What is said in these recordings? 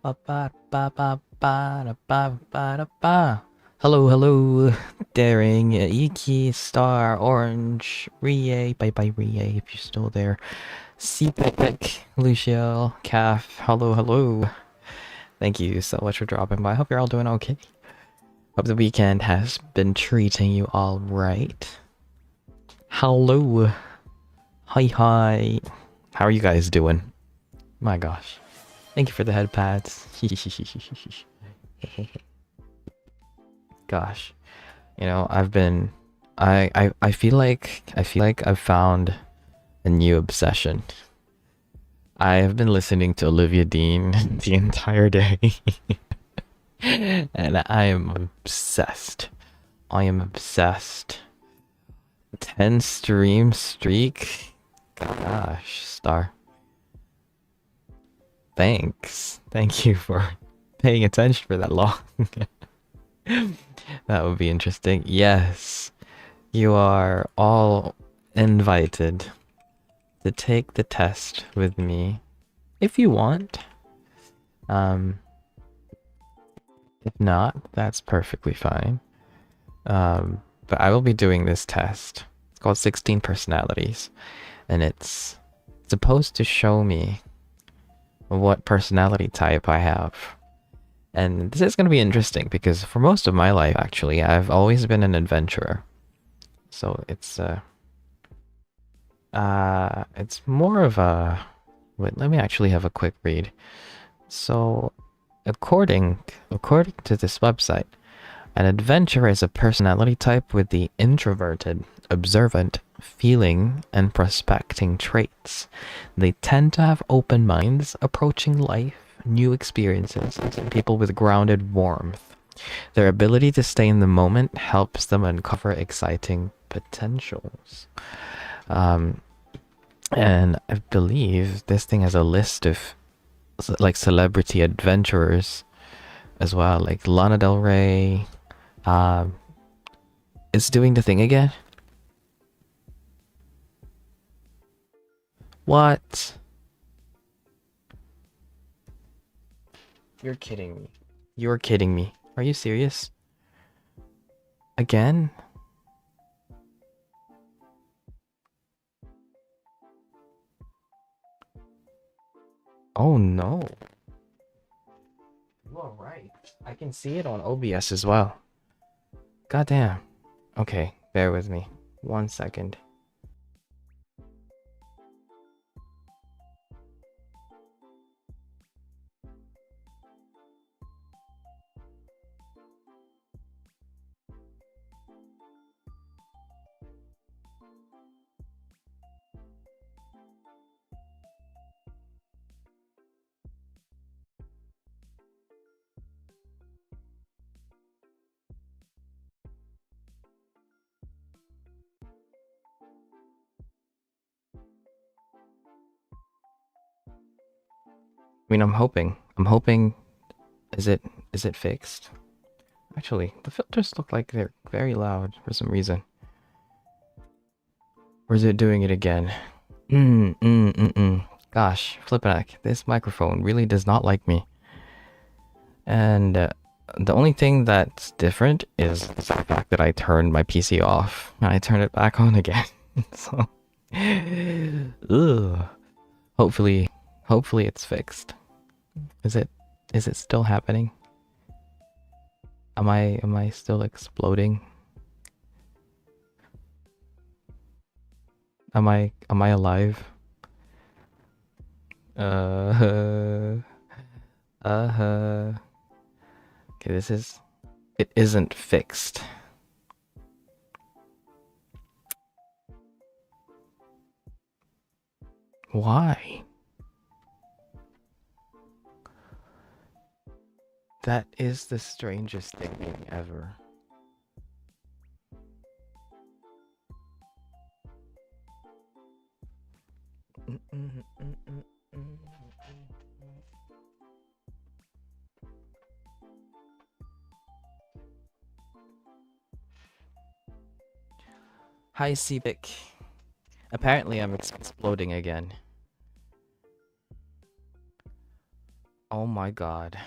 Ba ba ba ba ba da ba ba da ba. Hello, hello, Daring, Iki, Star, Orange, Rie, bye bye Rie if you're still there. CPEC, Lucio, Calf, hello, hello. Thank you so much for dropping by. Hope you're all doing okay. Hope the weekend has been treating you all right. Hello. Hi, hi. How are you guys doing? My gosh. Thank you for the head pads. Gosh. You know, I feel like I've found a new obsession. I have been listening to Olivia Dean the entire day. And I am obsessed. I am obsessed. 10 stream streak? Gosh, Star. Thanks. Thank you for paying attention for that long. That would be interesting. Yes, you are all invited to take the test with me if you want. Um, if not, that's perfectly fine. But I will be doing this test. It's called 16 Personalities, and it's supposed to show me what personality type I have. And this is going to be interesting because for most of my life, actually, I've always been an adventurer. So it's more of a... Wait, let me actually have a quick read. So, according to this website, an adventurer is a personality type with the introverted, observant, feeling, and prospecting traits. They tend to have open minds, approaching life, new experiences, and people with grounded warmth. Their ability to stay in the moment helps them uncover exciting potentials. Um, and I believe this thing has a list of like celebrity adventurers as well, like Lana Del Rey. It's doing the thing again. What? You're kidding me. You're kidding me. Are you serious? Again? Oh no. You are right. I can see it on OBS as well. Goddamn. Okay, bear with me. 1 second. I mean, I'm hoping. I'm hoping. Is it fixed? Actually, the filters look like they're very loud for some reason. Or is it doing it again? Gosh, Flipack, this microphone really does not like me. And the only thing that's different is the fact that I turned my PC off and I turned it back on again. So, ugh. Hopefully, it's fixed. Is it still happening? Am I still exploding? Am I alive? Uh uh Okay, it isn't fixed. Why? That is the strangest thing ever. Hi, Civic. Apparently, I'm exploding again. Oh my god.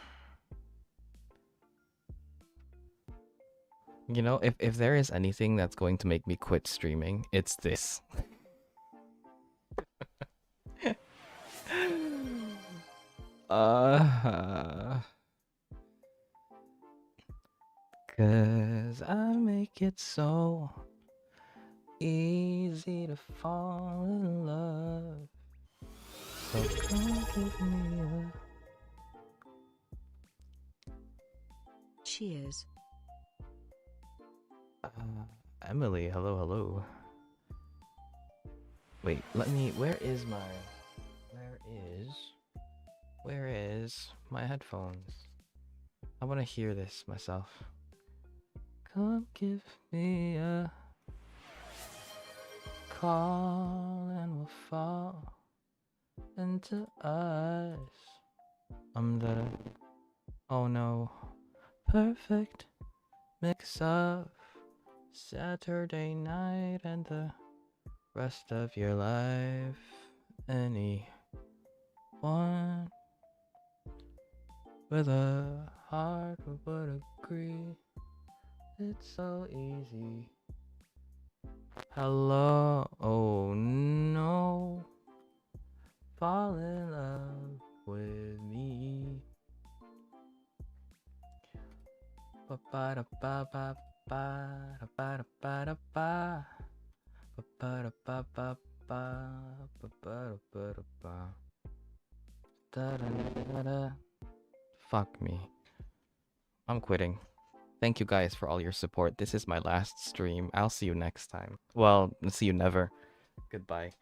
You know, if there is anything that's going to make me quit streaming, it's this. uh, 'Cause I make it so easy to fall in love. So come give me a... Cheers. Emily, hello, hello. Wait, where is my headphones? I want to hear this myself. Come give me a call and we'll fall into us. I'm the, oh no, perfect mix of Saturday night and the rest of your life. Anyone with a heart would agree. It's so easy. Hello, oh no, fall in love with me. Ba ba da ba ba ba da ba da ba da ba ba da ba ba ba ba ba da ba da da da. Fuck me. I'm quitting. Thank you guys for all your support. This is my last stream. I'll see you next time. Well, see you never. Goodbye.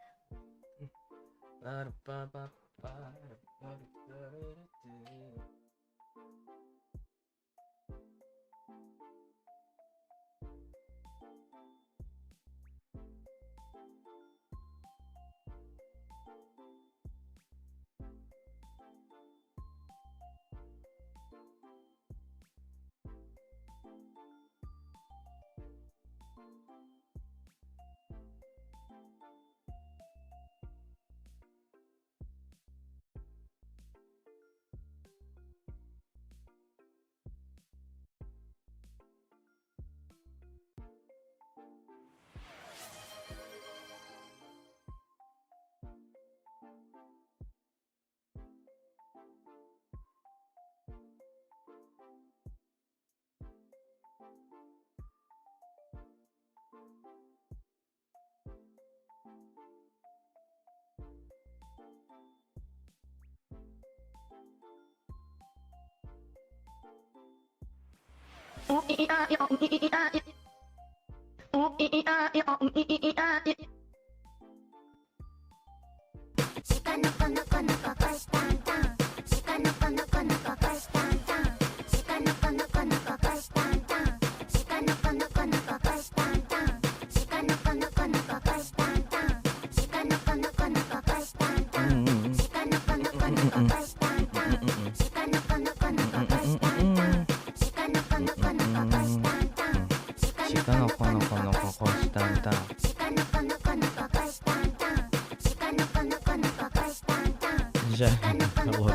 Hello.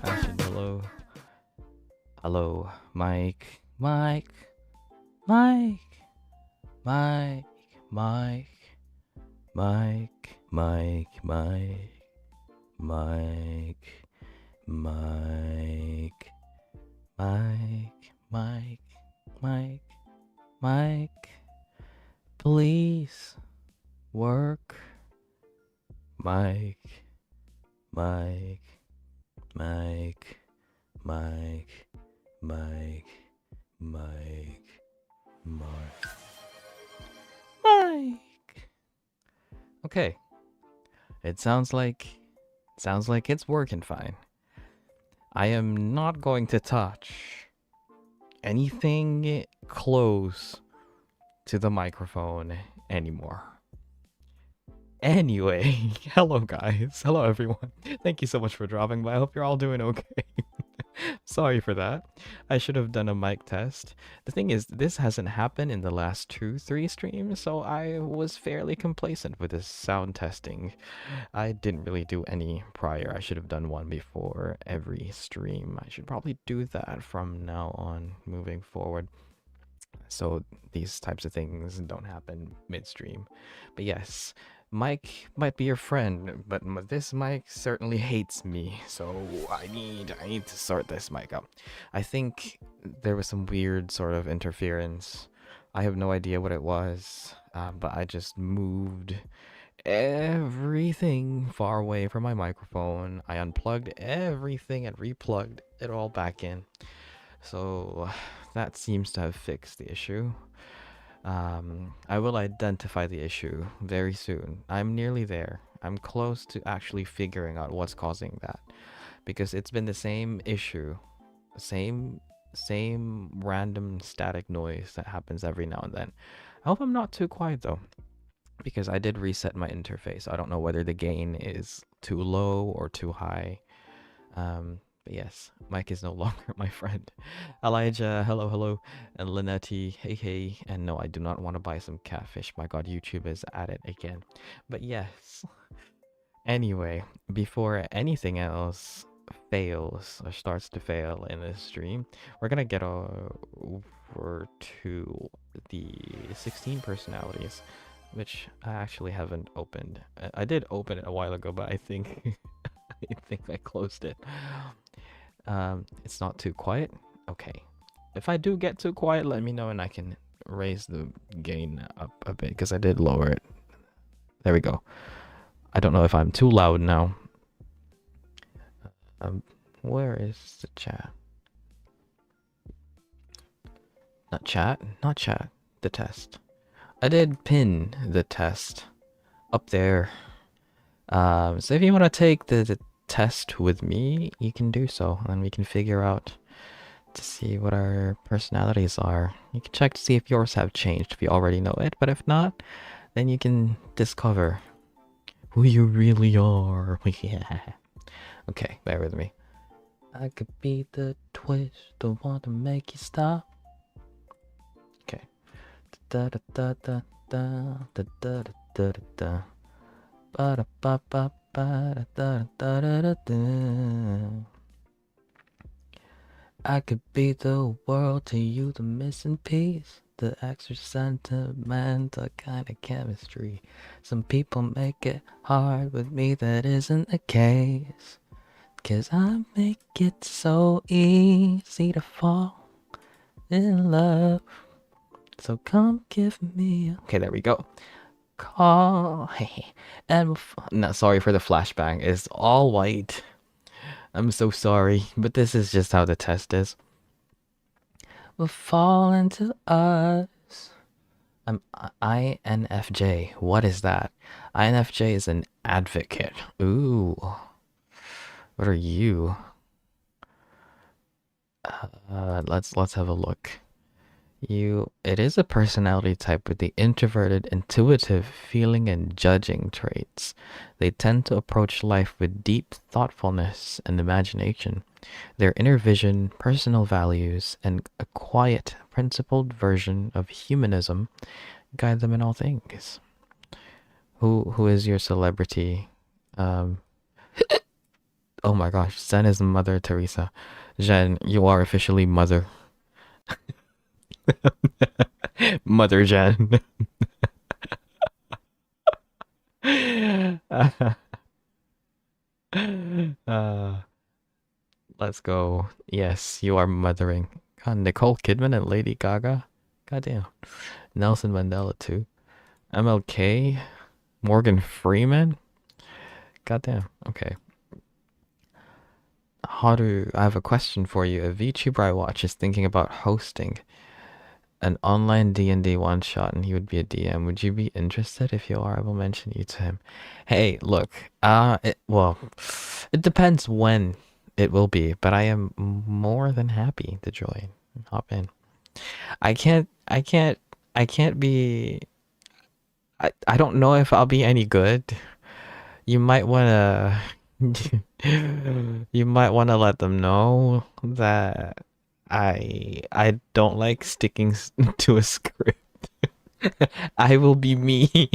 Ashen, hello. Hello, Mike. Mike. Mike. Mike. Mike. Mike. Mike. Mike. Mike. Mike. Mike. Mike. Mike. Mike. Please work. Mike. Mike. Mike. Mike. Mike. Mike. Mike. Mike. Okay. It sounds like it's working fine. I am not going to touch anything close to the microphone anymore. Anyway, hello guys. Hello everyone. Thank you so much for dropping by. I hope you're all doing okay. Sorry for that. I should have done a mic test. The thing is, this hasn't happened in the last 3 streams, so I was fairly complacent with this sound testing. I didn't really do any prior. I should have done one before every stream. I should probably do that from now on, moving forward, so these types of things don't happen midstream. But yes, Mike might be your friend, but this Mike certainly hates me. So I need to sort this mic out. I think there was some weird sort of interference. I have no idea what it was, but I just moved everything far away from my microphone. I unplugged everything and replugged it all back in. So that seems to have fixed the issue. I will identify the issue very soon. I'm nearly there. I'm close to actually figuring out what's causing that, because it's been the same issue, same random static noise that happens every now and then. I hope I'm not too quiet though, because I did reset my interface. I don't know whether the gain is too low or too high. But yes, Mike is no longer my friend. Elijah, hello, hello. And Linetti, hey, hey. And no, I do not want to buy some catfish. My god, YouTube is at it again. But yes. Anyway, before anything else fails or starts to fail in this stream, we're gonna get over to the 16 personalities, which I actually haven't opened. I did open it a while ago, but I think I think I closed it. It's not too quiet. Okay. If I do get too quiet, let me know and I can raise the gain up a bit, because I did lower it. There we go. I don't know if I'm too loud now. Where is the chat? Not chat, not chat. The test. I did pin the test up there. So if you want to take the test with me, you can do so, and we can figure out to see what our personalities are. You can check to see if yours have changed if you already know it, but if not, then you can discover who you really are. Yeah. Okay, bear with me. I could be the twist, the one to make you stop. Okay. Da da da da da da da da da da. Ba da ba ba ba da da da da da. I could be the world to you, the missing piece, the extra sentimental kind of chemistry. Some people make it hard with me, that isn't the case. 'Cause I make it so easy to fall in love. So come give me. Okay, there we go. Call. And no, sorry for the flashbang. It's all white. I'm so sorry, but this is just how the test is. Will fall into us. I'm INFJ. What is that? INFJ is an advocate. Ooh. What are you? Let's have a look. It is a personality type with the introverted, intuitive, feeling and judging traits. They tend to approach life with deep thoughtfulness and imagination. Their inner vision, personal values, and a quiet, principled version of humanism guide them in all things. Who is your celebrity? Oh my gosh, Zen is Mother Teresa. Jen, you are officially Mother. Mother Jen. Let's go. Yes, you are mothering. God, Nicole Kidman and Lady Gaga. Goddamn. Nelson Mandela too. MLK. Morgan Freeman. Goddamn. Okay. I have a question for you. A VTuber I watch is thinking about hosting an online D&D one shot, and he would be a DM. Would you be interested? If you are, I will mention you to him. Hey, look, well, it depends when it will be, but I am more than happy to join. Hop in. I can't be. I don't know if I'll be any good. You might wanna You might want to let them know that I don't like sticking to a script. I will be me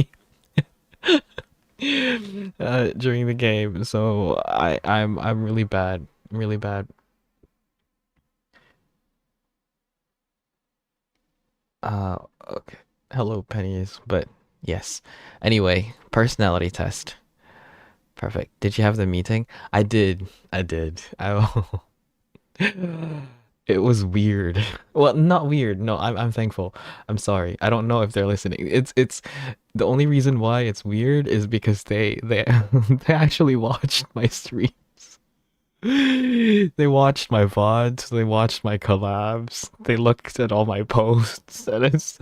during the game, so I'm really bad, really bad. Uh, okay. Hello, pennies, but yes. Anyway, personality test. Perfect. Did you have the meeting? I did. I did. It was weird. Well, not weird. No, I'm thankful. I'm sorry. I don't know if they're listening. It's the only reason why it's weird is because they they actually watched my streams. They watched my VODs, they watched my collabs, they looked at all my posts, and it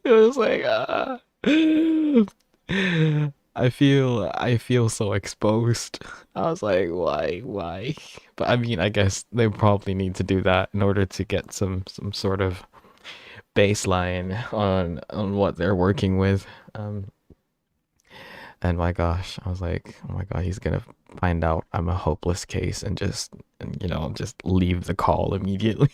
was like I feel so exposed. I was like, why? But I mean, I guess they probably need to do that in order to get some sort of baseline on what they're working with. And my gosh, I was like, oh my God, he's gonna find out I'm a hopeless case and just leave the call immediately.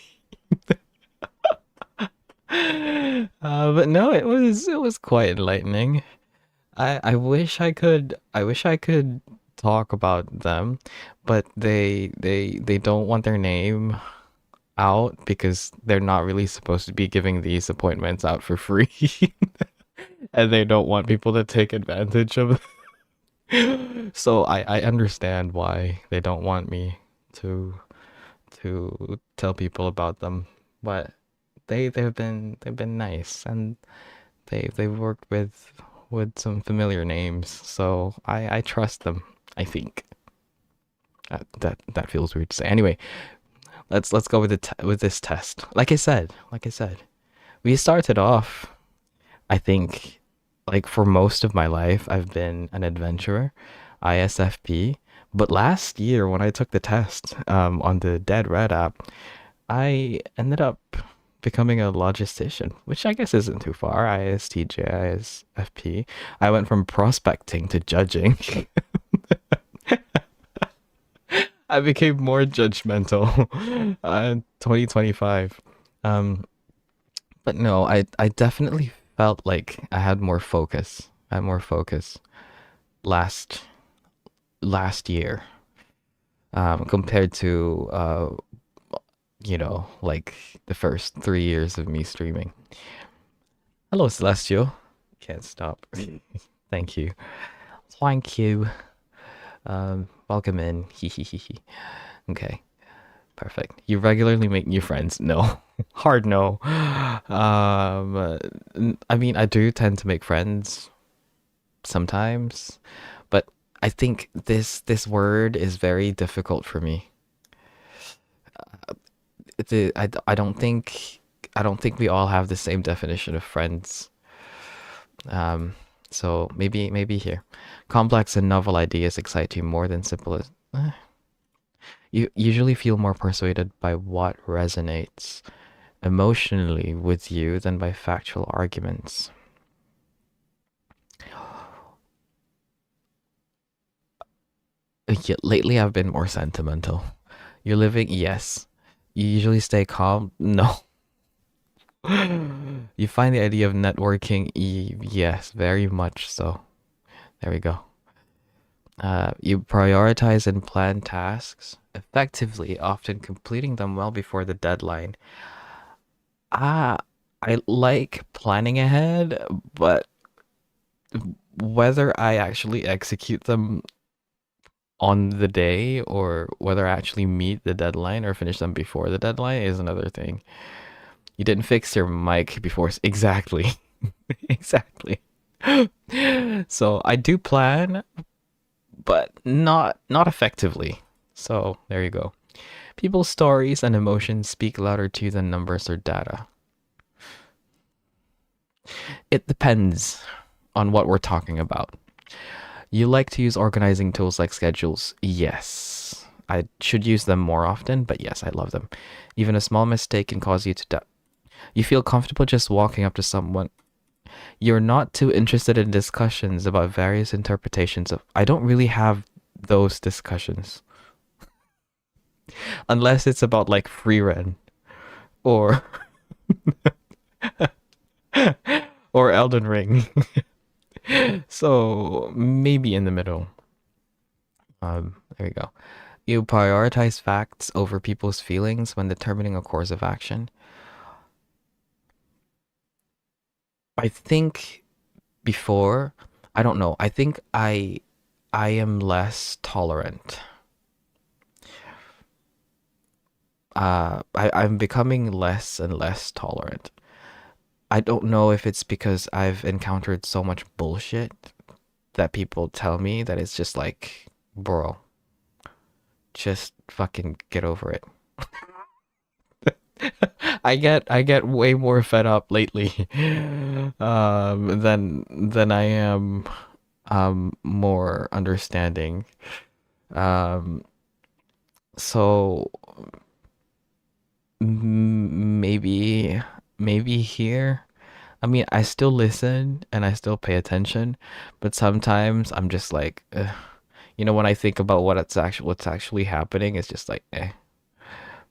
But no, it was quite enlightening. I wish I could talk about them, but they don't want their name out because they're not really supposed to be giving these appointments out for free. And they don't want people to take advantage of it. So I understand why they don't want me to tell people about them. But they've been nice, and they've worked with some familiar names, so I trust them. I think that feels weird to say. Anyway, let's go with with this test. Like I said, we started off. I think, like for most of my life, I've been an adventurer, ISFP. But last year, when I took the test on the Dead Red app, I ended up becoming a logistician, which I guess isn't too far. ISTJ, ISFP. I went from prospecting to judging. I became more judgmental in 2025. Um, but no, I definitely felt like I had more focus. I had more focus last last year compared to like the first 3 years of me streaming. Hello, Celestial. Can't stop. Thank you. Thank you. Welcome in. Okay, perfect. You regularly make new friends? No. Hard no. I mean, I do tend to make friends sometimes, but I think this word is very difficult for me. I don't think we all have the same definition of friends. Um, so maybe here, complex and novel ideas excite you more than simple as. You usually feel more persuaded by what resonates emotionally with you than by factual arguments. Yeah, lately, I've been more sentimental. You're living, yes. You usually stay calm, no. You find the idea of networking, yes, very much so. There we go. You prioritize and plan tasks effectively, often completing them well before the deadline. Ah, I like planning ahead, but whether I actually execute them on the day or whether I actually meet the deadline or finish them before the deadline is another thing. You didn't fix your mic before. Exactly. Exactly. So I do plan, but not effectively. So there you go. People's stories and emotions speak louder to you than numbers or data. It depends on what we're talking about. You like to use organizing tools like schedules? Yes. I should use them more often, but yes, I love them. Even a small mistake can cause you to doubt. You feel comfortable just walking up to someone. You're not too interested in discussions about various interpretations of. I don't really have those discussions unless it's about like free rent or or Elden Ring. So maybe in the middle. There you go. You prioritize facts over people's feelings when determining a course of action. I think before, I don't know. I think I am less tolerant. I'm becoming less and less tolerant. I don't know if it's because I've encountered so much bullshit that people tell me that it's just like, bro, just fucking get over it. I get way more fed up lately than I am more understanding. Um so maybe here. I mean, I still listen and I still pay attention, but sometimes I'm just like, ugh. You know, when I think about what's actually happening, it's just like,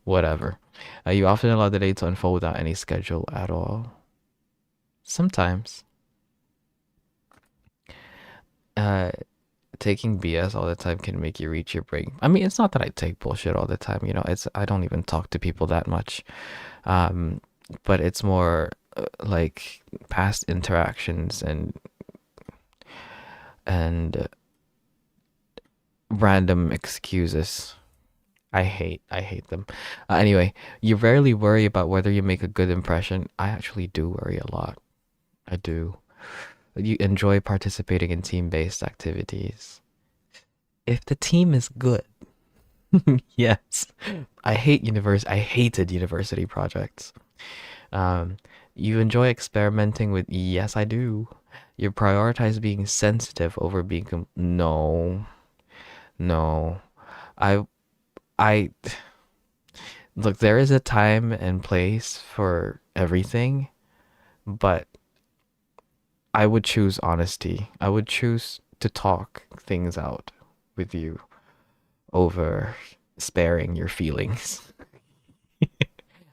whatever. You often allow the day to unfold without any schedule at all. Sometimes. Uh, Taking BS all the time can make you reach your break. I mean, it's not that I take bullshit all the time, you know. It's I don't even talk to people that much. Um, but it's more like past interactions and random excuses. I hate them. Anyway, you rarely worry about whether you make a good impression. I actually do worry a lot. I do. You enjoy participating in team-based activities. If the team is good, yes. I hated university projects. Um, you enjoy experimenting with, yes, I do. You prioritize being sensitive over being, no, no. I, I, look, there is a time and place for everything, but I would choose honesty. I would choose to talk things out with you over sparing your feelings.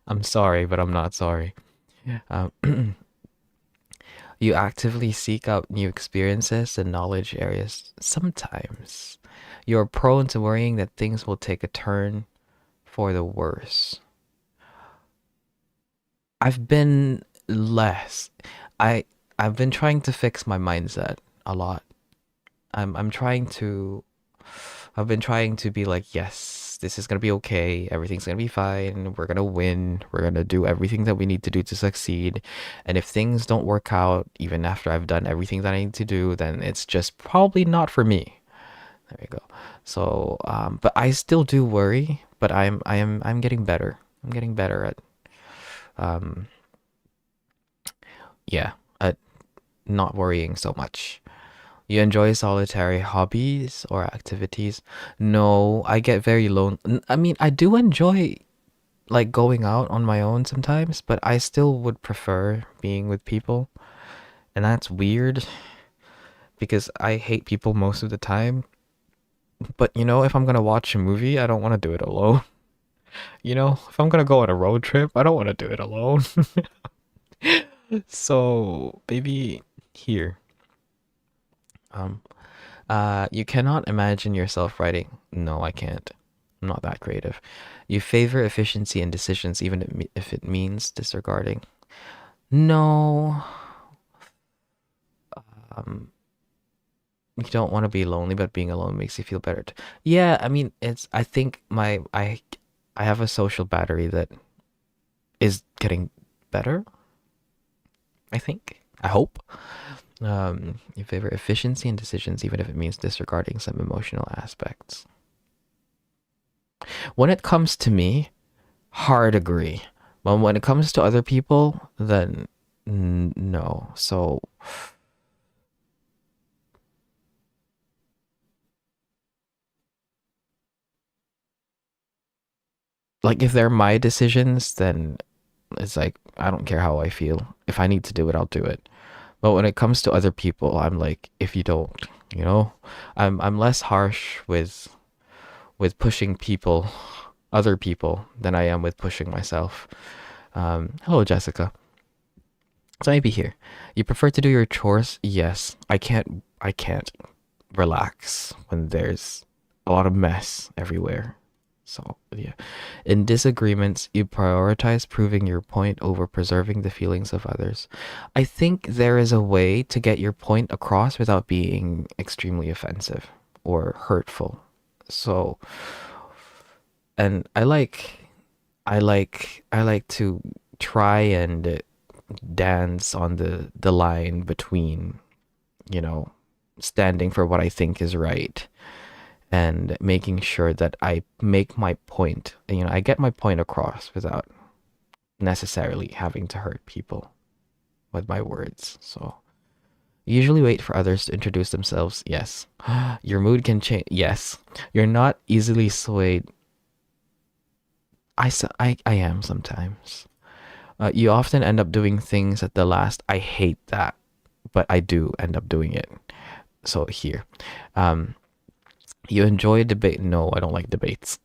I'm sorry, but I'm not sorry. Um, you actively seek out new experiences and knowledge areas. Sometimes you're prone to worrying that things will take a turn for the worse. I've been less. I I've been trying to fix my mindset a lot. I'm trying to I've been trying to be like, yes, this is gonna be okay. Everything's gonna be fine. We're gonna win. We're gonna do everything that we need to do to succeed. And if things don't work out, even after I've done everything that I need to do, then it's just probably not for me. There you go. So, but I still do worry, but I'm getting better. I'm getting better at, um, yeah, at not worrying so much. You enjoy solitary hobbies or activities? No, I get very lone. I mean, I do enjoy like going out on my own sometimes, but I still would prefer being with people. And that's weird because I hate people most of the time. But you know, if I'm gonna watch a movie, I don't want to do it alone. You know, if I'm gonna go on a road trip, I don't want to do it alone. So maybe here. Um, you cannot imagine yourself writing. No, I can't. I'm not that creative. You favor efficiency in decisions, even if it means disregarding. No. Um, you don't want to be lonely, but being alone makes you feel better. Yeah, I mean, it's. I think I have a social battery that is getting better. I think. I hope. You favor efficiency in decisions, even if it means disregarding some emotional aspects. When it comes to me, hard agree. But when it comes to other people, then no. So, like, if they're my decisions, then it's like, I don't care how I feel. If I need to do it, I'll do it. But when it comes to other people, I'm like, if you don't, you know, I'm less harsh with pushing people, other people, than I am with pushing myself. Hello, Jessica. So maybe here, you prefer to do your chores? Yes, I can't relax when there's a lot of mess everywhere. So, yeah. In disagreements, you prioritize proving your point over preserving the feelings of others. I think there is a way to get your point across without being extremely offensive or hurtful. So, and I like to try and dance on the line between, you know, standing for what I think is right and making sure that I make my point, you know, I get my point across without necessarily having to hurt people with my words. So, usually wait for others to introduce themselves. Yes. Your mood can change. Yes. You're not easily swayed. I am sometimes. You often end up doing things at the last. I hate that, but I do end up doing it. So here, um, you enjoy a debate? No, I don't like debates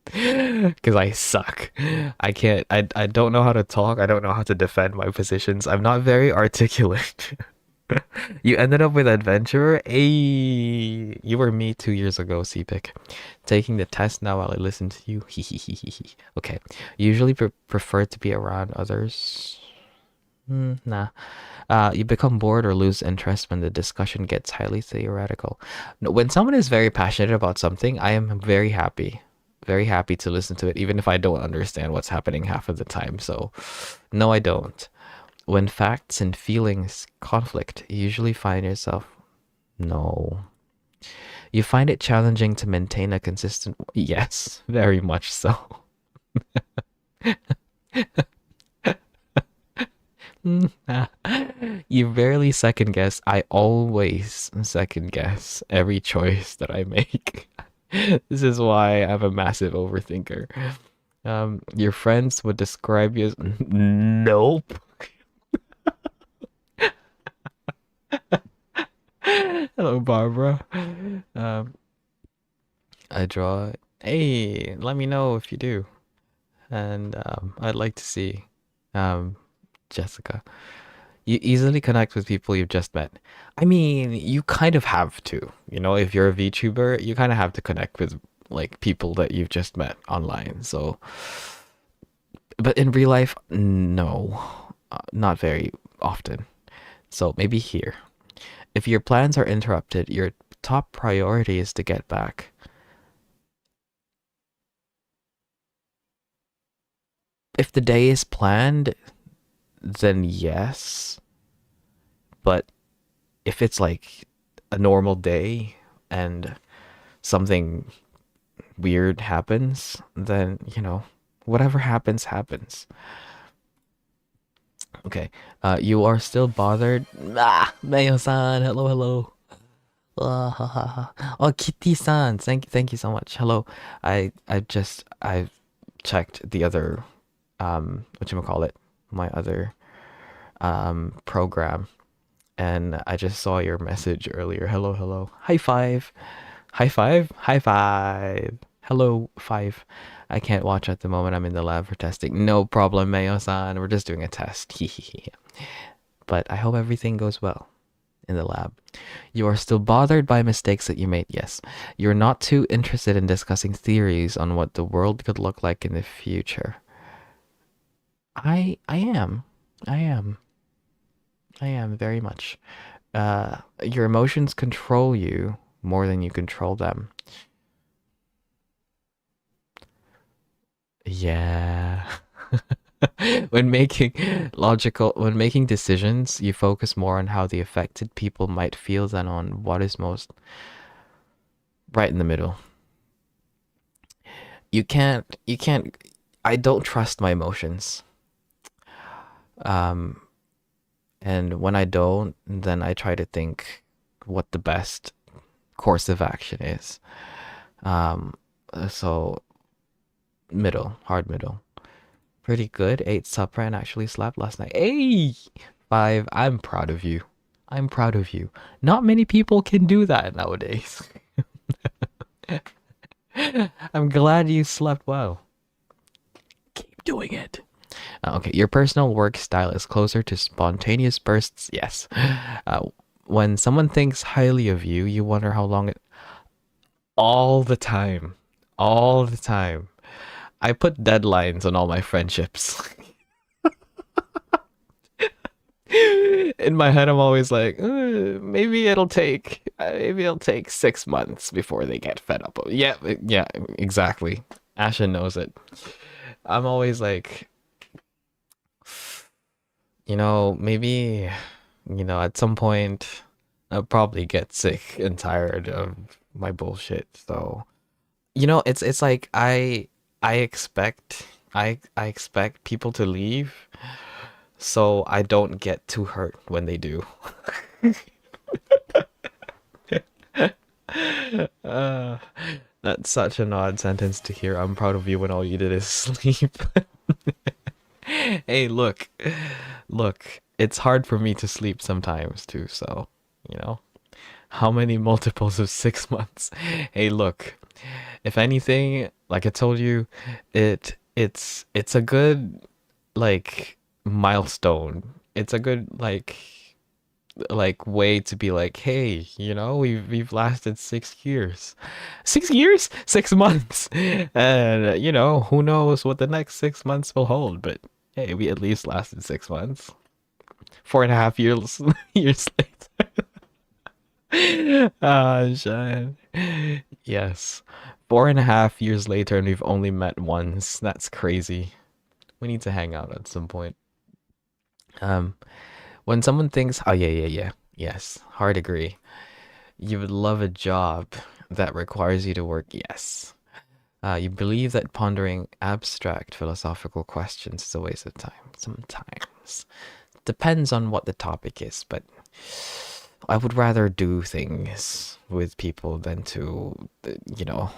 because I suck. I can't. I don't know how to talk. I don't know how to defend my positions. I'm not very articulate. You ended up with adventurer. Hey, you were me 2 years ago, CPIC. Taking the test now while I listen to you. Okay. Usually prefer to be around others. Nah. You become bored or lose interest when the discussion gets highly theoretical. No, when someone is very passionate about something, I am very happy to listen to it, even if I don't understand what's happening half of the time. So, no, I don't. When facts and feelings conflict, you usually find yourself, no. You find it challenging to maintain a consistent, yes, very much so. You barely second guess. I always second guess every choice that I make. This is why I'm a massive overthinker. Your friends would describe you as nope. Hello, Barbara. Um, I draw. Hey, let me know if you do, and I'd like to see. Um, Jessica. You easily connect with people you've just met. I mean, you kind of have to. You know, if you're a VTuber, you kind of have to connect with like people that you've just met online. So, but in real life, no, not very often. So maybe here. If your plans are interrupted, your top priority is to get back. If the day is planned, then yes. But if it's like a normal day and something weird happens, then, you know, whatever happens, happens. Okay. You are still bothered. Ah, Mayo-san. Hello, hello. Oh, Kitty-san. Thank you so much. Hello. I've checked the other, whatchamacallit, my other, program, and I just saw your message earlier. Hello, hello. High five. High five? High five. Hello, five. I can't watch at the moment. I'm in the lab for testing. No problem, Mayo-san. We're just doing a test. But I hope everything goes well in the lab. You are still bothered by mistakes that you made. Yes. You're not too interested in discussing theories on what the world could look like in the future. I am. I am. I am very much. Your emotions control you more than you control them. Yeah. When making decisions, you focus more on how the affected people might feel than on what is most right in the middle. You can't I don't trust my emotions. Um, and when I don't, then I try to think what the best course of action is. Um, so middle, hard middle. Pretty good. Ate supper and actually slept last night. Hey, 5. I'm proud of you. I'm proud of you. Not many people can do that nowadays. I'm glad you slept well. Keep doing it. Okay, your personal work style is closer to spontaneous bursts. Yes. When someone thinks highly of you, you wonder how long it. All the time. All the time. I put deadlines on all my friendships. In my head, I'm always like, maybe it'll take 6 months before they get fed up. Yeah, yeah, exactly. Asha knows it. I'm always like, maybe, at some point, I'll probably get sick and tired of my bullshit. So, it's like I expect I expect people to leave, so I don't get too hurt when they do. Uh, that's such an odd sentence to hear. I'm proud of you when all you did is sleep. Hey, look, it's hard for me to sleep sometimes too, so, you know, how many multiples of 6 months? Hey, look, if anything, like I told you, it's a good like milestone. It's a good way to be like, hey, we've lasted 6 years. 6 years? 6 months. And who knows what the next 6 months will hold, but hey, we at least lasted 6 months. 4.5 years years later. Ah, Shine. Yes. 4.5 years later and we've only met once. That's crazy. We need to hang out at some point. Um, when someone thinks, oh yeah, yeah, yeah, yes, hard agree. You would love a job that requires you to work, yes. You believe that pondering abstract philosophical questions is a waste of time. Sometimes. Depends on what the topic is, but I would rather do things with people than to, you know,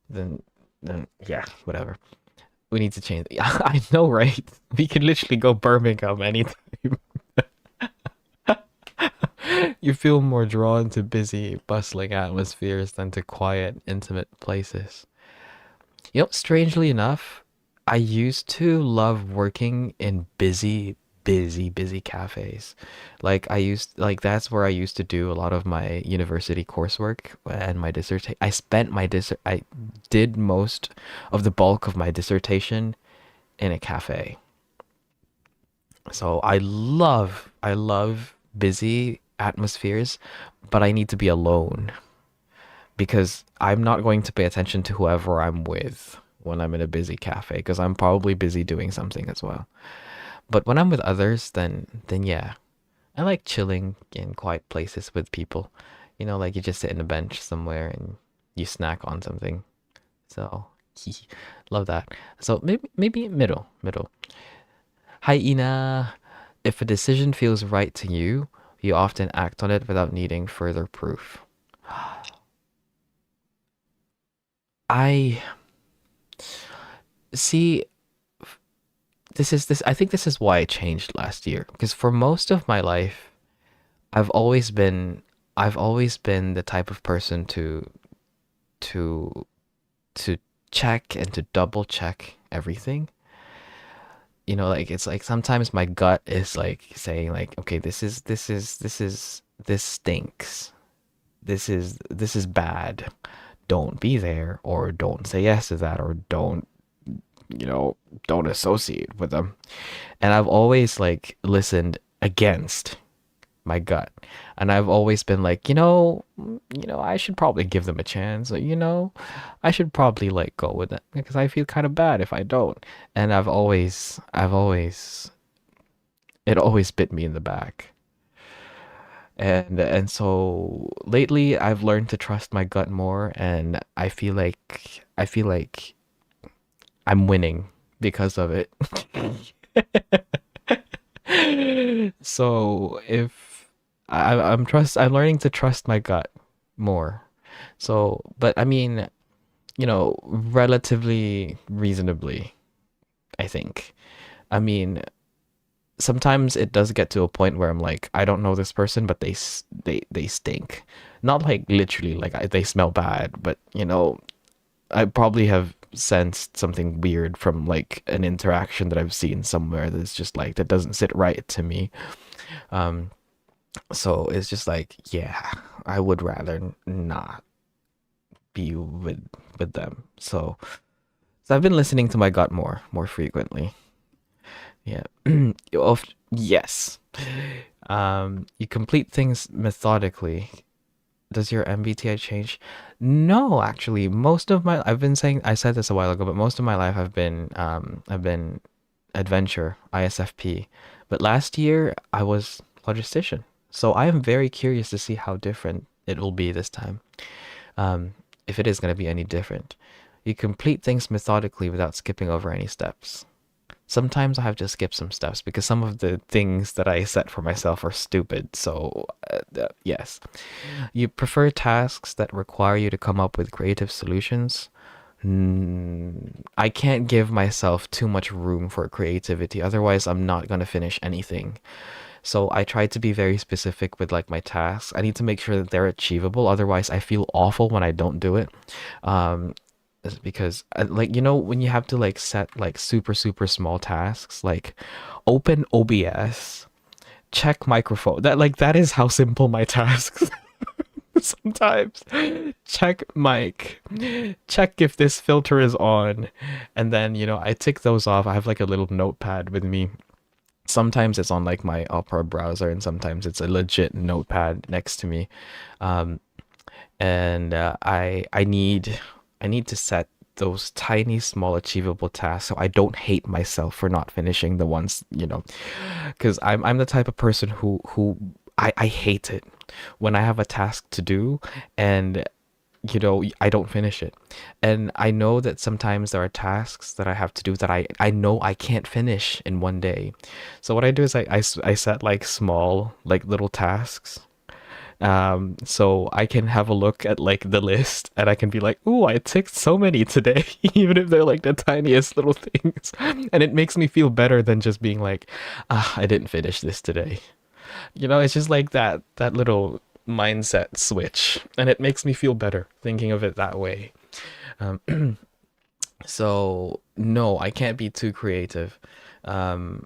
than, yeah, whatever. We need to change. I know, right? We can literally go Birmingham anytime. You feel more drawn to busy, bustling atmospheres than to quiet, intimate places. Strangely enough, I used to love working in busy cafes. That's where I used to do a lot of my university coursework and my dissertation. I did most of the bulk of my dissertation in a cafe. So I love busy atmospheres, but I need to be alone because I'm not going to pay attention to whoever I'm with when I'm in a busy cafe because I'm probably busy doing something as well. But when I'm with others, then yeah, I like chilling in quiet places with people. Like you just sit in a bench somewhere and you snack on something. So love that. So maybe middle. Hi Ina. If a decision feels right to you, you often act on it without needing further proof. I see this I think this is why I changed last year because for most of my life I've always been I've always been the type of person to to check and to double check everything. Like it's like sometimes my gut is like saying like, okay, this stinks. This is bad. Don't be there or don't say yes to that or you know, don't associate with them. And I've always like listened against my gut. And I've always been like, I should probably give them a chance. I should probably like go with it because I feel kind of bad if I don't. And it always bit me in the back. And so lately I've learned to trust my gut more and I feel like I'm winning because of it. So if I'm learning to trust my gut more. So, but I mean, relatively reasonably, I think. I mean, sometimes it does get to a point where I'm like, I don't know this person, but they stink. Not like literally like they smell bad, but I probably have sensed something weird from like an interaction that I've seen somewhere that's just like that doesn't sit right to me. Um, so it's just like, yeah, I would rather not be with them. So I've been listening to my gut more frequently. Yeah. Yes. You complete things methodically. Does your MBTI change? No, actually, most of my I've been saying I said this a while ago, but most of my life I've been adventure ISFP. But last year I was logistician. So I am very curious to see how different it will be this time. Um, if it is going to be any different. You complete things methodically without skipping over any steps. Sometimes I have to skip some steps because some of the things that I set for myself are stupid. So, yes. You prefer tasks that require you to come up with creative solutions? I can't give myself too much room for creativity. Otherwise, I'm not going to finish anything. So I try to be very specific with like my tasks. I need to make sure that they're achievable. Otherwise, I feel awful when I don't do it. Um, is because like when you have to like set like super small tasks, like open OBS, check microphone. That is how simple my tasks sometimes. Check mic, check if this filter is on, and then I tick those off. I have like a little notepad with me. Sometimes it's on like my Opera browser, and sometimes it's a legit notepad next to me. Um, and I need to set those tiny small achievable tasks so I don't hate myself for not finishing the ones, because I'm the type of person who I hate it when I have a task to do and I don't finish it. And I know that sometimes there are tasks that I have to do that I know I can't finish in one day. So what I do is I set like small like little tasks, so I can have a look at like the list and I can be like, "Ooh, I ticked so many today," even if they're like the tiniest little things. And it makes me feel better than just being like, "Ah, I didn't finish this today." It's just like that little mindset switch, and it makes me feel better thinking of it that way. Um, so no, I can't be too creative. Um,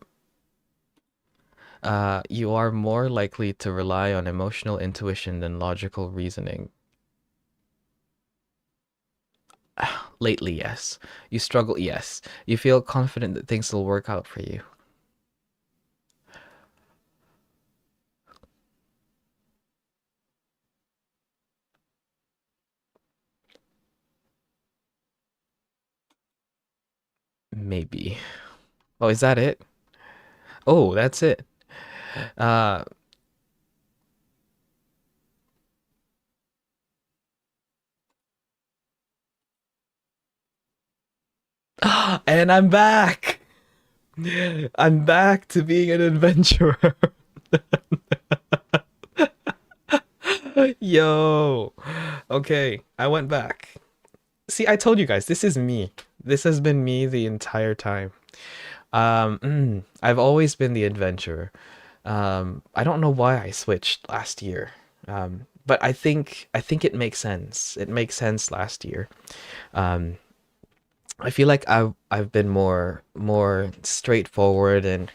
you are more likely to rely on emotional intuition than logical reasoning. Lately, yes. You struggle, yes. You feel confident that things will work out for you. Maybe. Oh, is that it? Oh, that's it. Uh, and I'm back. I'm back to being an adventurer. Yo. Okay, I went back. See, I told you guys, this is me. This has been me the entire time. I've always been the adventurer. I don't know why I switched last year. But I think it makes sense. It makes sense last year. Um, I feel like I've been more straightforward and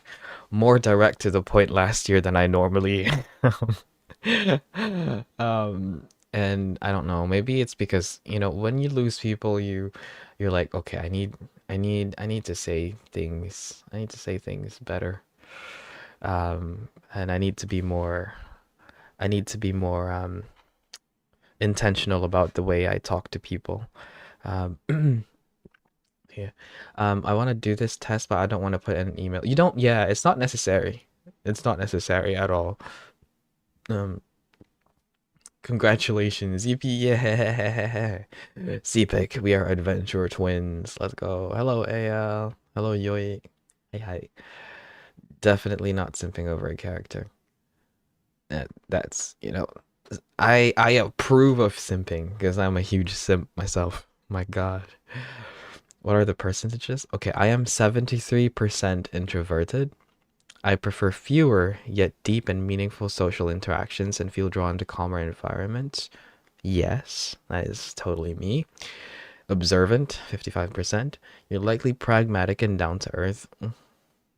more direct to the point last year than I normally and I don't know, maybe it's because, when you lose people, you're like, okay, I need to say things. I need to say things better. And I need to be more intentional about the way I talk to people. Um, yeah. I want to do this test, but I don't want to put in an email. You don't, yeah, it's not necessary. It's not necessary at all. Um, Congratulations, EP, yeah. CPIC, we are adventure twins. Let's go. Hello, AL. Hello, Yoi. Hey, hi. Definitely not simping over a character. That's I approve of simping because I'm a huge simp myself. My God. What are the percentages? Okay, I am 73% introverted. I prefer fewer yet deep and meaningful social interactions and feel drawn to calmer environments. Yes, that is totally me. Observant, 55%. You're likely pragmatic and down to earth.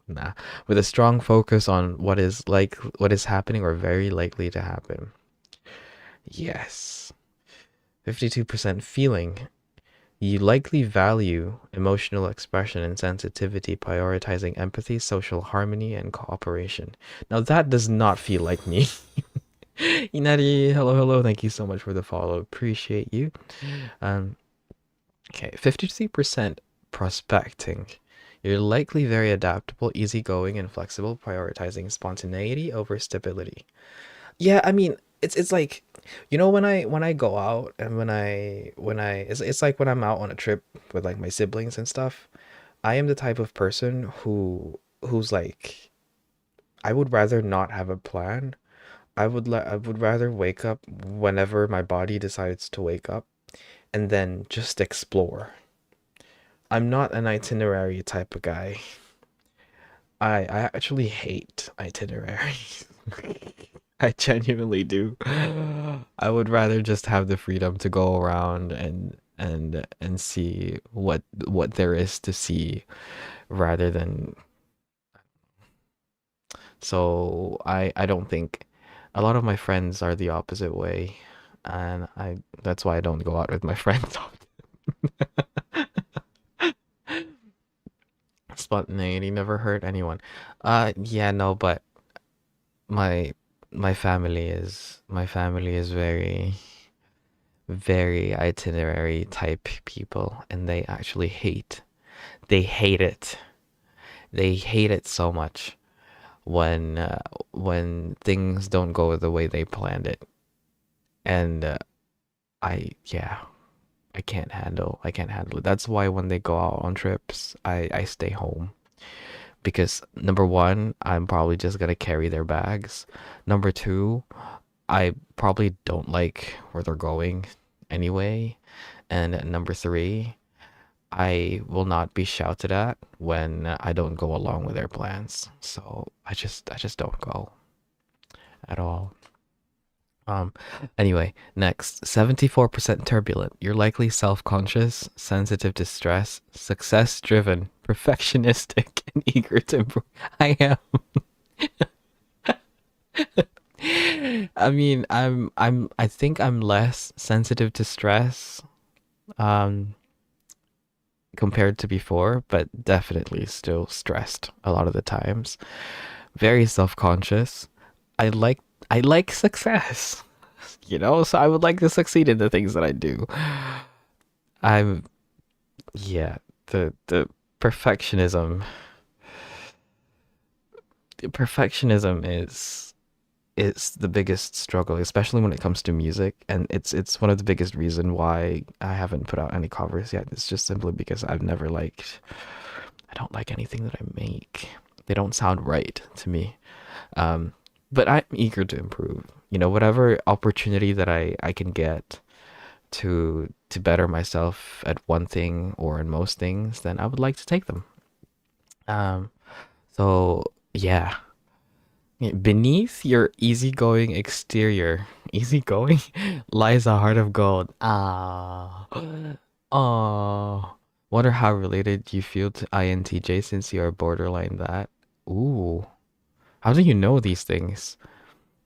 Nah, with a strong focus on what is happening or very likely to happen. Yes. 52% feeling. You likely value emotional expression and sensitivity, prioritizing empathy, social harmony, and cooperation. Now that does not feel like me. Inari, hello, hello. Thank you so much for the follow. Appreciate you. Um, okay, 53% prospecting. You're likely very adaptable, easygoing, and flexible, prioritizing spontaneity over stability. Yeah, I mean, it's like, when I go out and when I it's like when I'm out on a trip with like my siblings and stuff. I am the type of person who's like, I would rather not have a plan. I would rather wake up whenever my body decides to wake up and then just explore. I'm not an itinerary type of guy. I actually hate itineraries. I genuinely do. I would rather just have the freedom to go around and see what there is to see rather than. So I don't think a lot of my friends are the opposite way, and I that's why I don't go out with my friends often. Spontaneity never hurt anyone. Yeah, no, but my my family is very itinerary type people, and they hate it. They hate it so much when things don't go the way they planned it. And yeah, I can't handle it. That's why when they go out on trips, I stay home. Because number one, I'm probably just gonna carry their bags. Number two, I probably don't like where they're going anyway. And number three, I will not be shouted at when I don't go along with their plans. So I just don't go at all. Um, anyway, next, 74% turbulent. You're likely self-conscious, sensitive to stress, success-driven, perfectionistic, and eager to improve. I am. I mean, I think I'm less sensitive to stress, um, compared to before, but definitely still stressed a lot of the times. Very self-conscious. I like I like success, so I would like to succeed in the things that I do. I'm yeah, the perfectionism perfectionism is the biggest struggle, especially when it comes to music, and it's one of the biggest reason why I haven't put out any covers yet. It's just simply because I don't like anything that I make. They don't sound right to me. Um, but I'm eager to improve. Whatever opportunity that I can get to better myself at one thing or in most things, then I would like to take them. Um, so yeah. Beneath your easygoing exterior, easygoing, lies a heart of gold. Ah. Oh. Wonder how related you feel to INTJ since you are borderline that. Ooh. How do you know these things?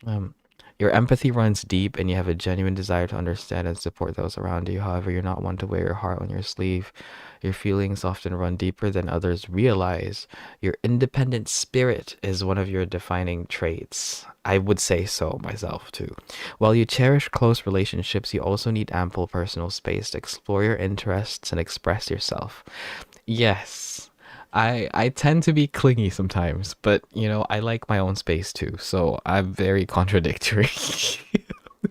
Um, your empathy runs deep and you have a genuine desire to understand and support those around you. However, you're not one to wear your heart on your sleeve. Your feelings often run deeper than others realize. Your independent spirit is one of your defining traits. I would say so myself too. While you cherish close relationships, you also need ample personal space to explore your interests and express yourself. Yes. I tend to be clingy sometimes, but I like my own space too, so I'm very contradictory.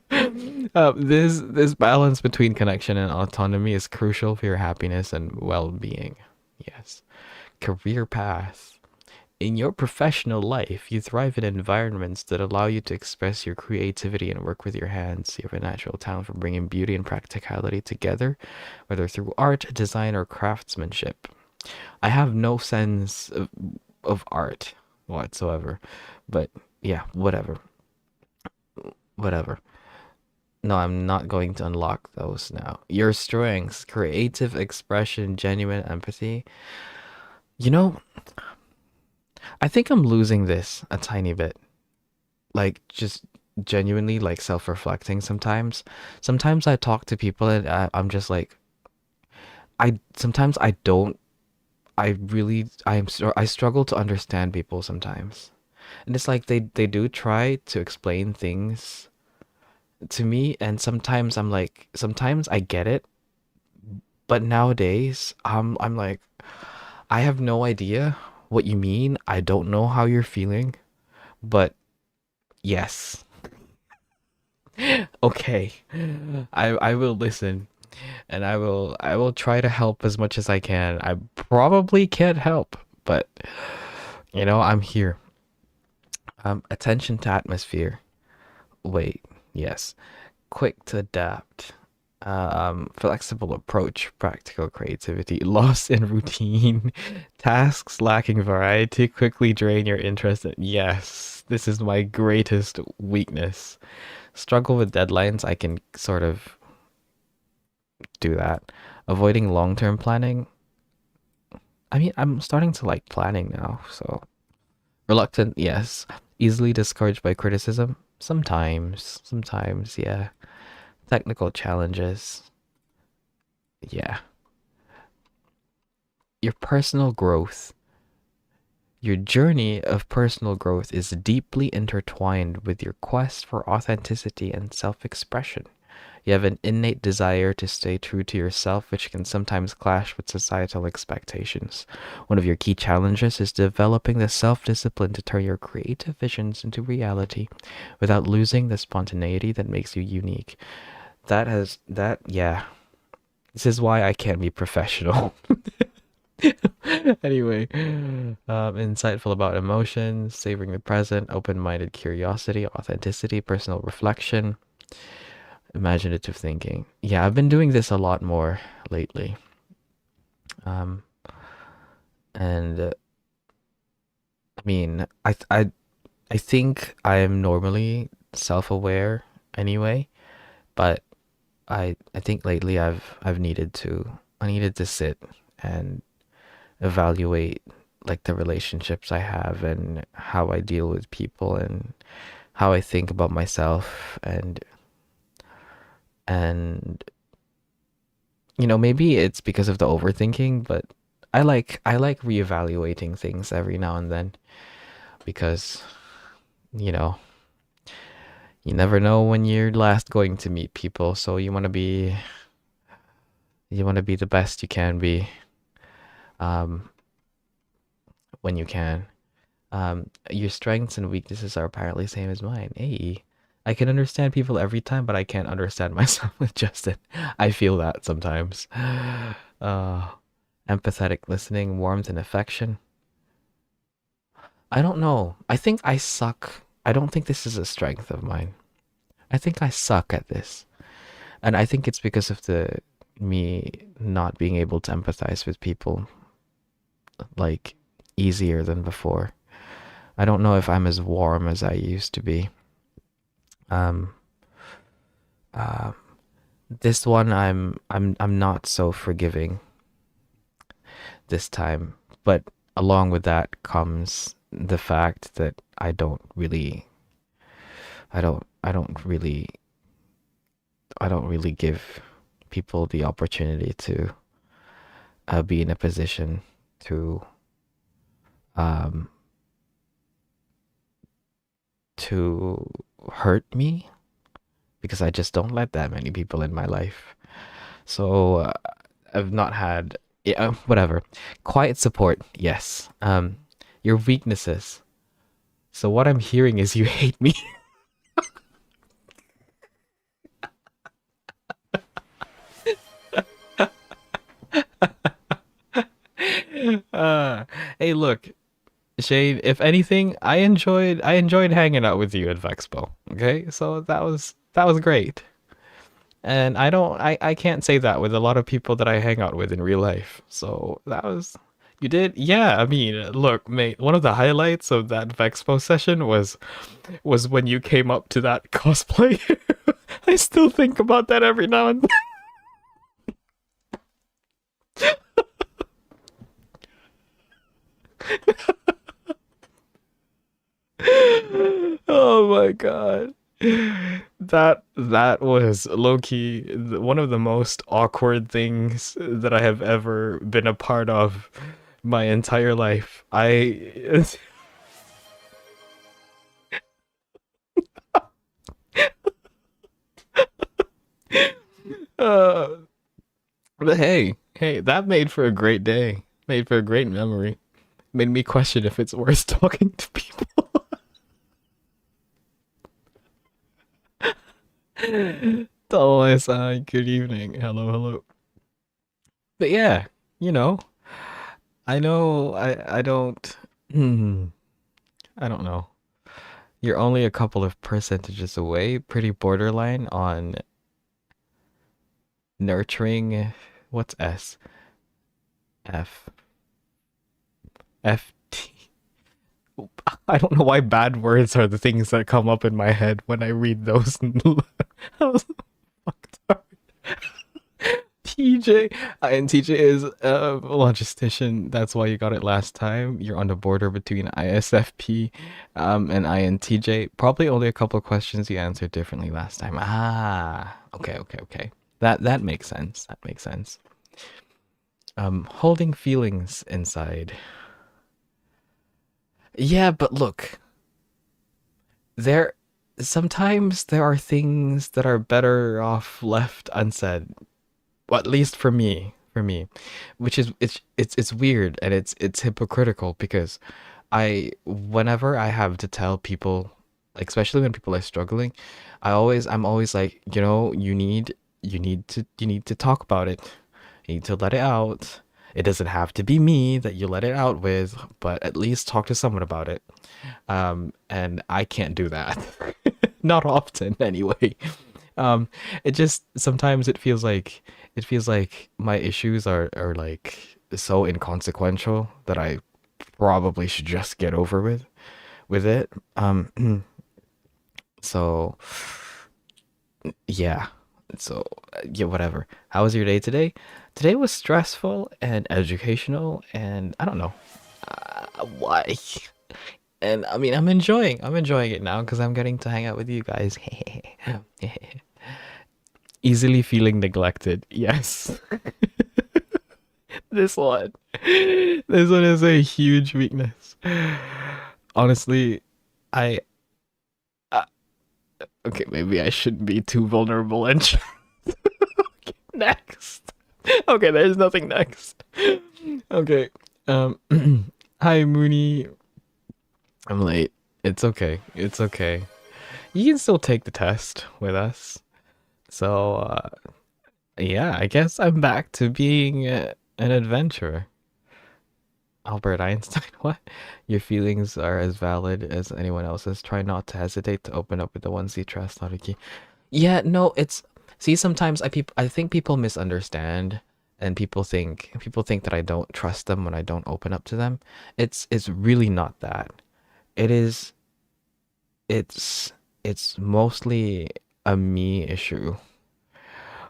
This balance between connection and autonomy is crucial for your happiness and well-being. Yes. Career path. In your professional life, you thrive in environments that allow you to express your creativity and work with your hands. You have a natural talent for bringing beauty and practicality together, whether through art, design, or craftsmanship. I have no sense of art whatsoever, but yeah, whatever. Whatever. No, I'm not going to unlock those now. Your strengths, creative expression, genuine empathy. You know, I think I'm losing this a tiny bit. Like, just genuinely, like, self-reflecting sometimes. Sometimes I talk to people and I'm just like, sometimes I don't, I struggle to understand people sometimes. And it's like they do try to explain things to me, and sometimes I'm like, sometimes I get it, but nowadays I'm like, I have no idea what you mean. I don't know how you're feeling, but yes. Okay. I will listen, and I will try to help as much as I can. I probably can't help, but I'm here. Attention to atmosphere. Wait, yes. Quick to adapt. Flexible approach, practical creativity, lost in routine, tasks lacking variety, quickly drain your interest. Yes, this is my greatest weakness. Struggle with deadlines, I can sort of do that. Avoiding long-term planning. I mean, I'm starting to like planning now, so reluctant, yes. Easily discouraged by criticism. Sometimes, yeah. Technical challenges. Yeah. Your personal growth. Your journey of personal growth is deeply intertwined with your quest for authenticity and self expression. You have an innate desire to stay true to yourself, which can sometimes clash with societal expectations. One of your key challenges is developing the self discipline to turn your creative visions into reality without losing the spontaneity that makes you unique. Yeah. This is why I can't be professional. Anyway, insightful about emotions, savoring the present, open-minded curiosity, authenticity, personal reflection, imaginative thinking. Yeah, I've been doing this a lot more lately. Um, and I mean, I think I'm normally self-aware anyway, but I think lately I needed to sit and evaluate like the relationships I have and how I deal with people and how I think about myself, and maybe it's because of the overthinking, but I like reevaluating things every now and then because you know you never know when you're last going to meet people, so you want to be the best you can be, um when you can. Your strengths and weaknesses are apparently same as mine. Hey, I can understand people every time, but I can't understand myself with Justin. I feel that sometimes. Uh, Empathetic listening, warmth and affection. I don't know. I think I suck. I don't think this is a strength of mine. I think I suck at this. And I think it's because of the me not being able to empathize with people like easier than before. I don't know if I'm as warm as I used to be. Um, uh, this one I'm not so forgiving this time, but along with that comes the fact that I don't really give people the opportunity to be in a position to um to hurt me because I just don't let that many people in my life. So I've not had, yeah, whatever. Quiet support, yes. Your weaknesses. So what I'm hearing is you hate me. uh, hey, look. Shane, if anything, I enjoyed hanging out with you at Vexpo. Okay, so that was great. And I can't say that with a lot of people that I hang out with in real life. So that was you did? Yeah, I mean, look, mate, one of the highlights of that Vexpo session was when you came up to that cosplay. I still think about that every now and then. Oh my god. That was low key one of the most awkward things that I have ever been a part of my entire life. I uh, but hey, that made for a great day. Made for a great memory. Made me question if it's worth talking to people. Oh, good evening. Hello, hello. But yeah, you know, I know I don't I don't know. You're only a couple of percentages away, pretty borderline on nurturing. What's S? F. F. T. I don't know why bad words are the things that come up in my head when I read those. I was fucked up. TJ. And TJ is a logistician. That's why you got it last time. You're on the border between ISFP and INTJ. Probably only a couple of questions you answered differently last time. Ah, okay, okay, okay. That makes sense. That makes sense. Holding feelings inside. Yeah, but look, there sometimes there are things that are better off left unsaid. Well, at least for me, which is it's weird and it's hypocritical because whenever I have to tell people, like especially when people are struggling, I'm always like, you need to talk about it. You need to let it out. It doesn't have to be me that you let it out with, but at least talk to someone about it. And I can't do that. Not often anyway. Um, it just sometimes it feels like my issues are like so inconsequential that I probably should just get over with it. So yeah. So yeah, whatever. How was your day today? Today was stressful and educational, and I don't know why. And I mean, I'm enjoying it now because I'm getting to hang out with you guys. Easily feeling neglected. Yes. This one. This one is a huge weakness. Honestly, I okay, maybe I shouldn't be too vulnerable and next. Okay, there's nothing next. Okay. Um Hi Mooney. I'm late. It's okay. It's okay. You can still take the test with us. So, yeah, I guess I'm back to being an adventurer. Albert Einstein, what? Your feelings are as valid as anyone else's. Try not to hesitate to open up with the ones you trust, Haruki. Yeah, no, it's see sometimes I think people misunderstand and people think that I don't trust them when I don't open up to them. It's really not that. It is it's it's mostly a me issue.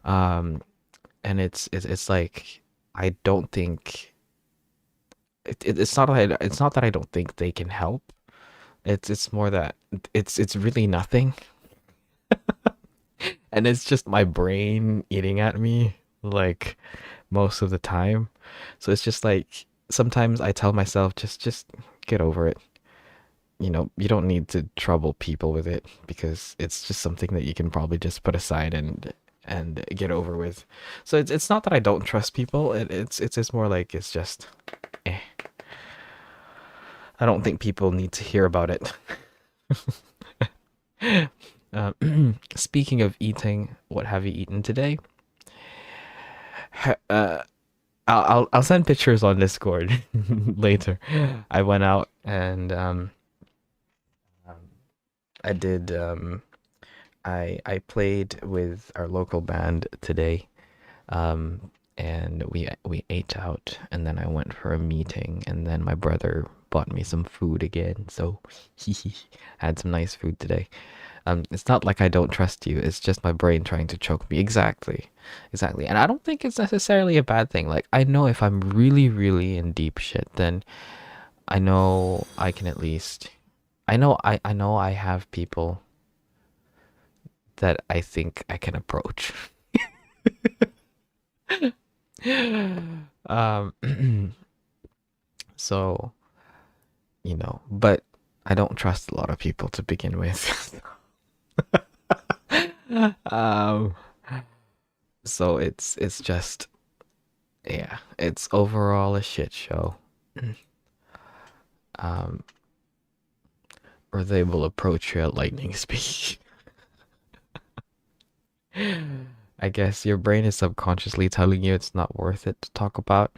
Um and it's like I don't think it's not that I don't think they can help. It's more that it's really nothing, and it's just my brain eating at me like most of the time. So it's just like sometimes I tell myself just get over it. You don't need to trouble people with it because it's just something that you can probably just put aside and get over with. So it's not that I don't trust people. It's just more like it's just eh. I don't think people need to hear about it. Uh, Speaking of eating, what have you eaten today? I'll send pictures on Discord later. I went out and um, I did I played with our local band today. And we ate out, and then I went for a meeting, and then my brother bought me some food again. So he had some nice food today. It's not like I don't trust you. It's just my brain trying to choke me. Exactly, exactly. And I don't think it's necessarily a bad thing. Like I know if I'm really, really in deep shit, then I know I can at least. I know I have people that I think I can approach. Um, so, but I don't trust a lot of people to begin with. um, so it's just yeah, it's overall a shit show. Um, or they will approach you at lightning speed. I guess your brain is subconsciously telling you it's not worth it to talk about.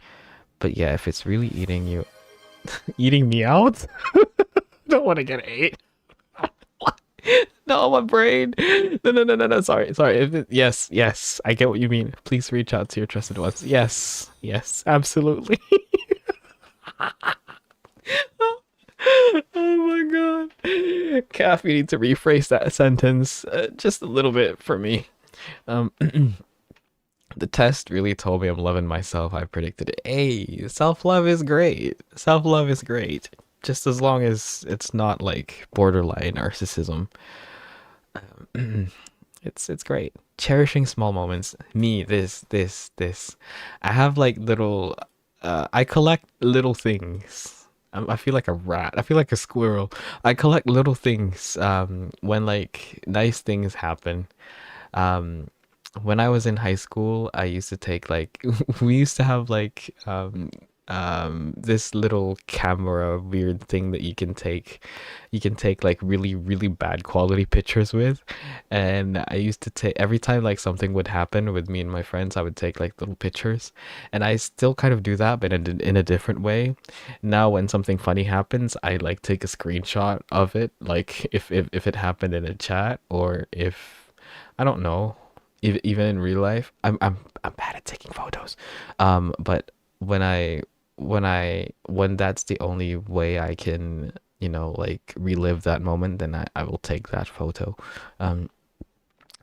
But yeah, if it's really eating you, eating me out, don't want to get ate. No, my brain. No, no, no, no, no. Sorry, sorry. Yes, yes. I get what you mean. Please reach out to your trusted ones. Yes, yes, absolutely. Oh my god. Calf, you need to rephrase that sentence just a little bit for me. Um, the test really told me I'm loving myself. I predicted it. Hey, self-love is great. Self-love is great. Just as long as it's not like borderline narcissism. It's great. Cherishing small moments. Me, this. I have like little I collect little things. I feel like a rat. I feel like a squirrel. I collect little things when like nice things happen. Um when I was in high school, I used to take like we used to have like this little camera weird thing that you can take like really really bad quality pictures with. And I used to take every time like something would happen with me and my friends, I would take like little pictures. And I still kind of do that, but in a different way. Now when something funny happens, I like take a screenshot of it, like if it happened in a chat, or if I don't know, even in real life. I'm bad at taking photos. But when when that's the only way I can, like relive that moment, then I will take that photo. Um,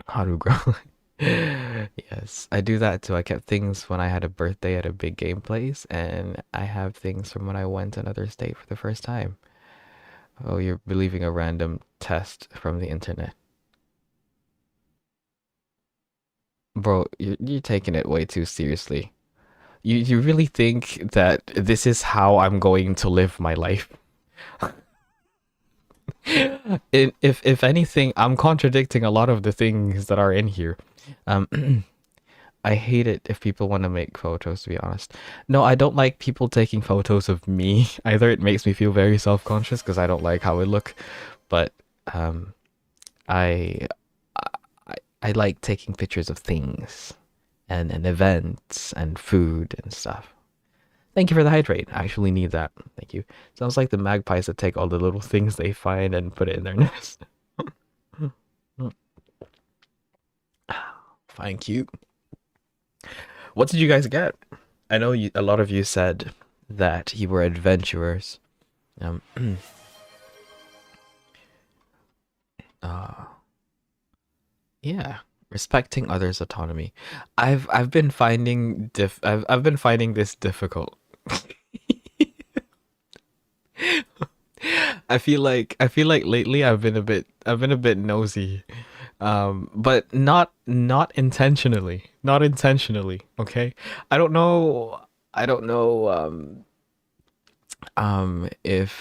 Haru grow. Yes, I do that too. I kept things when I had a birthday at a big game place, and I have things from when I went to another state for the first time. Oh, you're believing a random test from the internet. Bro, you're taking it way too seriously. You really think that this is how I'm going to live my life? If anything, I'm contradicting a lot of the things that are in here. Um, I hate it if people want to make photos, to be honest. No, I don't like people taking photos of me. Either it makes me feel very self-conscious because I don't like how I look, but um, I, I like taking pictures of things and events and food and stuff. Thank you for the hydrate. I actually need that. Thank you. Sounds like the magpies that take all the little things they find and put it in their nest. Fine, cute. What did you guys get? I know a lot of you said that you were adventurers. Um, uh, yeah, respecting others' autonomy. I've been finding I've been finding this difficult. I feel like lately I've been a bit nosy. But not intentionally. Not intentionally, okay? I don't know if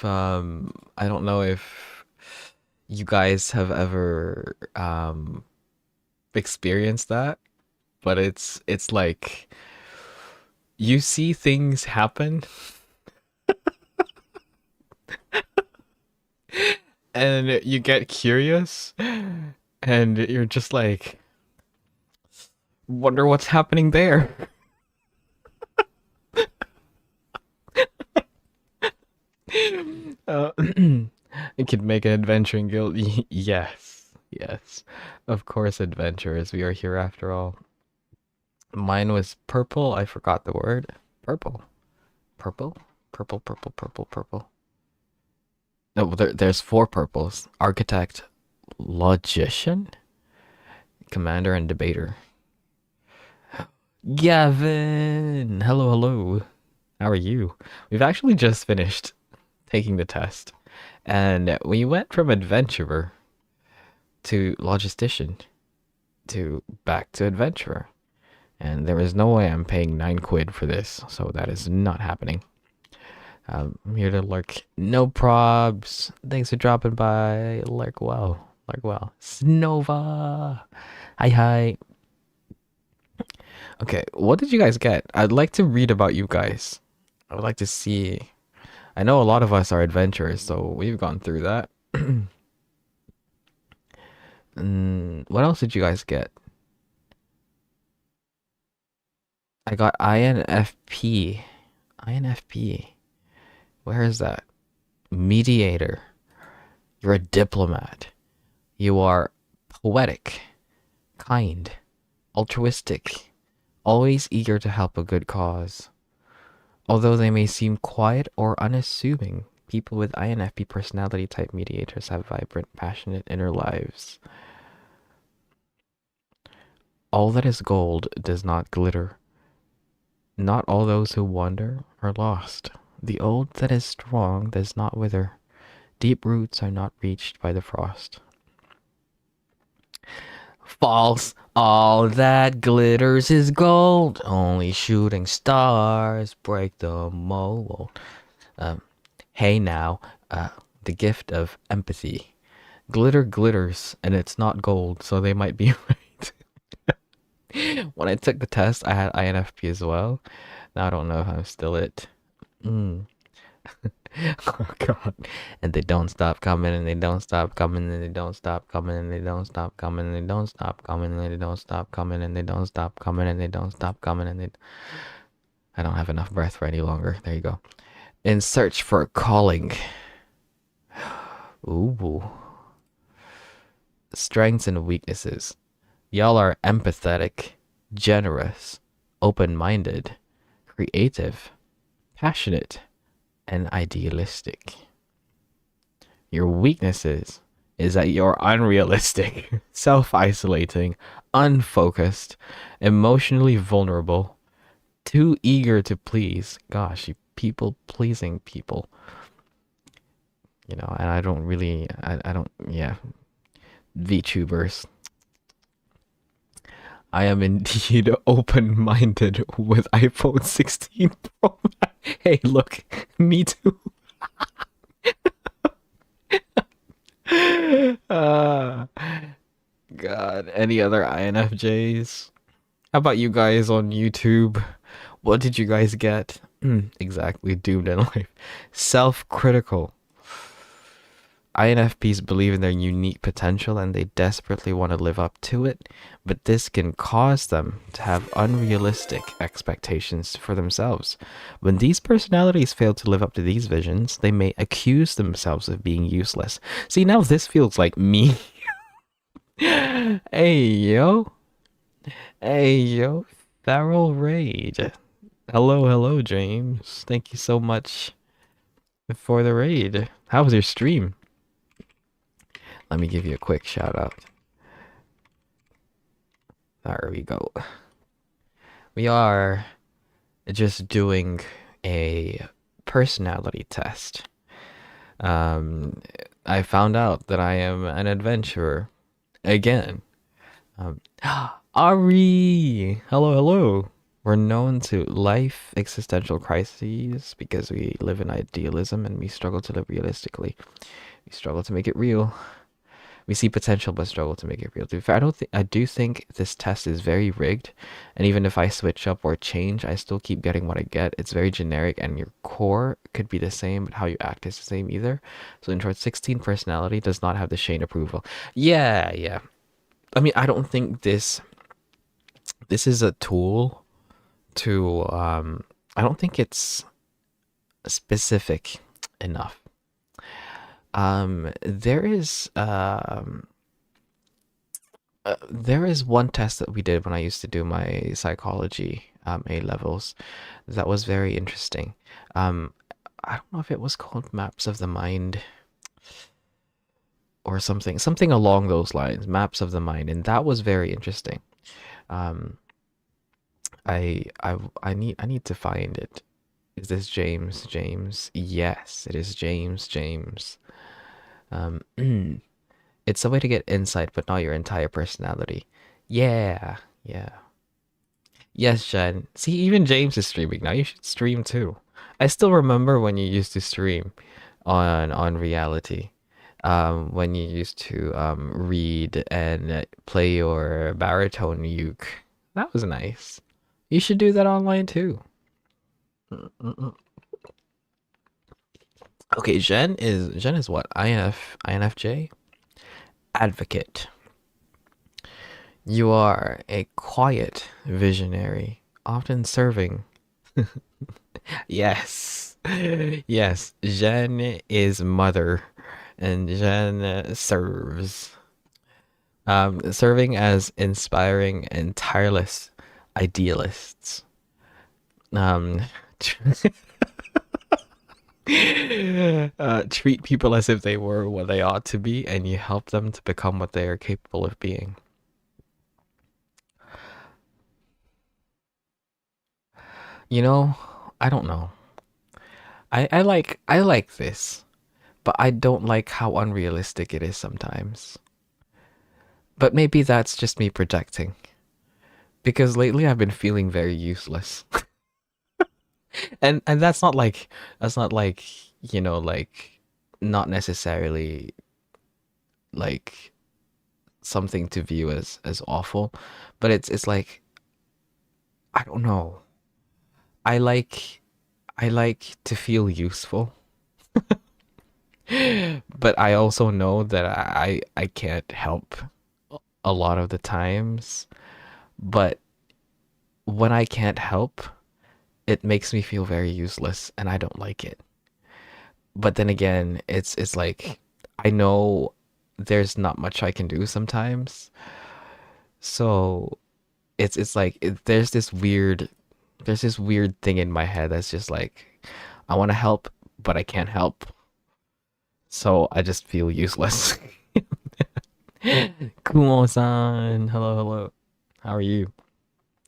I don't know if you guys have ever experienced that, but it's like you see things happen and you get curious and you're just like, wonder what's happening there. It could make an adventuring guild. Yes, yes. Of course, adventurers. We are here after all. Mine was purple. I forgot the word. Purple. Purple? Purple, purple, purple, purple. No, there's four purples. Architect, logician, commander, and debater. Gavin! Hello, hello. How are you? We've actually just finished taking the test. And we went from adventurer to logistician to back to adventurer. And there is no way I'm paying 9 quid for this, so that is not happening. I'm here to lurk. No probs. Thanks for dropping by. Lurk well. Lurk well. Snova. Hi, hi. Okay, what did you guys get? I'd like to read about you guys. I would like to see. I know a lot of us are adventurers, so we've gone through that. What else did you guys get? I got INFP. INFP. Where is that? Mediator. You're a diplomat. You are poetic, kind, altruistic, always eager to help a good cause. Although they may seem quiet or unassuming, people with INFP personality type mediators have vibrant, passionate inner lives. All that is gold does not glitter. Not all those who wander are lost. The old that is strong does not wither. Deep roots are not reached by the frost. False. All that glitters is gold. Only shooting stars break the mold. Hey now, the gift of empathy. Glitter glitters, and it's not gold, so they might be right. When I took the test, I had INFP as well. Now I don't know if I'm still it. Oh god. And they don't stop coming, and they don't stop coming, and they don't stop coming, and they don't stop coming, and they don't stop coming, and they don't stop coming, and they don't stop coming, and they don't stop coming, and they... I don't have enough breath for any longer. There you go. In search for a calling. Ooh. Strengths and weaknesses. Y'all are empathetic, generous, open-minded, creative, passionate, and idealistic. Your weaknesses is that you're unrealistic, self-isolating, unfocused, emotionally vulnerable, too eager to please. Gosh, you people-pleasing people. You know, and I don't really, I don't, yeah. VTubers. I am indeed open-minded with iPhone 16 Pro. Hey, look, me too. uh, God, any other INFJs? How about you guys on YouTube? What did you guys get? Exactly, doomed in life. Self-critical. INFPs believe in their unique potential and they desperately want to live up to it, but this can cause them to have unrealistic expectations for themselves. When these personalities fail to live up to these visions, they may accuse themselves of being useless. See, now this feels like me. Hey, yo. Hey, yo. Feral Raid. Hello, hello, James. Thank you so much for the raid. How was your stream? Let me give you a quick shout out. There we go. We are just doing a personality test. I found out that I am an adventurer again. Ari! Hello, hello. We're known to life existential crises because we live in idealism and we struggle to live realistically. We struggle to make it real. We see potential but struggle to make it real. I do think this test is very rigged, and even if I switch up or change, I still keep getting what I get. It's very generic, and your core could be the same, but how you act is the same either. So in short, 16 personality does not have the Shane approval. Yeah. I mean, I don't think this is a tool to I don't think it's specific enough. There is one test that we did when I used to do my psychology A levels that was very interesting. Um, I don't know if it was called Maps of the Mind or something along those lines, Maps of the Mind, and that was very interesting. Um, I need to find it. Is this James? James? Yes, it is James. James. Um, it's a way to get insight, but not your entire personality. Yeah, yeah. Yes, Jen. See, even James is streaming now. You should stream too. I still remember when you used to stream on reality. When you used to read and play your baritone uke. That was nice. You should do that online too. Mm-mm-mm. Okay, Jen is what? INFJ? Advocate. You are a quiet visionary, often serving. Yes. Yes, Jen is mother and Jen serves. Serving as inspiring and tireless idealists. Um, treat people as if they were what they ought to be, and you help them to become what they are capable of being. You know, I don't know. I like this, but I don't like how unrealistic it is sometimes. But maybe that's just me projecting. Because lately I've been feeling very useless. And that's not like, like not necessarily like something to view as awful, but it's like I don't know. I like I like to feel useful, but I also know that I can't help a lot of the times. But when I can't help, it makes me feel very useless and I don't like it. But then again, it's like I know there's not much I can do sometimes. So it's like there's this weird thing in my head that's just like I want to help, but I can't help. So I just feel useless. Kumo-san, hello, hello. How are you?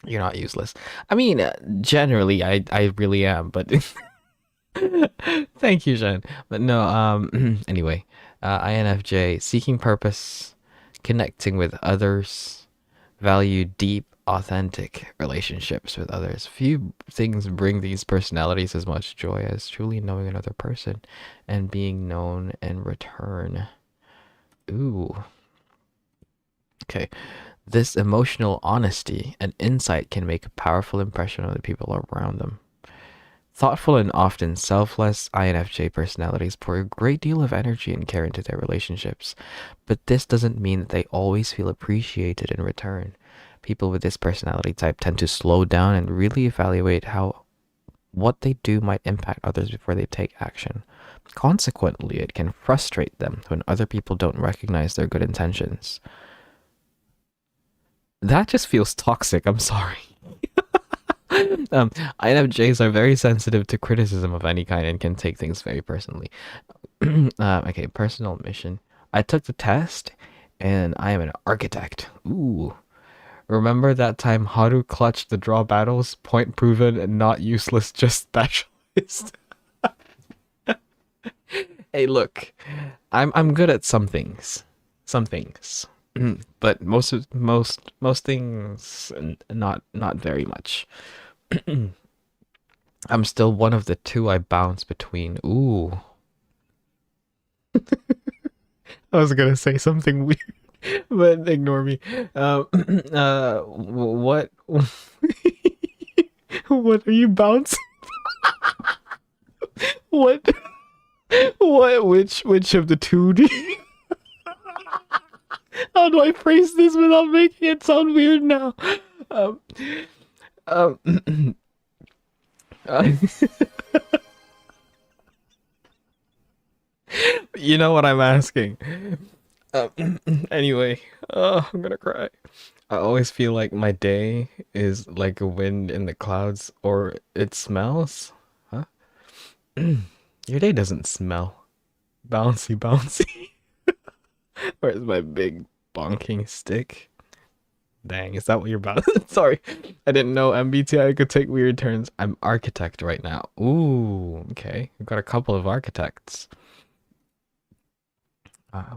You're not useless. I mean, generally, I really am, but thank you, Jen. But no, anyway, INFJ, seeking purpose, connecting with others, value deep, authentic relationships with others. Few things bring these personalities as much joy as truly knowing another person and being known in return. Ooh, okay. This emotional honesty and insight can make a powerful impression on the people around them. Thoughtful and often selfless, INFJ personalities pour a great deal of energy and care into their relationships, but this doesn't mean that they always feel appreciated in return. People with this personality type tend to slow down and really evaluate how what they do might impact others before they take action. Consequently, it can frustrate them when other people don't recognize their good intentions. That just feels toxic, I'm sorry. INFJs are very sensitive to criticism of any kind and can take things very personally. Okay, personal mission. I took the test and I am an architect. Ooh. Remember that time Haru clutched the draw battles? Point proven and not useless, just specialist. Hey, look. I'm good at some things. Some things. But most things not very much. I'm still one of the two I bounce between. Ooh. I was gonna say something weird, but ignore me. What? What are you bouncing? What? What? Which of the two do you... How do I phrase this without making it sound weird now? Um, um, uh, You know what I'm asking. Anyway, I'm gonna cry. I always feel like my day is like a wind in the clouds, or it smells. Huh? Your day doesn't smell. Bouncy, bouncy. Where's my big bonking stick? Dang, is that what you're about? Sorry, I didn't know MBTI could take weird turns. I'm architect right now. Ooh, okay. We've got a couple of architects.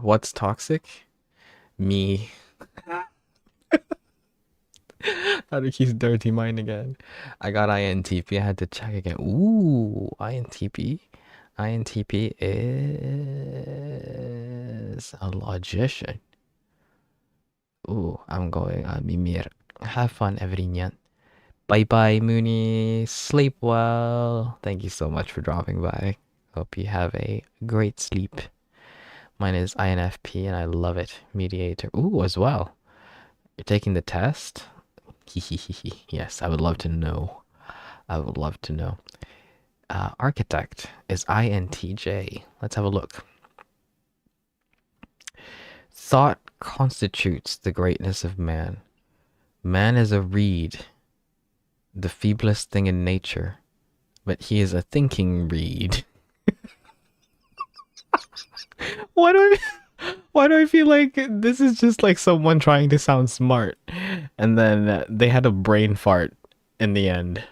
What's toxic? Me. How to keep dirty mind again. I got INTP. I had to check again. Ooh, INTP. INTP is a logician. Ooh, I'm going Mimir. Have fun, everyone. Bye bye, Mooney. Sleep well. Thank you so much for dropping by. Hope you have a great sleep. Mine is INFP and I love it. Mediator. Ooh, as well. You're taking the test? Yes, I would love to know. I would love to know. Architect is INTJ. Let's have a look. Thought constitutes the greatness of man. Man is a reed, the feeblest thing in nature, but he is a thinking reed. Why do I feel like this is just like someone trying to sound smart, and then they had a brain fart in the end.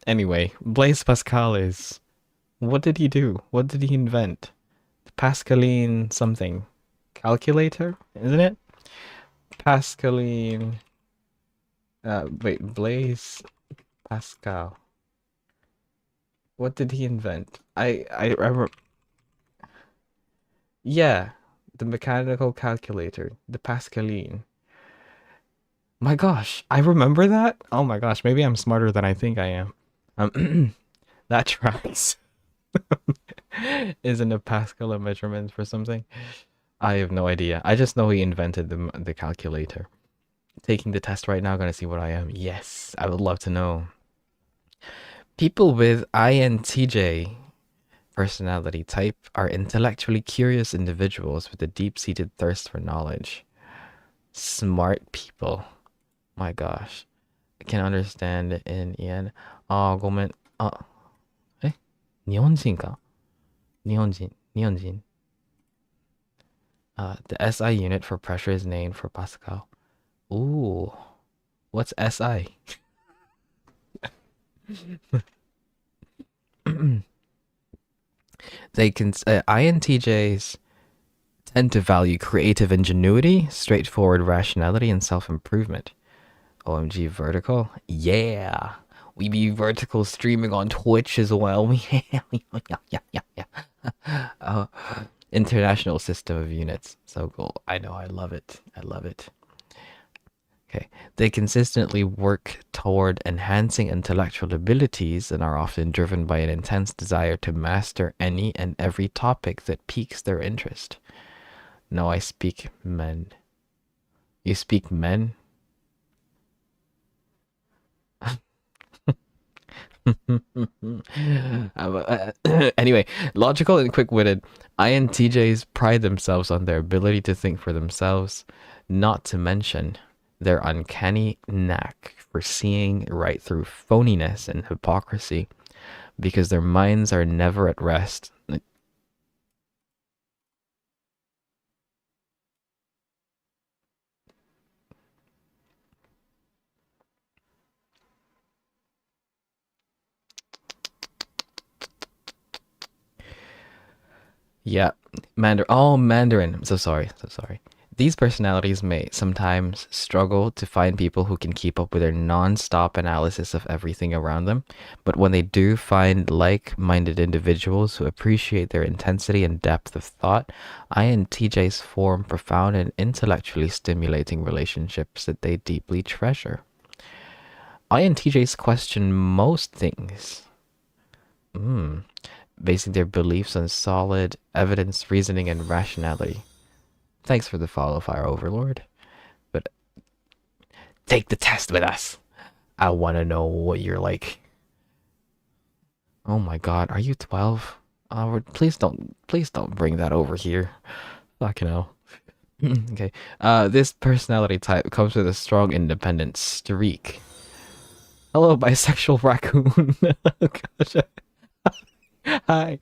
Anyway, Blaise Pascal is. What did he do? What did he invent? The Pascaline something. Calculator, isn't it? Pascaline. Wait, Blaise Pascal. What did he invent? I remember. Yeah, the mechanical calculator, the Pascaline. My gosh, I remember that? Oh my gosh, maybe I'm smarter than I think I am. That tracks. Isn't a Pascal a measurement for something? I have no idea. I just know he invented the calculator. Taking the test right now, gonna see what I am. Yes, I would love to know. People with INTJ personality type are intellectually curious individuals with a deep-seated thirst for knowledge. Smart people. My gosh. I can understand in Ian. ごめん. 日本人か? 日本人. The SI unit for pressure is named for Pascal. Ooh. What's SI? INTJs tend to value creative ingenuity, straightforward rationality, and self-improvement. OMG vertical? Yeah. We be vertical streaming on Twitch as well. Yeah. International system of units. So cool. I know. I love it. I love it. Okay. They consistently work toward enhancing intellectual abilities and are often driven by an intense desire to master any and every topic that piques their interest. No, I speak men. You speak men? Anyway, logical and quick-witted, INTJs pride themselves on their ability to think for themselves, not to mention their uncanny knack for seeing right through phoniness and hypocrisy because their minds are never at rest. Yeah, Mandarin. I'm so sorry. So sorry. These personalities may sometimes struggle to find people who can keep up with their non-stop analysis of everything around them, but when they do find like-minded individuals who appreciate their intensity and depth of thought, INTJs form profound and intellectually stimulating relationships that they deeply treasure. INTJs question most things. Basing their beliefs on solid evidence, reasoning, and rationality. Thanks for the follow, Fire Overlord. But take the test with us. I want to know what you're like. Oh my god, are you 12? Please don't bring that over here. Fucking hell. Okay. This personality type comes with a strong independent streak. Hello, bisexual raccoon. Oh, gosh. Hi.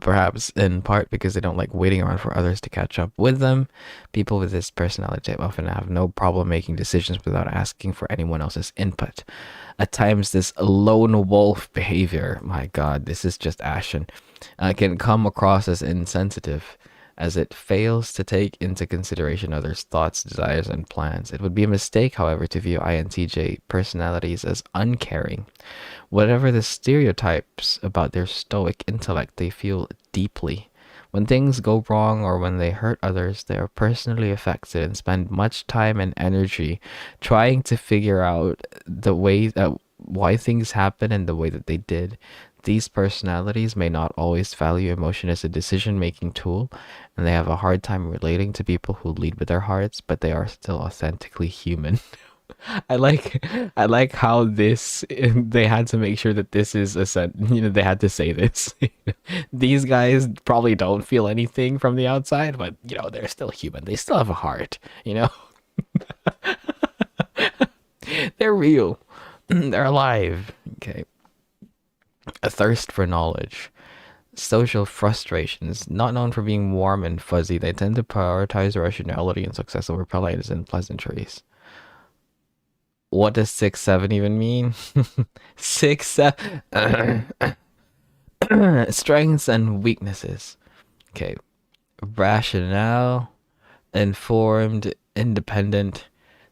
Perhaps in part because they don't like waiting around for others to catch up with them. People with this personality type often have no problem making decisions without asking for anyone else's input. At times, this lone wolf behavior, my god, this is just ashen, can come across as insensitive, as it fails to take into consideration others' thoughts, desires, and plans. It would be a mistake, however, to view INTJ personalities as uncaring. Whatever the stereotypes about their stoic intellect, they feel deeply. When things go wrong or when they hurt others, they are personally affected and spend much time and energy trying to figure out the way that why things happen and the way that they did. These personalities may not always value emotion as a decision-making tool, and they have a hard time relating to people who lead with their hearts, but they are still authentically human. I like I like how this they had to make sure that this is a set, they had to say this. These guys probably don't feel anything from the outside, but they're still human. They still have a heart, you know? They're real. They're alive. Okay. A thirst for knowledge. Social frustrations. Not known for being warm and fuzzy, they tend to prioritize rationality and success over politeness and pleasantries. What does 6-7 even mean? 6-7. Strengths and weaknesses. Okay. Rationale, informed, independent,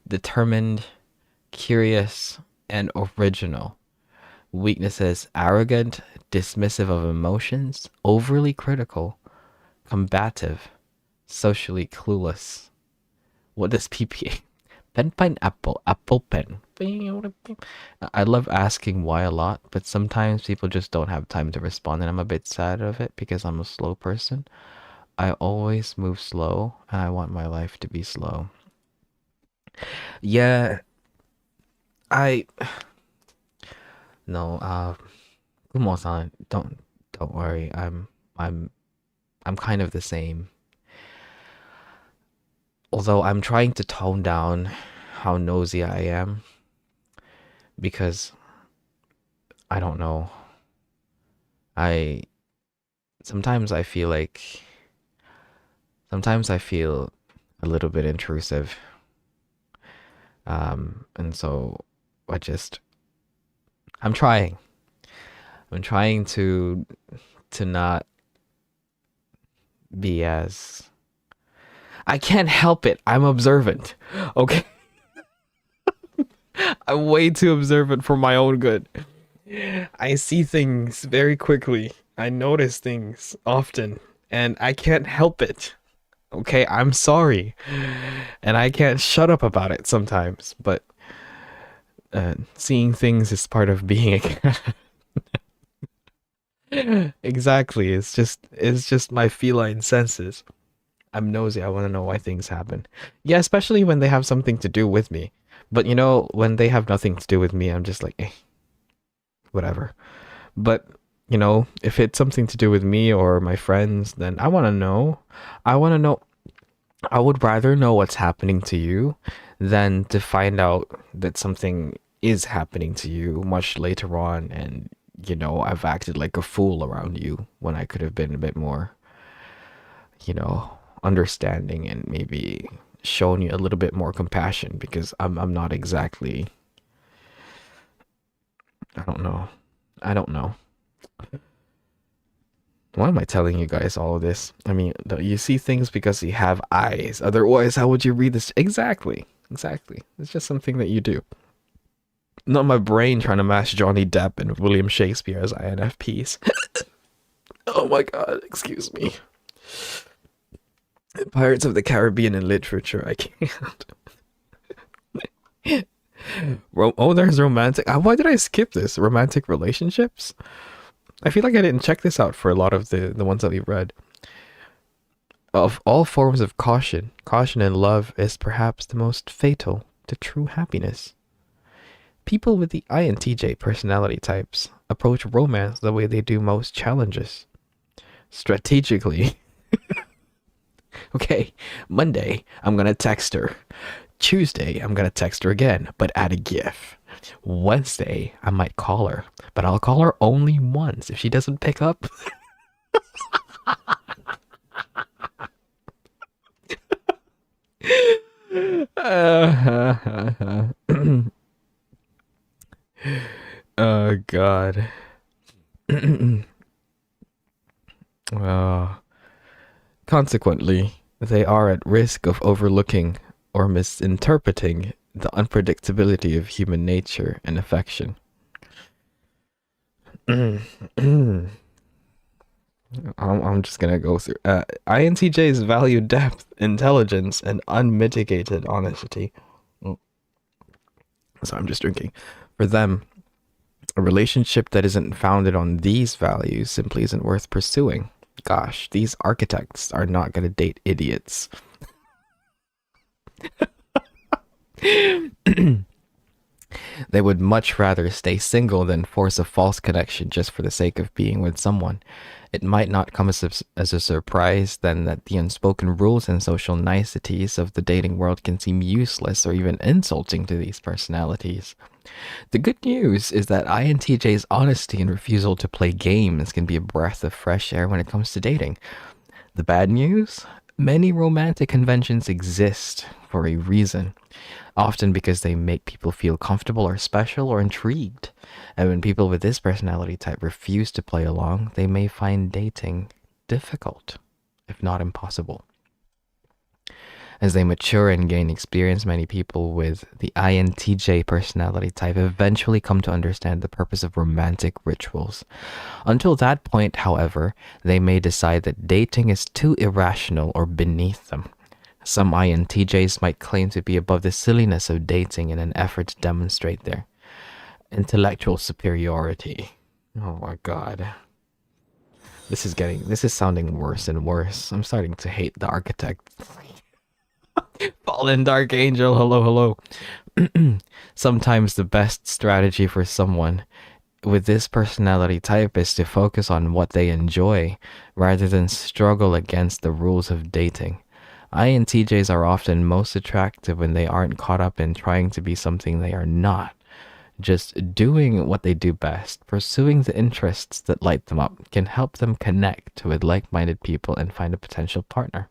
determined, curious, and original. Weaknesses: arrogant, dismissive of emotions, overly critical, combative, socially clueless. What does PPA? Pen, pineapple, apple pen. I love asking why a lot, but sometimes people just don't have time to respond, and I'm a bit sad of it because I'm a slow person. I always move slow, and I want my life to be slow. Yeah, I no, Kumo-san, don't worry. I'm I'm kind of the same. Although I'm trying to tone down how nosy I am because I don't know. I sometimes I feel like sometimes I feel a little bit intrusive. And so I just I'm trying. I'm trying to not be as I can't help it. I'm observant. Okay. I'm way too observant for my own good. I see things very quickly. I notice things often, and I can't help it. Okay, I'm sorry. And I can't shut up about it sometimes, but seeing things is part of being a cat. Exactly. It's just my feline senses. I'm nosy. I want to know why things happen. Yeah, especially when they have something to do with me. But when they have nothing to do with me, I'm just like, whatever. But if it's something to do with me or my friends, then I want to know. I want to know. I would rather know what's happening to you than to find out that something is happening to you much later on, and I've acted like a fool around you when I could have been a bit more, understanding and maybe shown you a little bit more compassion, because I'm not exactly, I don't know. I don't know. Why am I telling you guys all of this? I mean, you see things because you have eyes. Otherwise, how would you read this? Exactly. Exactly. It's just something that you do. Not my brain trying to match Johnny Depp and William Shakespeare as INFPs. Oh my god, excuse me. Pirates of the Caribbean in literature, I can't. Oh, there's romantic. Why did I skip this? Romantic relationships? I feel like I didn't check this out for a lot of the ones that we read. Of all forms of caution, caution in love is perhaps the most fatal to true happiness. People with the INTJ personality types approach romance the way they do most challenges. Strategically. Okay, Monday, I'm gonna text her. Tuesday, I'm gonna text her again, but add a GIF. Wednesday, I might call her, but I'll call her only once. If she doesn't pick up, oh God. uh, Consequently, they are at risk of overlooking or misinterpreting the unpredictability of human nature and affection. I'm just gonna go through. INTJs value depth, intelligence, and unmitigated honesty. Oh, so I'm just drinking. For them, a relationship that isn't founded on these values simply isn't worth pursuing. Gosh, these architects are not gonna date idiots. They would much rather stay single than force a false connection just for the sake of being with someone. It might not come as a surprise then that the unspoken rules and social niceties of the dating world can seem useless or even insulting to these personalities. The good news is that INTJ's honesty and refusal to play games can be a breath of fresh air when it comes to dating. The bad news? Many romantic conventions exist for a reason, often because they make people feel comfortable or special or intrigued. And when people with this personality type refuse to play along, they may find dating difficult, if not impossible. As they mature and gain experience, many people with the INTJ personality type eventually come to understand the purpose of romantic rituals. Until that point, however, they may decide that dating is too irrational or beneath them. Some INTJs might claim to be above the silliness of dating in an effort to demonstrate their intellectual superiority. Oh my God. This is sounding worse and worse. I'm starting to hate the architect. Fallen Dark Angel, hello, hello. Sometimes the best strategy for someone with this personality type is to focus on what they enjoy rather than struggle against the rules of dating. INTJs are often most attractive when they aren't caught up in trying to be something they are not. Just doing what they do best, pursuing the interests that light them up, can help them connect with like-minded people and find a potential partner.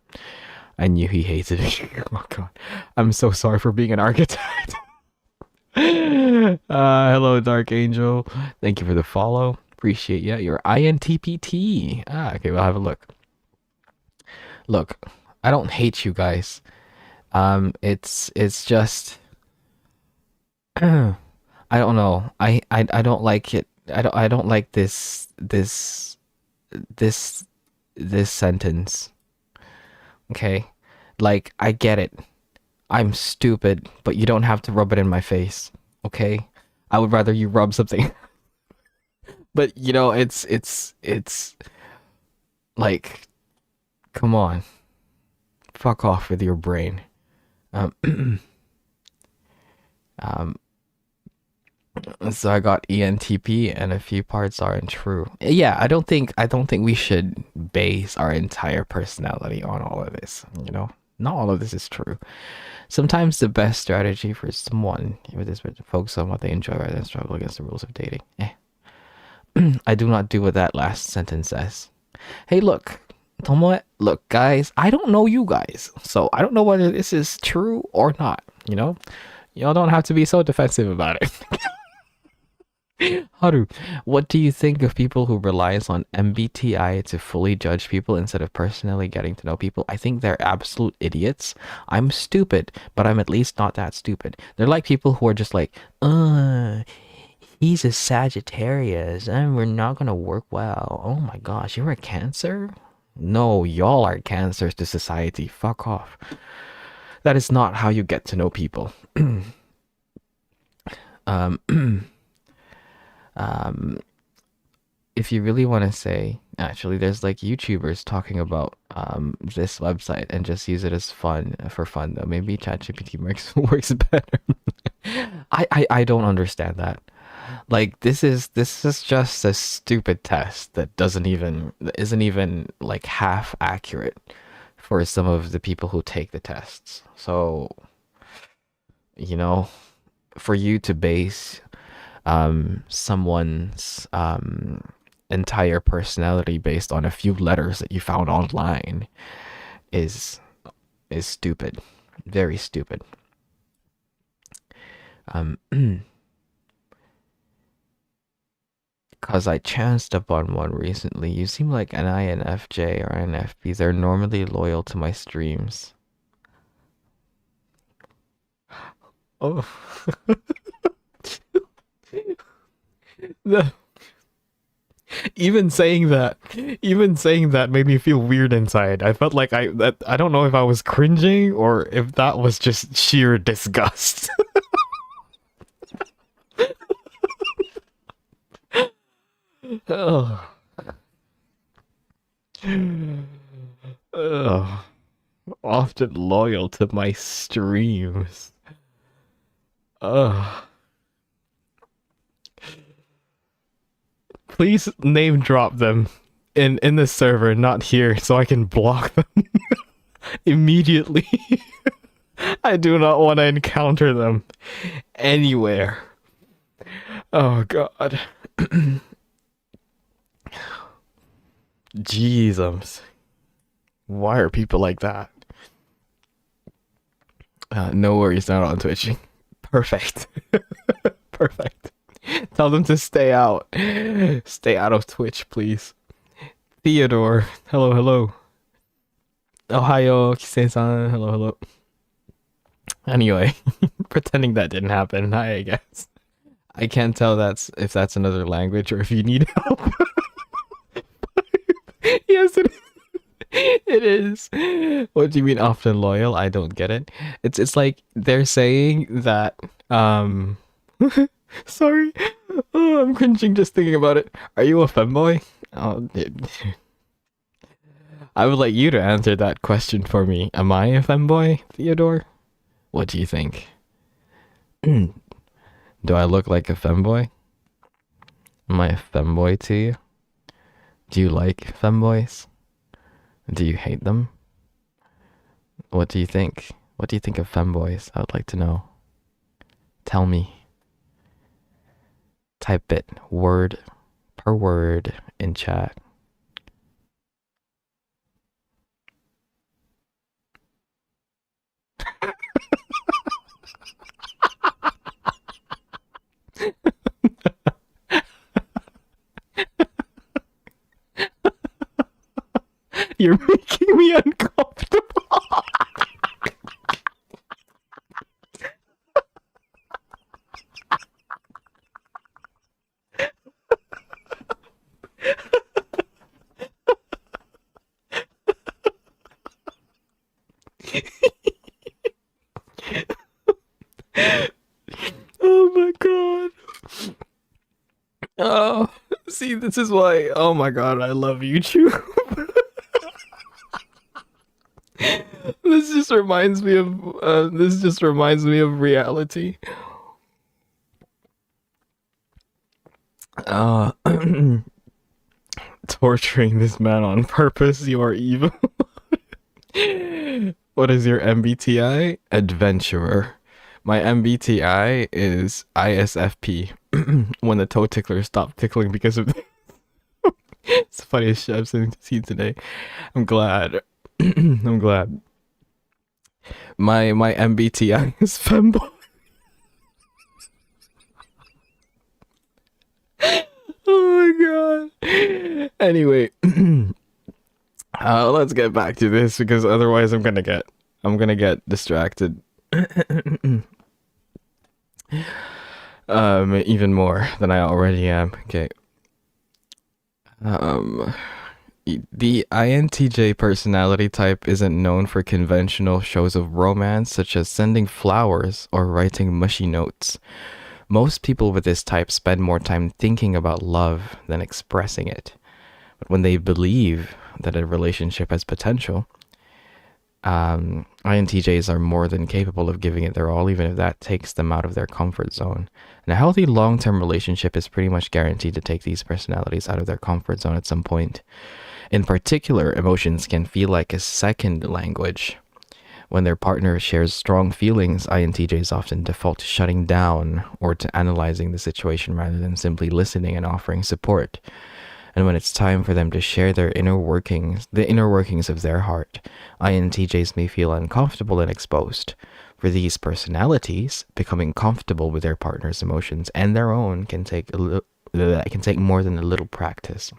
I knew he hated me. Oh God. I'm so sorry for being an architect. Hello, Dark Angel. Thank you for the follow. Appreciate you. You're INTPT. Okay, we'll have a look. Look, I don't hate you guys. It's just I don't know. I don't like it. I don't like this sentence. Okay? Like, I get it. I'm stupid, but you don't have to rub it in my face. Okay? I would rather you rub something. But you know, it's like, come on. Fuck off with your brain. Um, um so I got ENTP and a few parts aren't true. Yeah, I don't think we should base our entire personality on all of this, you know? Not all of this is true. Sometimes the best strategy for someone with this is to focus on what they enjoy rather than struggle against the rules of dating. I do not do what that last sentence says. Hey, look, Tomoe, look, guys, I don't know you guys, so I don't know whether this is true or not, you know? Y'all don't have to be so defensive about it. Haru, what do you think of people who relies on MBTI to fully judge people instead of personally getting to know people? I think they're absolute idiots. I'm stupid, but I'm at least not that stupid. They're like people who are just like, he's a Sagittarius and we're not gonna work well. Oh my gosh, you're a Cancer? No, y'all are cancers to society. Fuck off. That is not how you get to know people. If you really want to say, actually, there's like YouTubers talking about this website and just use it as fun for fun though. Maybe ChatGPT works better. I don't understand that. Like this is just a stupid test that isn't even like half accurate for some of the people who take the tests. So, you know, for you to base someone's entire personality based on a few letters that you found online is stupid. Very stupid. Um Cause I chanced upon one recently. You seem like an INFJ or INFP. They're normally loyal to my streams. Oh, the, even saying that made me feel weird inside. I felt like I don't know if I was cringing or if that was just sheer disgust. Oh, oh, often loyal to my streams. Oh, please name drop them in the server, not here, so I can block them immediately. I do not want to encounter them anywhere. Oh God. Jesus. Why are people like that? No worries, not on Twitch. Perfect. Perfect. Tell them to stay out. Stay out of Twitch, please. Theodore. Hello, hello. Ohio, Kise-san. Hello, hello. Anyway, pretending that didn't happen, I guess. I can't tell if that's another language or if you need help. Yes, it is. What do you mean often loyal? I don't get it. It's like they're saying that sorry. Oh, I'm cringing just thinking about it. Are you a femboy? Oh, dude. I would like you to answer that question for me. Am I a femboy, Theodore? What do you think? Do I look like a femboy? Am I a femboy to you? Do you like femboys? Do you hate them? What do you think? What do you think of femboys? I would like to know. Tell me. Type it word per word in chat. You're making me uncomfortable. Oh my God. Oh, see, this is why. Oh my God, I love YouTube. This just reminds me of reality. Uh, torturing this man on purpose. You are evil. What is your MBTI? Adventurer. My MBTI is ISFP. When the toe tickler stopped tickling because of it's the funniest shit I've seen today. I'm glad. I'm glad. My MBTI is femboy. Oh my God. Anyway, let's get back to this because otherwise I'm gonna get distracted. Even more than I already am. Okay. The INTJ personality type isn't known for conventional shows of romance, such as sending flowers or writing mushy notes. Most people with this type spend more time thinking about love than expressing it. But when they believe that a relationship has potential, INTJs are more than capable of giving it their all, even if that takes them out of their comfort zone. And a healthy long term relationship is pretty much guaranteed to take these personalities out of their comfort zone at some point. In particular, emotions can feel like a second language. When their partner shares strong feelings, INTJs often default to shutting down or to analyzing the situation rather than simply listening and offering support. And when it's time for them to share their inner workings, the inner workings of their heart, INTJs may feel uncomfortable and exposed. For these personalities, becoming comfortable with their partner's emotions and their own can take more than a little practice.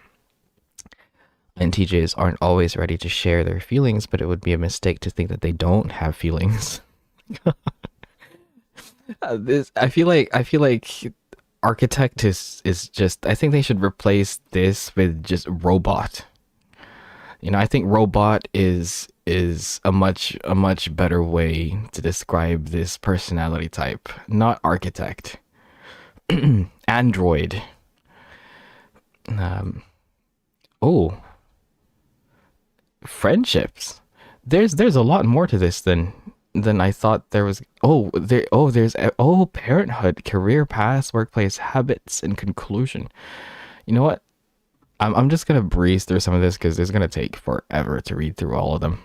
INTJs aren't always ready to share their feelings, but it would be a mistake to think that they don't have feelings. I feel like architect is just, I think they should replace this with just robot. I think robot is a much better way to describe this personality type, not architect. Android. Um, oh, friendships. There's a lot more to this than I thought there was. There's parenthood, career paths, workplace habits, and conclusion. You know what? I'm just gonna breeze through some of this because it's gonna take forever to read through all of them.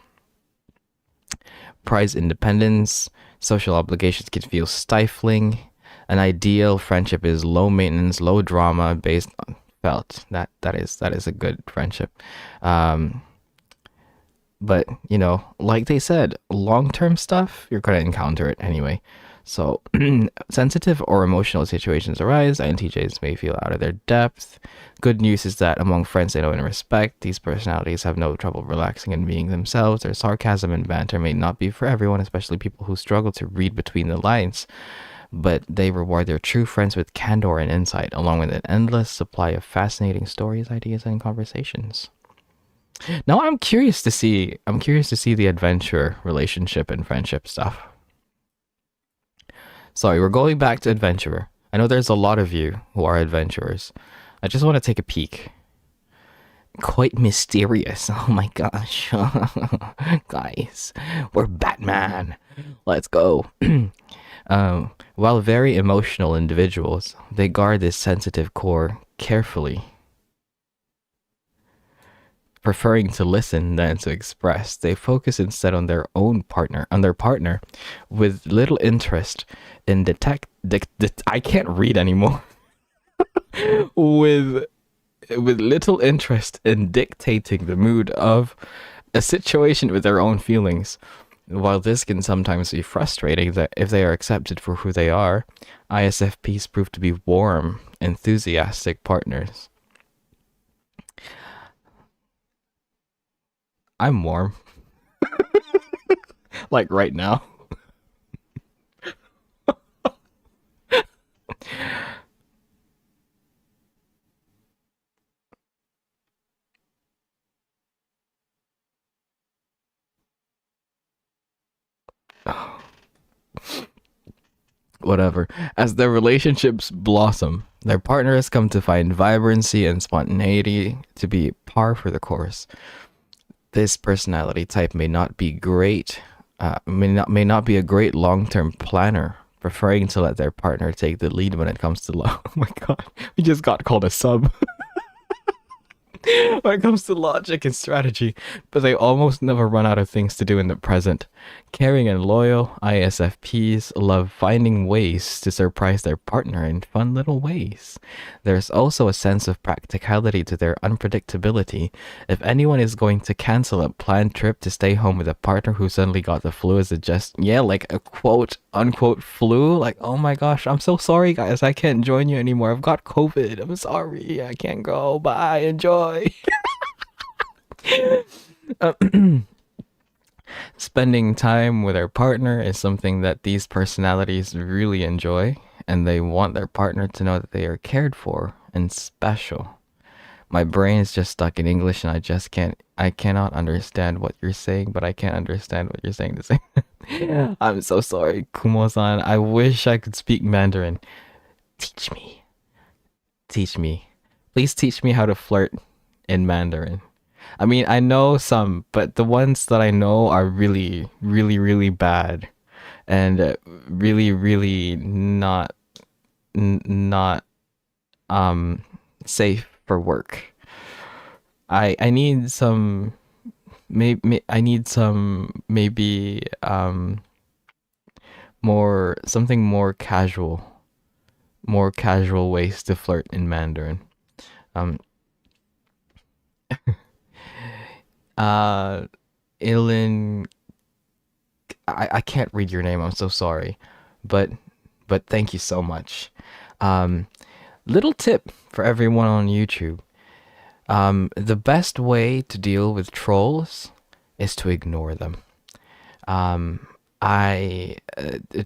Prize independence, social obligations can feel stifling. An ideal friendship is low maintenance, low drama, based on felt. That is a good friendship. Um, but like they said, long-term stuff, you're gonna encounter it anyway. So sensitive or emotional situations arise, INTJs may feel out of their depth. Good news is that among friends they know and respect, these personalities have no trouble relaxing and being themselves. Their sarcasm and banter may not be for everyone, especially people who struggle to read between the lines, but they reward their true friends with candor and insight, along with an endless supply of fascinating stories, ideas, and conversations. Now I'm curious to see the adventure, relationship, and friendship stuff. Sorry, we're going back to adventurer. I know there's a lot of you who are adventurers. I just want to take a peek. Quite mysterious. Oh my gosh. Guys, we're Batman. Let's go. While very emotional individuals, they guard this sensitive core carefully, preferring to listen than to express. They focus instead on their partner, with little interest in I can't read anymore. with with little interest in dictating the mood of a situation with their own feelings. While this can sometimes be frustrating, that if they are accepted for who they are, ISFPs prove to be warm, enthusiastic partners. I'm warm, like right now. Whatever. As their relationships blossom, their partners come to find vibrancy and spontaneity to be par for the course. This personality type may not be a great long-term planner, preferring to let their partner take the lead when it comes to love. Oh my god, we just got called a sub. When it comes to logic and strategy, but they almost never run out of things to do in the present. Caring and loyal, ISFPs love finding ways to surprise their partner in fun little ways. There's also a sense of practicality to their unpredictability. If anyone is going to cancel a planned trip to stay home with a partner who suddenly got the flu as a like a quote unquote flu, like, oh my gosh, I'm so sorry guys, I can't join you anymore. I've got COVID. I'm sorry, I can't go. Bye, enjoy. Uh, Spending time with their partner is something that these personalities really enjoy, and they want their partner to know that they are cared for and special. My brain is just stuck in English, and I cannot understand what you're saying, but I can't understand what you're saying to say. Yeah. I'm so sorry, Kumo-san. I wish I could speak Mandarin. Teach me. Teach me. Please teach me how to flirt in Mandarin. I mean, I know some, but the ones that I know are really, really, really bad, and really, really not um safe for work. I need some maybe I need some maybe more something more casual ways to flirt in Mandarin. Um uh Ilin, I can't read your name. I'm so sorry. But thank you so much. Um Little tip for everyone on YouTube. The best way to deal with trolls is to ignore them. Um,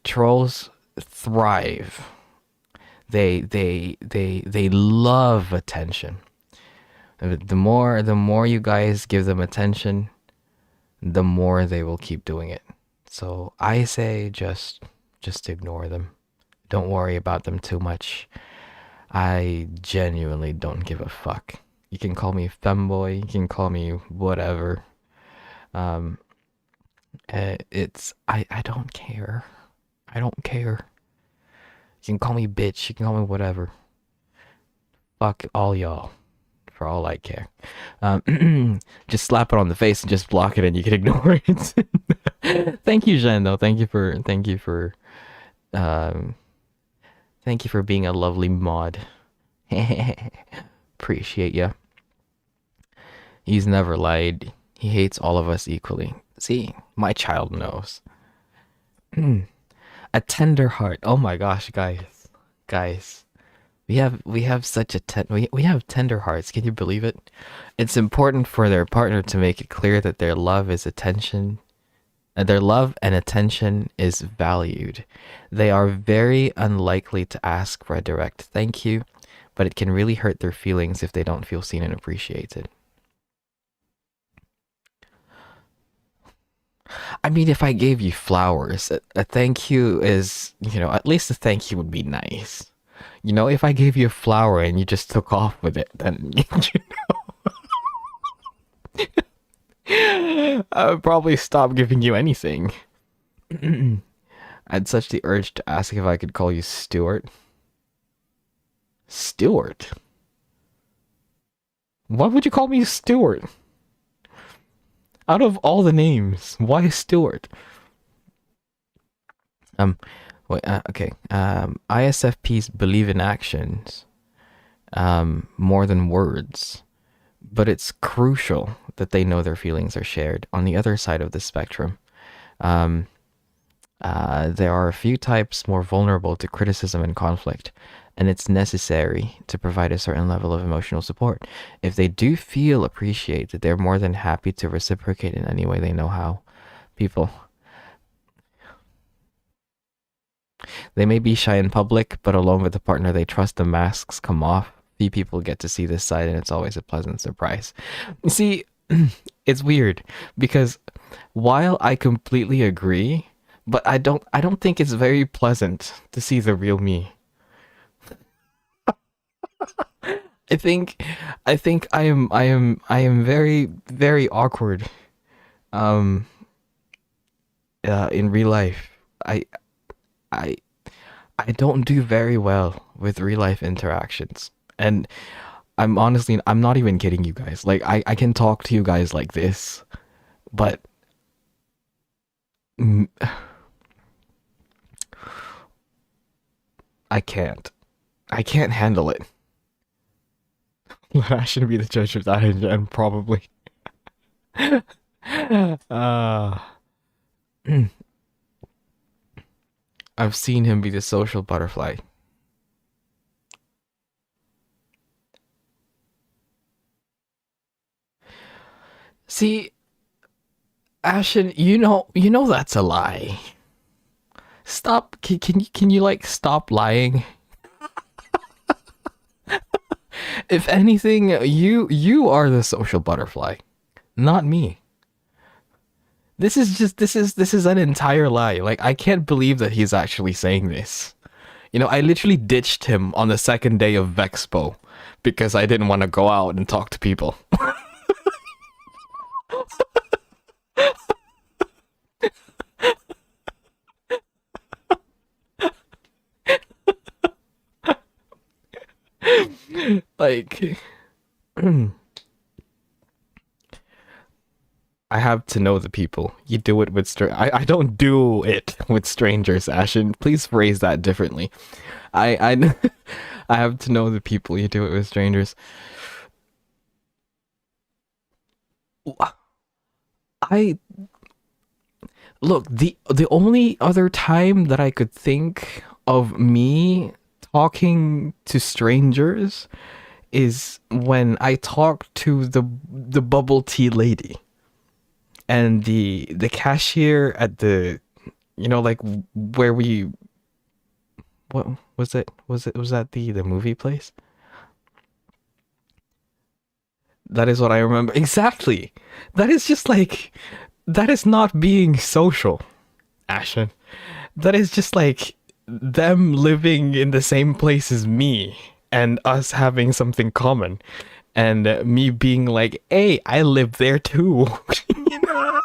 trolls thrive. They love attention. The more you guys give them attention, the more they will keep doing it. So I say just ignore them. Don't worry about them too much. I genuinely don't give a fuck. You can call me femboy, you can call me whatever. Um, I don't care. I don't care. You can call me bitch, you can call me whatever. Fuck all y'all, for all I care. Just slap it on the face and just block it, and you can ignore it. Thank you, Jen. Though, um, thank you for being a lovely mod. Appreciate ya. He's never lied. He hates all of us equally. See, my child knows. A tender heart. Oh my gosh, guys. Guys. We have such a we have tender hearts. Can you believe it? It's important for their partner to make it clear that their love is attention. Their love and attention is valued. They are very unlikely to ask for a direct thank you, but it can really hurt their feelings if they don't feel seen and appreciated. I mean, if I gave you flowers, a thank you is, at least a thank you would be nice. If I gave you a flower and you just took off with it, then I would probably stop giving you anything. I had such the urge to ask if I could call you Stuart. Stuart? Why would you call me Stuart? Out of all the names, why Stuart? Wait, okay. ISFPs believe in actions, more than words, but it's crucial that they know their feelings are shared. On the other side of the spectrum, there are a few types more vulnerable to criticism and conflict, and it's necessary to provide a certain level of emotional support. If they do feel appreciated, they're more than happy to reciprocate in any way they know how. People, they may be shy in public, but alone with a partner they trust, the masks come off. Few people get to see this side, and it's always a pleasant surprise. You see, it's weird because while I completely agree, but I don't think it's very pleasant to see the real me. I think I am very very awkward um in real life. I I don't do very well with real life interactions. And I'm not even kidding you guys. Like I can talk to you guys like this, but mm, I can't. I can't handle it. I shouldn't be the judge of that, and probably. uh, I've seen him be the social butterfly. See, Ashen, you know that's a lie. Stop. Can you like stop lying? If anything, you are the social butterfly, not me. This is an entire lie. Like I can't believe that he's actually saying this. I literally ditched him on the second day of Vexpo because I didn't want to go out and talk to people. Like, I have to know the people. You do it with I don't do it with strangers, Ashen. Please phrase that differently. I I have to know the people. You do it with strangers. I look, the only other time that I could think of me talking to strangers is when I talked to the bubble tea lady and the cashier at the, you know, like where we, what was it, was that the movie place? That is what I remember exactly. That is just like, that is not being social, Ashen. That is just like them living in the same place as me and us having something common, and me being like, hey, I live there too. You know?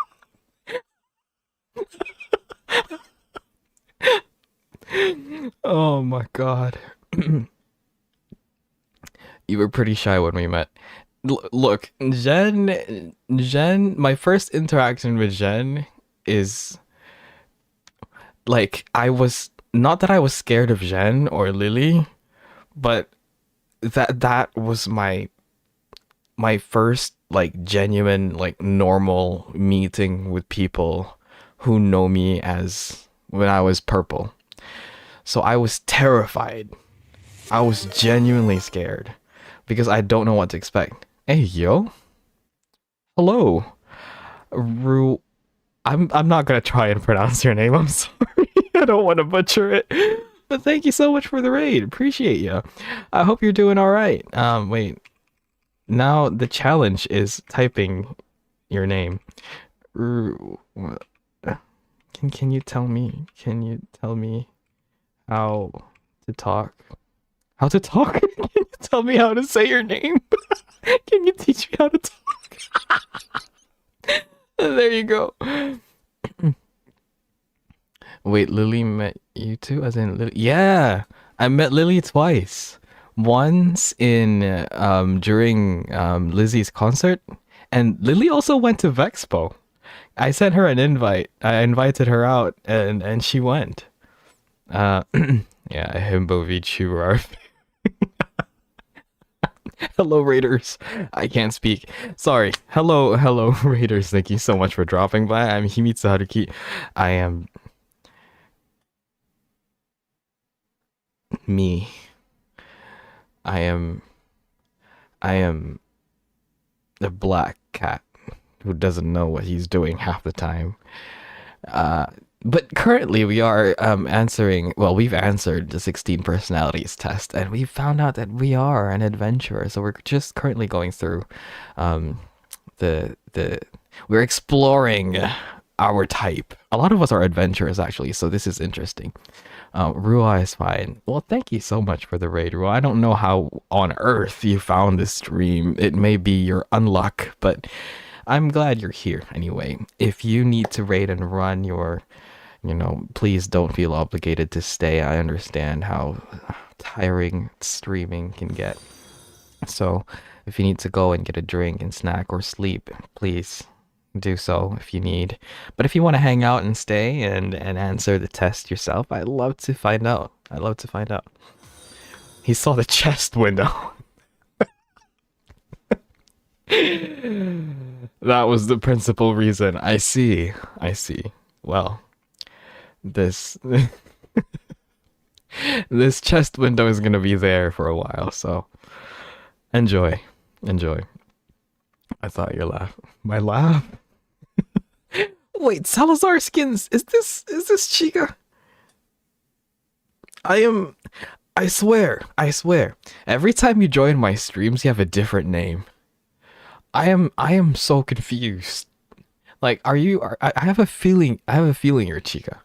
Oh my god. You were pretty shy when we met. Look, Jen, my first interaction with Jen is like, I was not that I was scared of Jen or Lily, but that was my first like genuine like normal meeting with people who know me as when I was purple. So I was terrified. I was genuinely scared because I don't know what to expect. Hey yo, hello, Ru. I'm not gonna try and pronounce your name. I'm sorry. I don't want to butcher it. But thank you so much for the raid. Appreciate you. I hope you're doing all right. Wait. Now the challenge is typing your name. Ru- can you tell me? Can you tell me how to talk? How to talk? Can you tell me how to say your name? Can you teach me how to talk? There you go. Wait, Lily met you too? As in Lily? Yeah, I met Lily twice. Once in during Lizzie's concert, and Lily also went to Vexpo. I sent her an invite. I invited her out, and she went. Uh, yeah, himbo VTuber. Hello, Raiders. I can't speak. Sorry. Hello, Raiders. Thank you so much for dropping by. I'm Himitsu Haruki. I am me. I am I am the black cat who doesn't know what he's doing half the time. Uh, but currently we are answering. Well, we've answered the 16 personalities test, and we found out that we are an adventurer. So we're just currently going through um, the we're exploring our type. A lot of us are adventurers actually, so this is interesting. Rua is fine. Well, thank you so much for the raid, Rua. I don't know how on earth you found this stream. It may be your unluck, but I'm glad you're here anyway. If you need to raid and run your, you know, please don't feel obligated to stay. I understand how tiring streaming can get. So if you need to go and get a drink and snack or sleep, please do so if you need. But if you want to hang out and stay and answer the test yourself, I'd love to find out. I'd love to find out. He saw the chest window. That was the principal reason. I see. I see. Well, this this chest window is gonna be there for a while, so enjoy. Enjoy. I thought your laugh. My laugh? Wait, Salazar skins. Is this Chica? I am I swear. Every time you join my streams, you have a different name. I am so confused. Like, I have a feeling you're Chica.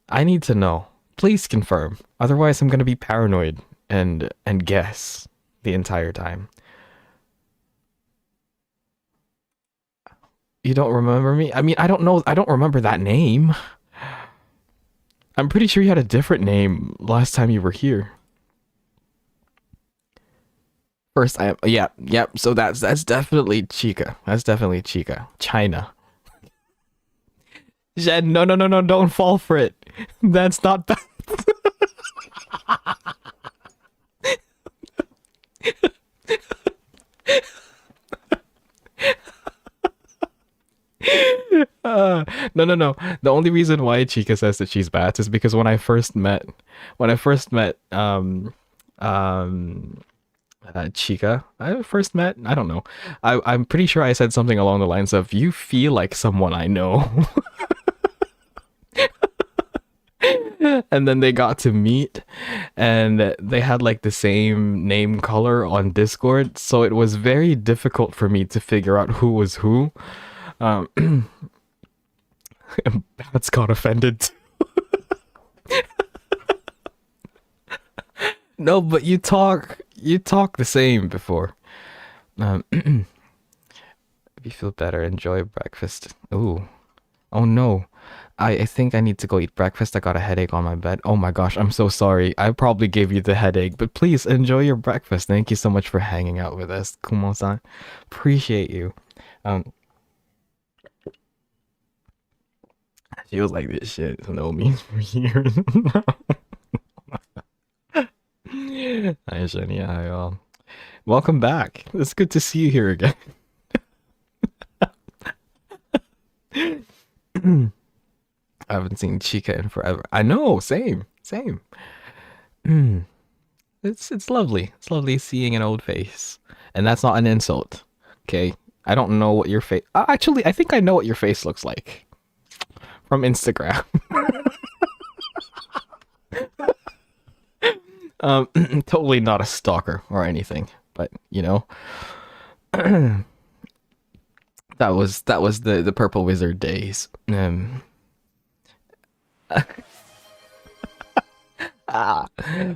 I need to know. Please confirm. Otherwise I'm gonna be paranoid and guess the entire time. You don't remember me? I mean, I don't know. I don't remember that name. I'm pretty sure you had a different name last time you were here. First, yeah. So that's definitely Chica. That's definitely Chica. China. Jen, no, don't fall for it. That's not that. No. The only reason why Chica says that she's bad is because when I first met, um, Chica, I first met, I don't know. I'm pretty sure I said something along the lines of, "You feel like someone I know." And then they got to meet and they had like the same name color on Discord, so it was very difficult for me to figure out who was who. Um, Bats got offended. No, but you talk the same before. If you feel better, enjoy breakfast. Ooh. Oh no. I think I need to go eat breakfast. I got a headache on my bed. Oh my gosh, I'm so sorry. I probably gave you the headache, but please enjoy your breakfast. Thank you so much for hanging out with us, Kumo-san. Appreciate you. Um, she was like, this shit know me for years. Hi, Shania. Hi, all. Welcome back. It's good to see you here again. I haven't seen Chica in forever. I know, same. It's lovely. It's lovely seeing an old face, and that's not an insult. Okay, I don't know what your face. Actually, I think I know what your face looks like from Instagram. Totally not a stalker or anything, but you know, that was the purple wizard days. Ah,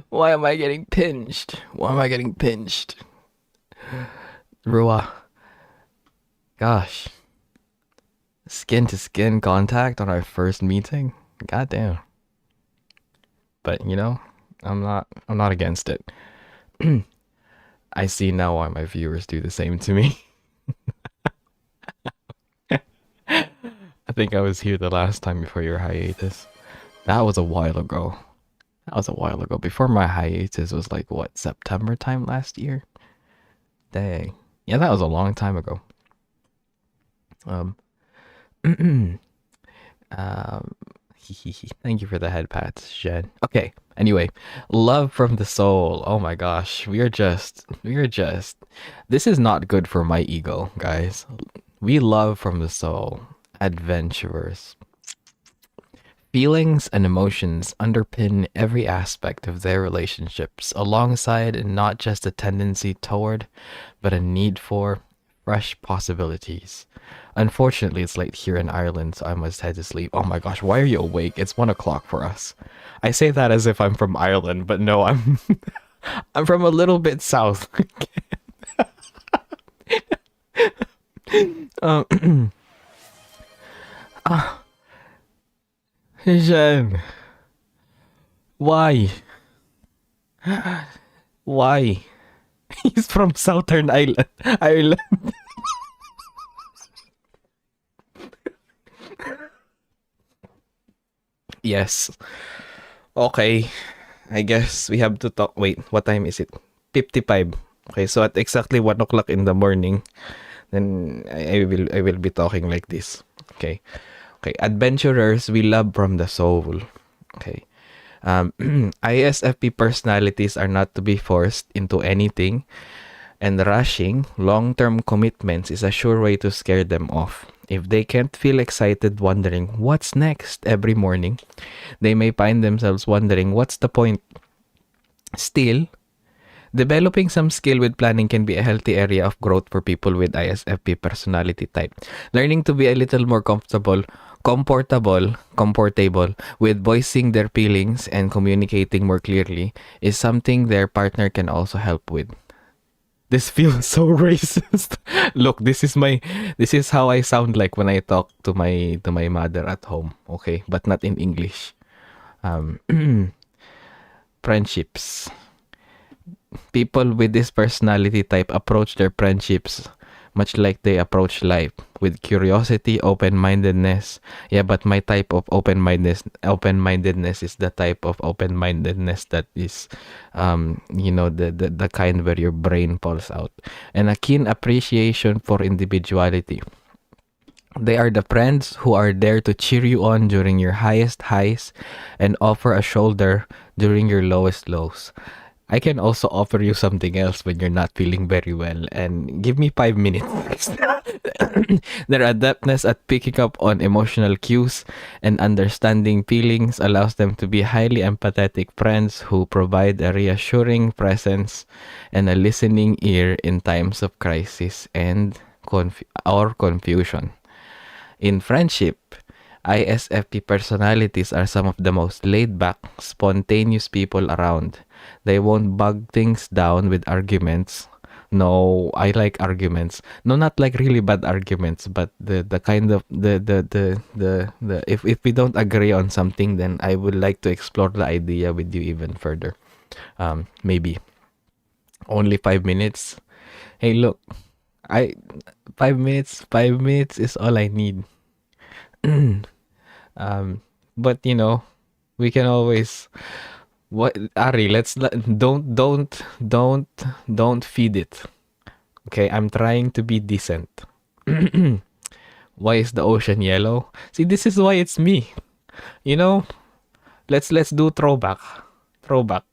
why am I getting pinched? Why am I getting pinched? Rua, gosh, skin to skin contact on our first meeting. Goddamn. But you know, I'm not against it. I see now why my viewers do the same to me. I think I was here the last time before your hiatus. That was a while ago. That was a while ago. Before my hiatus was like what, September time last year? Dang. Yeah, that was a long time ago. Um um thank you for the head pats, Jen. Okay. Anyway, love from the soul. Oh my gosh. We are just this is not good for my ego, guys. We love from the soul. Adventurers. Feelings and emotions underpin every aspect of their relationships, alongside and not just a tendency toward, but a need for fresh possibilities. Unfortunately, it's late here in Ireland, so I must head to sleep. Oh my gosh, why are you awake? It's 1 o'clock for us. I say that as if I'm from Ireland, but no, I'm I'm from a little bit south. um, ah, Jen, why? Why? He's from Southern Ireland. Ireland. Yes. Okay. I guess we have to talk. Wait, what time is it? 55. Okay, so at exactly 1 o'clock in the morning, then I will be talking like this. Okay. Okay. Adventurers we love from the soul. Okay. ISFP personalities are not to be forced into anything, and rushing long-term commitments is a sure way to scare them off. If they can't feel excited wondering what's next every morning, they may find themselves wondering what's the point. Still, developing some skill with planning can be a healthy area of growth for people with ISFP personality type. Learning to be a little more comfortable with voicing their feelings and communicating more clearly is something their partner can also help with. This feels so racist. Look, this is how I sound like when I talk to my mother at home, okay? But not in English. Um Friendships. People with this personality type approach their friendships much like they approach life, with curiosity, open-mindedness. Yeah, but my type of open-mindedness is the type of open-mindedness that is the kind where your brain falls out, and a keen appreciation for individuality. They are the friends who are there to cheer you on during your highest highs and offer a shoulder during your lowest lows. I can also offer you something else when you're not feeling very well, and give me 5 minutes. Their adeptness at picking up on emotional cues and understanding feelings allows them to be highly empathetic friends who provide a reassuring presence and a listening ear in times of crisis and or confusion. In friendship, ISFP personalities are some of the most laid back, spontaneous people around. They won't bog things down with arguments. No, I like arguments. No, not like really bad arguments, but the kind of the if we don't agree on something, then I would like to explore the idea with you even further. Maybe only 5 minutes. Hey, look, I 5 minutes. 5 minutes is all I need. But we can always what Ari, don't feed it. Okay, I'm trying to be decent. Why is the ocean yellow? See, this is why it's me. You know, let's do throwback. Throwback.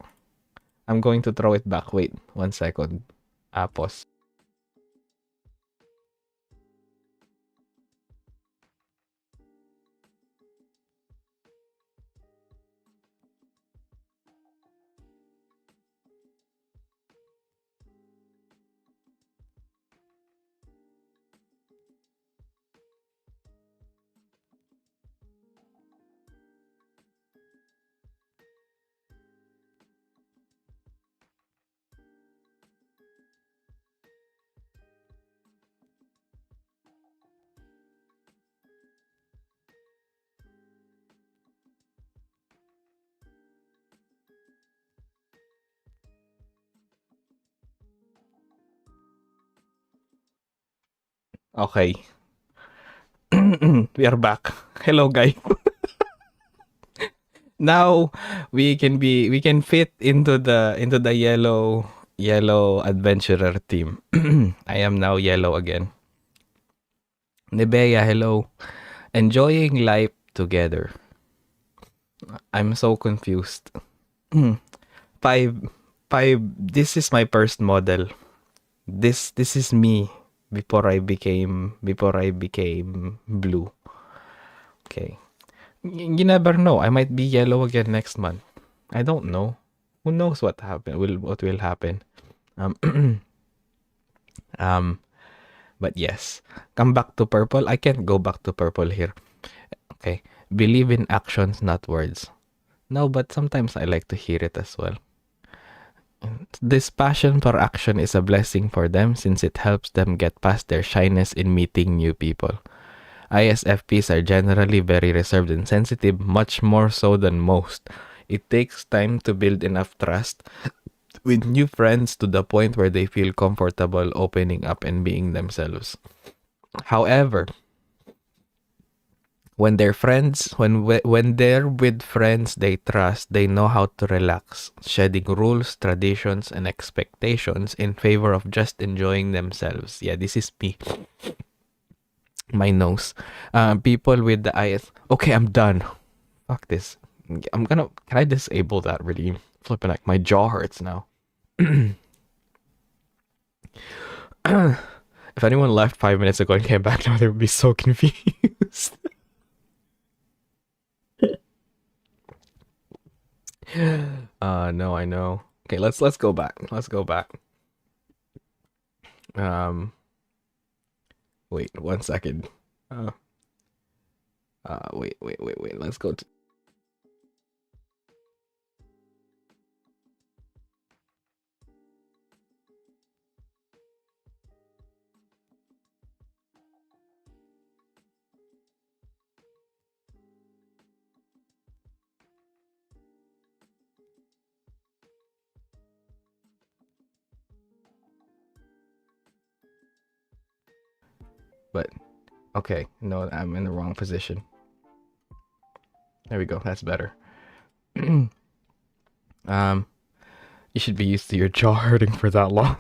I'm going to throw it back. Wait, 1 second. Pause. Okay. We are back. Hello, guys. Now we can fit into the yellow adventurer team. I am now yellow again. Nebeya, hello. Enjoying life together. I'm so confused. five five this is my first model. This is me before I became blue. Okay. You never know. I might be yellow again next month. I don't know. Who knows what will happen. Um um but yes. Come back to purple. I can't go back to purple here. Okay. Believe in actions, not words. No, but sometimes I like to hear it as well. This passion for action is a blessing for them since it helps them get past their shyness in meeting new people. ISFPs are generally very reserved and sensitive, much more so than most. It takes time to build enough trust with new friends to the point where they feel comfortable opening up and being themselves. However, when they're with friends they trust, they know how to relax, shedding rules, traditions, and expectations in favor of just enjoying themselves. Yeah, this is me. My nose. People with the eyes. Okay, I'm done. Fuck this. Can I disable that really? Flipping like my jaw hurts now. If anyone left 5 minutes ago and came back now, they would be so confused. No, I know. Okay, let's go back. Let's go back. Um, wait 1 second. Uh, wait. Let's go. but okay, no, I'm in the wrong position. There we go. That's better. You should be used to your jaw hurting for that long.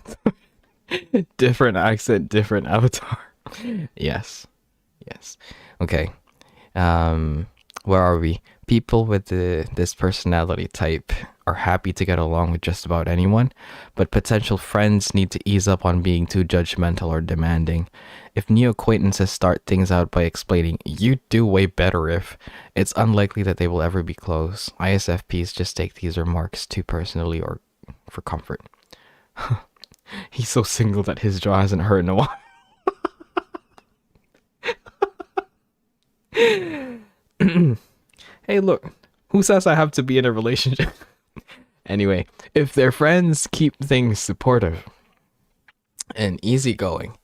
Different accent, different avatar. Yes. Yes. Okay. Where are we? People with this personality type are happy to get along with just about anyone, but potential friends need to ease up on being too judgmental or demanding. If new acquaintances start things out by explaining, "You do way better if," it's unlikely that they will ever be close. ISFPs just take these remarks too personally or for comfort. He's so single that his jaw hasn't hurt in a while. Hey, look, who says I have to be in a relationship? Anyway, if their friends keep things supportive and easygoing,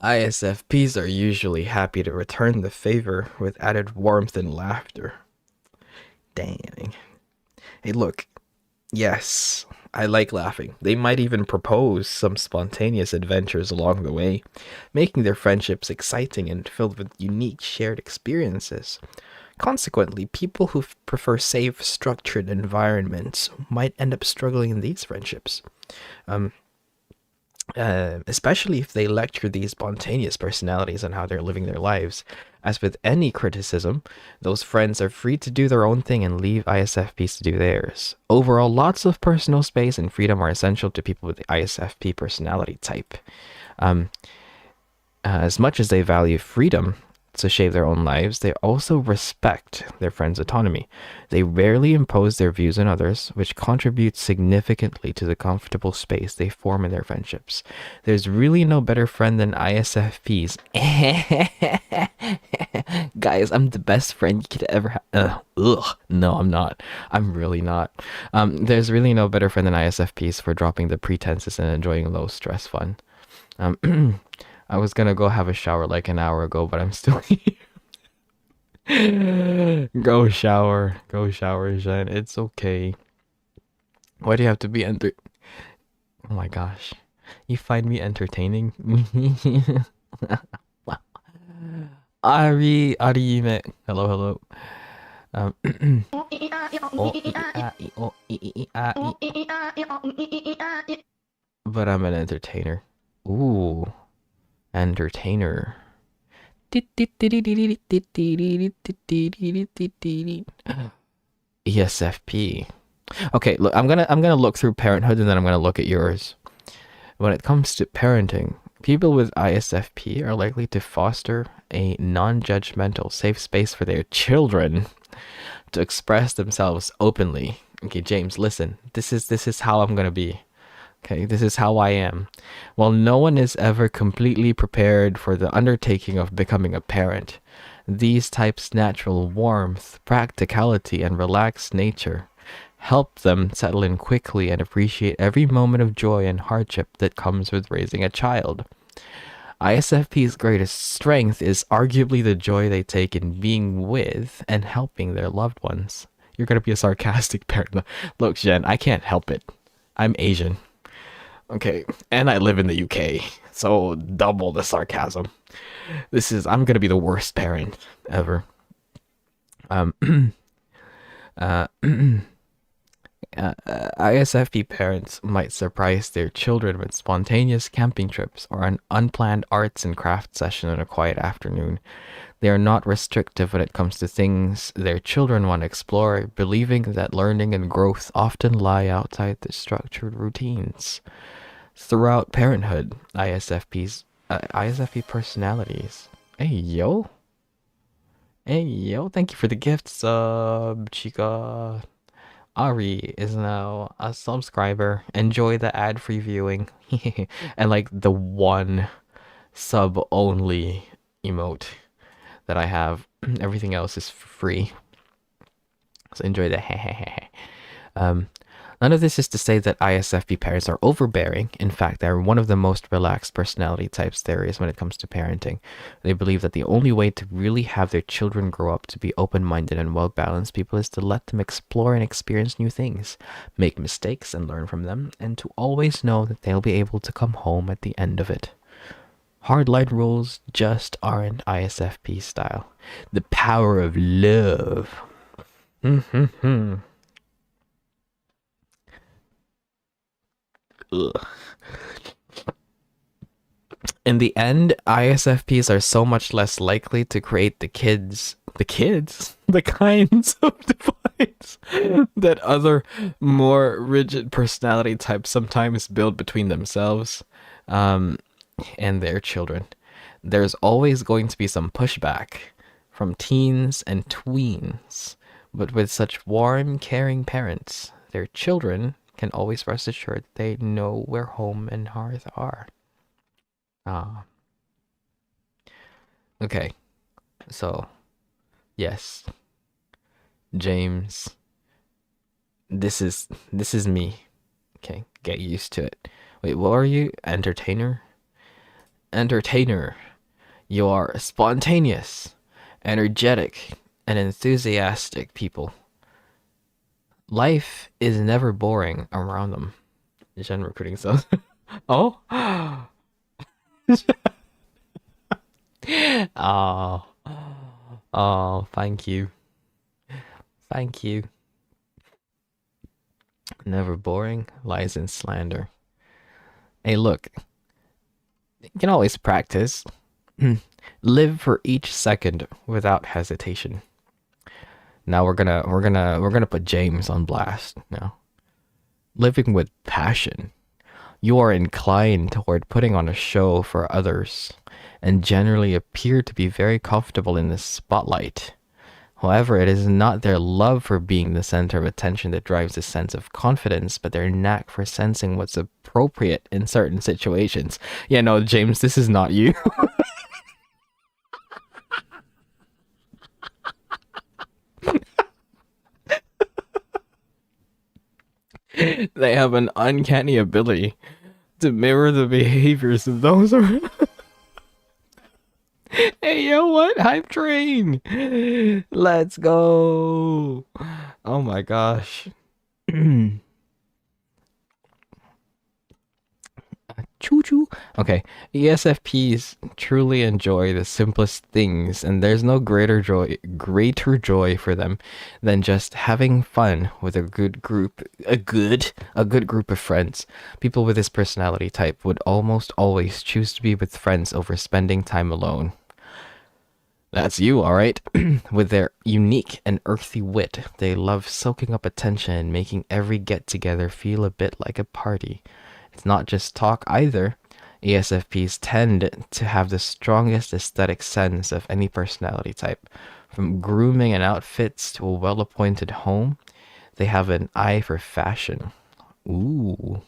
ISFPs are usually happy to return the favor with added warmth and laughter. Dang. Hey, look, yes, I like laughing. They might even propose some spontaneous adventures along the way, making their friendships exciting and filled with unique shared experiences. Consequently, people who prefer safe, structured environments might end up struggling in these friendships. Especially if they lecture these spontaneous personalities on how they're living their lives. As with any criticism, those friends are free to do their own thing and leave ISFPs to do theirs. Overall, lots of personal space and freedom are essential to people with the ISFP personality type. As much as they value freedom to shape their own lives, they also respect their friends' autonomy. They rarely impose their views on others, which contributes significantly to the comfortable space they form in their friendships. There's really no better friend than ISFPs. Guys, I'm the best friend you could ever have. No, I'm not. I'm really not. There's really no better friend than ISFPs for dropping the pretenses and enjoying low stress fun. I was gonna go have a shower like an hour ago, but I'm still here. Go shower, Jen. It's okay. Why do you have to be Oh my gosh, you find me entertaining? Arime. Hello, hello. But I'm an entertainer. Ooh. Entertainer. ESFP. Okay, look, I'm gonna look through parenthood and then I'm gonna look at yours. When it comes to parenting, people with ISFP are likely to foster a non-judgmental, safe space for their children to express themselves openly. Okay, James, listen. This is how I'm gonna be. Okay, this is how I am. While no one is ever completely prepared for the undertaking of becoming a parent, these types' natural warmth, practicality, and relaxed nature help them settle in quickly and appreciate every moment of joy and hardship that comes with raising a child. ISFP's greatest strength is arguably the joy they take in being with and helping their loved ones. You're gonna be a sarcastic parent. Look, Jen, I can't help it. I'm Asian. Okay, and I live in the UK, so double the sarcasm. I'm gonna be the worst parent ever. ISFP parents might surprise their children with spontaneous camping trips or an unplanned arts and crafts session on a quiet afternoon. They are not restrictive when it comes to things their children want to explore, believing that learning and growth often lie outside the structured routines. Throughout parenthood, ISFP personalities. Hey yo, thank you for the gift sub, Chica. Ari is now a subscriber. Enjoy the ad-free viewing. And like the one sub only emote that I have. Everything else is free. So enjoy the None of this is to say that ISFP parents are overbearing. In fact, they're one of the most relaxed personality types there is when it comes to parenting. They believe that the only way to really have their children grow up to be open-minded and well-balanced people is to let them explore and experience new things, make mistakes and learn from them, and to always know that they'll be able to come home at the end of it. Hardline rules just aren't ISFP style. The power of love. Mm-hmm. Ugh. In the end, ISFPs are so much less likely to create the kinds of divides that other more rigid personality types sometimes build between themselves um, and their children. There's always going to be some pushback from teens and tweens, but with such warm, caring parents, their children can always rest assured they know where home and hearth are. Ah, okay. So, yes, James, this is me. Okay, get used to it. Wait, what are you? Entertainer? Entertainer. You are spontaneous, energetic, and enthusiastic people. Life is never boring around them. Gen recruiting cells. Oh? Oh. Oh, thank you. Thank you. Never boring, lies and slander. Hey, look, you can always practice. Live for each second without hesitation. Now we're gonna put James on blast now. Living with passion. You are inclined toward putting on a show for others and generally appear to be very comfortable in the spotlight. However, it is not their love for being the center of attention that drives a sense of confidence, but their knack for sensing what's appropriate in certain situations. Yeah, no, James, this is not you. They have an uncanny ability to mirror the behaviors of those around. Hey, yo, what? Hype train. Let's go. Oh my gosh. Choo choo. Okay, ESFPs truly enjoy the simplest things, and there's no greater joy for them than just having fun with a good group of friends. People with this personality type would almost always choose to be with friends over spending time alone. That's you, all right. With their unique and earthy wit, they love soaking up attention and making every get together feel a bit like a party. It's not just talk either. ESFPs tend to have the strongest aesthetic sense of any personality type. From grooming and outfits to a well appointed home, they have an eye for fashion. Ooh.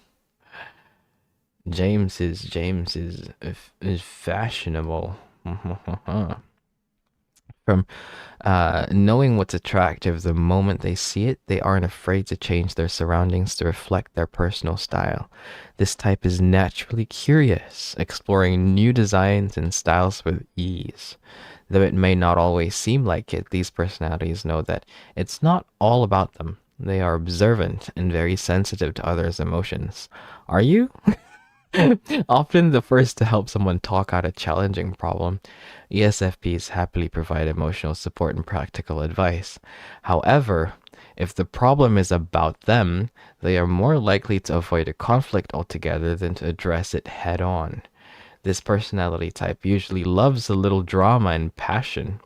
James is fashionable. From knowing what's attractive the moment they see it, they aren't afraid to change their surroundings to reflect their personal style. This type is naturally curious, exploring new designs and styles with ease. Though it may not always seem like it, these personalities know that it's not all about them. They are observant and very sensitive to others' emotions. Are you? Often the first to help someone talk out a challenging problem, ESFPs happily provide emotional support and practical advice. However, if the problem is about them, they are more likely to avoid a conflict altogether than to address it head on. This personality type usually loves a little drama and passion,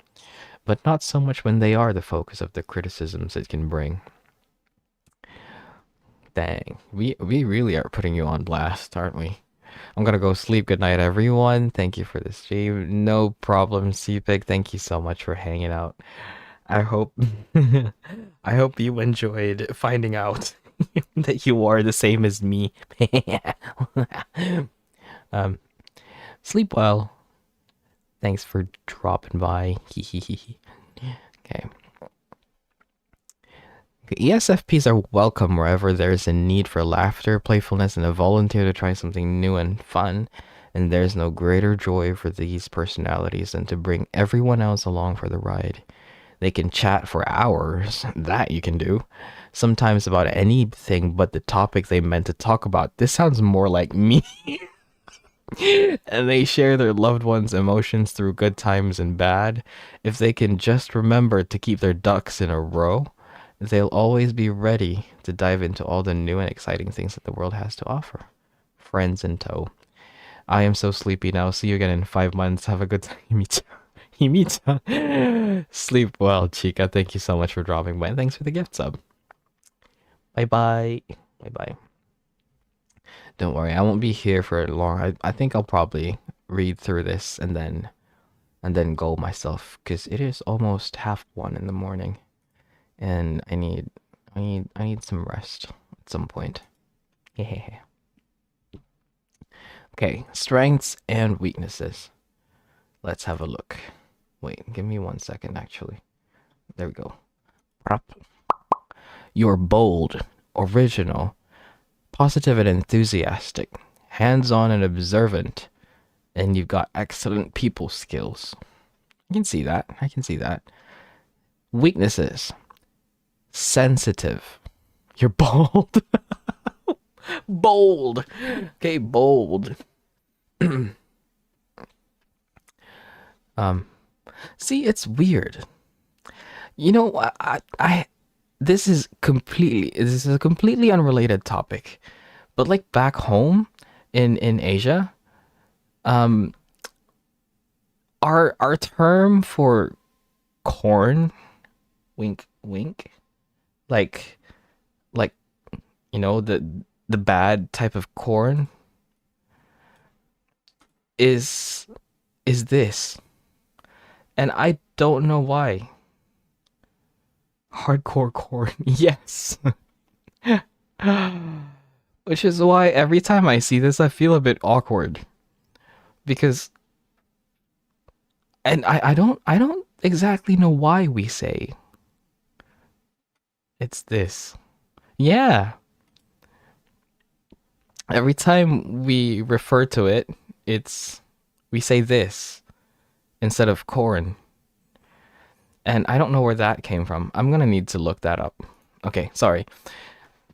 but not so much when they are the focus of the criticisms it can bring. Dang, we really are putting you on blast, aren't we? I'm gonna go sleep. Good night, everyone. Thank you for the stream. No problem, CPIC. Thank you so much for hanging out. I hope I hope you enjoyed finding out that you are the same as me. um, sleep well. Thanks for dropping by. Okay. ESFPs are welcome wherever there's a need for laughter, playfulness, and a volunteer to try something new and fun. And there's no greater joy for these personalities than to bring everyone else along for the ride. They can chat for hours, that you can do. Sometimes about anything but the topic they meant to talk about. This sounds more like me. And they share their loved ones' emotions through good times and bad. If they can just remember to keep their ducks in a row, they'll always be ready to dive into all the new and exciting things that the world has to offer. Friends in tow. I am so sleepy now. See you again in 5 months. Have a good time. Himita. Sleep well, Chica. Thank you so much for dropping by. Thanks for the gift sub. Bye bye. Bye bye. Don't worry, I won't be here for long. I think I'll probably read through this and then go myself because it is almost 1:30 in the morning, and I need some rest at some point. Hehehe. Okay, strengths and weaknesses. Let's have a look. Wait, give me 1 second. Actually, there we go. You're bold, original, positive and enthusiastic, hands-on and observant, and you've got excellent people skills. I can see that. I can see that. Weaknesses. Sensitive. You're bold. Bold. Okay, bold. See, it's weird. You know, this is a completely unrelated topic, but like back home in Asia, um, our term for corn, wink wink, like like the bad type of corn is this, and I don't know why. Hardcore corn, yes. Which is why every time I see this, I feel a bit awkward because, and I don't exactly know why we say it's this. Yeah, every time we refer to it, we say this instead of corn. And I don't know where that came from. I'm gonna need to look that up. Okay, sorry.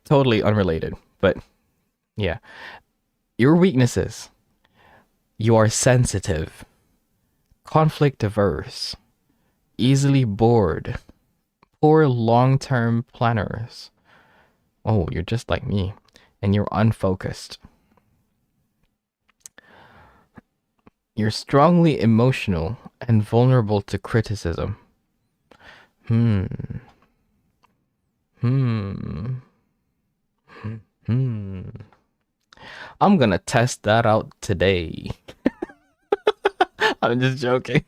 Totally unrelated, but yeah. Your weaknesses. You are sensitive, conflict averse, easily bored, poor long-term planners. Oh, you're just like me. And you're unfocused. You're strongly emotional and vulnerable to criticism. Hmm. Hmm. Hmm. I'm gonna test that out today. I'm just joking.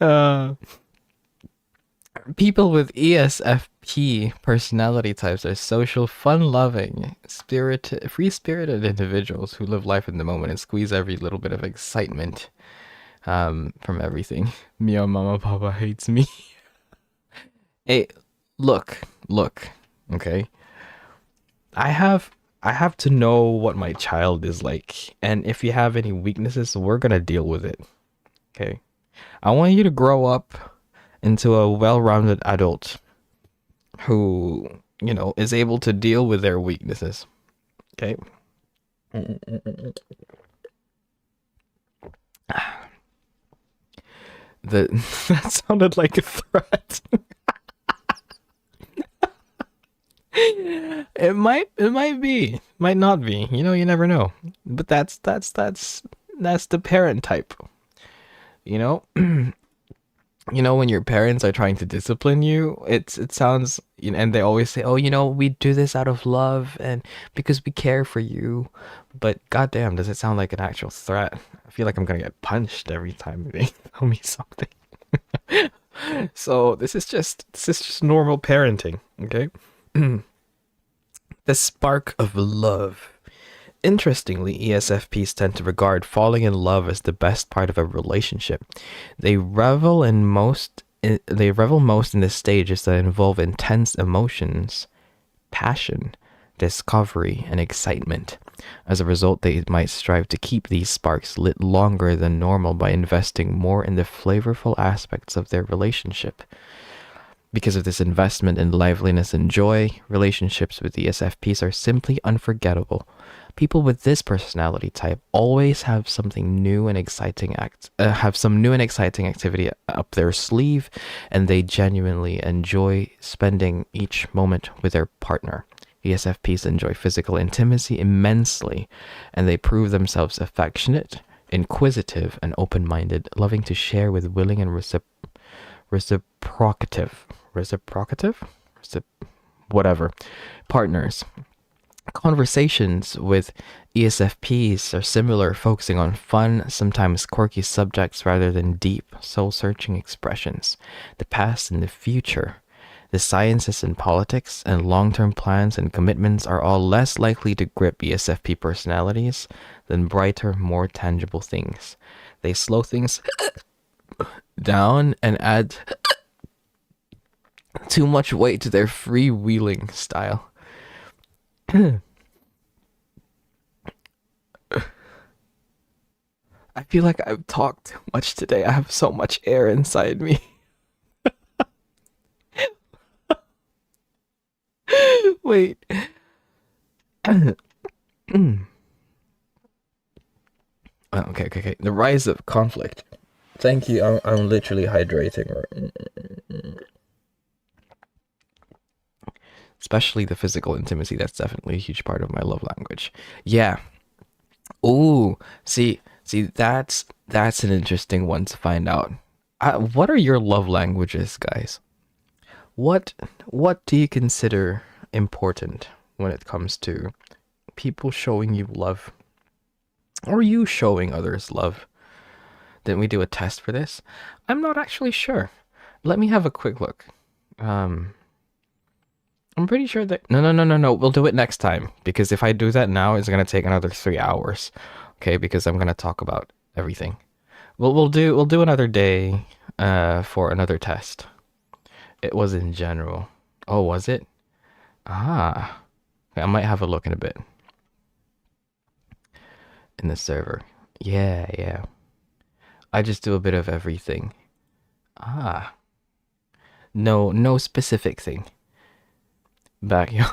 uh, People with ESFP personality types are social, fun-loving, free-spirited individuals who live life in the moment and squeeze every little bit of excitement from everything. Meow mama papa hates me. Hey, look, okay? I have to know what my child is like, and if you have any weaknesses, we're gonna deal with it. Okay? I want you to grow up into a well-rounded adult who, is able to deal with their weaknesses. Okay? That sounded like a threat. It might be, might not be. You never know. But that's the parent type. You know? When your parents are trying to discipline you, it sounds, and they always say, "Oh, we do this out of love and because we care for you." But goddamn, does it sound like an actual threat? I feel like I'm gonna get punched every time they tell me something. So this is just normal parenting, okay? The spark of love. Interestingly, ESFPs tend to regard falling in love as the best part of a relationship. They revel most in the stages that involve intense emotions, passion, discovery, and excitement. As a result, they might strive to keep these sparks lit longer than normal by investing more in the flavorful aspects of their relationship. Because of this investment in liveliness and joy, relationships with ESFPs are simply unforgettable. People with this personality type always have something new and exciting have some new and exciting activity up their sleeve, and they genuinely enjoy spending each moment with their partner. ESFPs enjoy physical intimacy immensely, and they prove themselves affectionate, inquisitive, and open-minded, loving to share with willing and reciprocative, whatever, partners. Conversations with ESFPs are similar, focusing on fun, sometimes quirky subjects rather than deep, soul-searching expressions. The past and the future, the sciences and politics, and long-term plans and commitments are all less likely to grip ESFP personalities than brighter, more tangible things. They slow things down and add too much weight to their freewheeling style. I feel like I've talked too much today. I have so much air inside me. Wait. Okay. The rise of conflict. Thank you. I'm literally hydrating. Especially the physical intimacy. That's definitely a huge part of my love language. Yeah. Ooh. See, that's an interesting one to find out. What are your love languages, guys? What what do you consider important when it comes to people showing you love, or you showing others love? Didn't we do a test for this? I'm not actually sure. Let me have a quick look. Um, I'm pretty sure that no. We'll do it next time, because if I do that now, it's gonna take another 3 hours. Okay, because I'm gonna talk about everything. We'll do another day for another test. It was in general. Oh, was it? Ah, okay, I might have a look in a bit in the server. Yeah. I just do a bit of everything. Ah, no specific thing. Back, yo.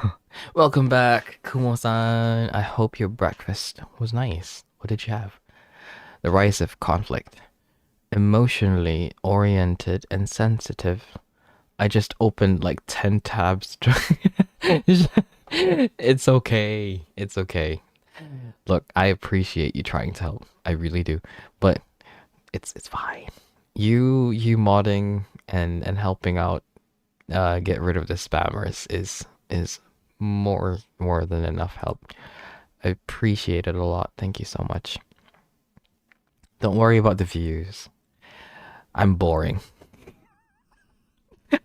Welcome back, Kumo-san. I hope your breakfast was nice. What did you have? The rise of conflict. Emotionally oriented and sensitive. I just opened like 10 tabs. It's okay. It's okay. Look, I appreciate you trying to help. I really do. But it's fine. You modding and helping out get rid of the spammers is more than enough help. I appreciate it a lot. Thank you so much. Don't worry about the views. I'm boring. uh,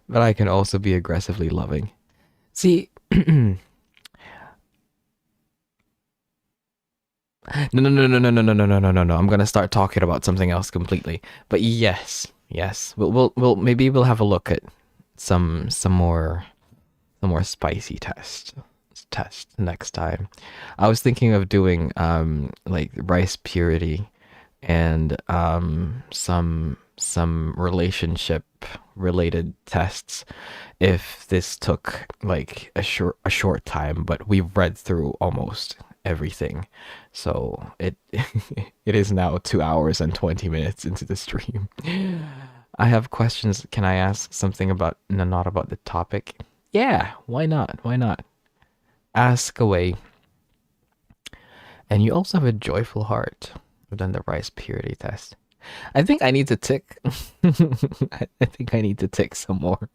but I can also be aggressively loving. See, no, no. I'm gonna start talking about something else completely. But yes. We'll maybe we'll have a look at some more spicy test next time. I was thinking of doing like rice purity and some relationship related tests if this took like a short time, but we've read through almost everything. So it it is now 2 hours and 20 minutes into the stream. I have questions. Can I ask something about, no, not about the topic? Yeah, why not? Why not? Ask away. And you also have a joyful heart. We've done the rice purity test. I think I need to tick. I think I need to tick some more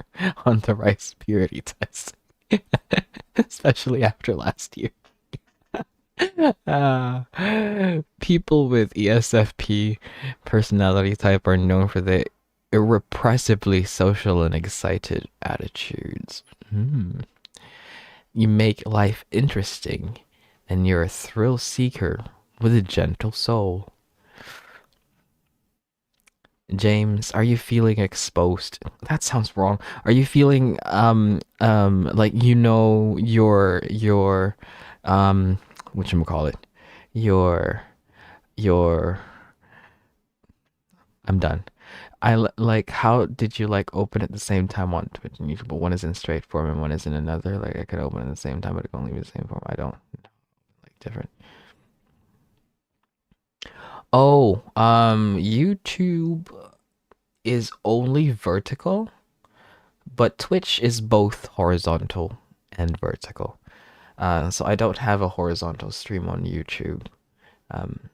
on the rice purity test, especially after last year. Uh, People with ESFP personality type are known for their irrepressibly social and excited attitudes. Hmm. You make life interesting, and you're a thrill seeker with a gentle soul. James, are you feeling exposed? That sounds wrong. Are you feeling like your whatchamacallit? Your your I'm done. Like, how did you like open at the same time on Twitch and YouTube? But one is in straight form and one is in another. Like, I could open at the same time, but it can only be the same form. I don't like different. Oh, YouTube is only vertical, but Twitch is both horizontal and vertical. So I don't have a horizontal stream on YouTube. Um,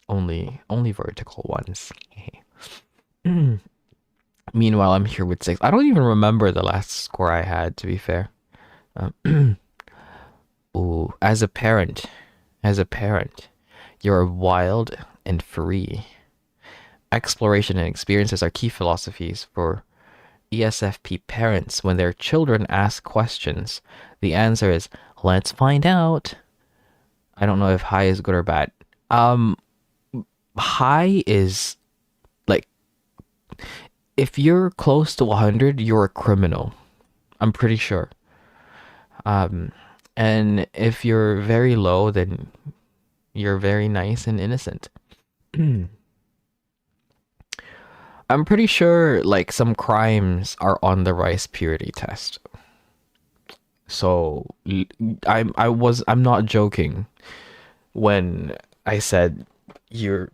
only vertical ones. Meanwhile, I'm here with 6. I don't even remember the last score I had, to be fair. Ooh, as a parent, you're wild and free. Exploration and experiences are key philosophies for ESFP parents. When their children ask questions, the answer is, let's find out. I don't know if high is good or bad. High is like, if you're close to 100, you're a criminal. I'm pretty sure. And if you're very low, then you're very nice and innocent. I'm pretty sure like some crimes are on the rice purity test. So I'm not joking when I said you're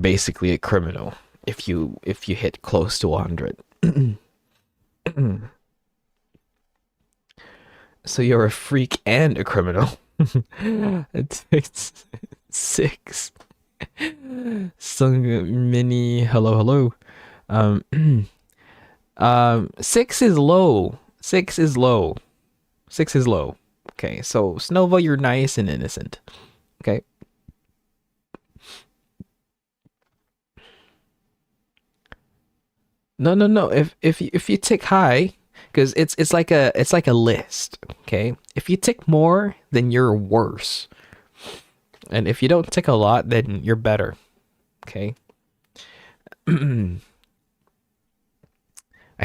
basically a criminal if you hit close to 100. So you're a freak and a criminal. It's 6. Sung Mini, hello, hello. 6 is low. 6 is low. 6 is low. Okay, so Snova, you're nice and innocent. Okay. No, no, no. If you tick high, because it's like a list. Okay. If you tick more, then you're worse. And if you don't tick a lot, then you're better. Okay. I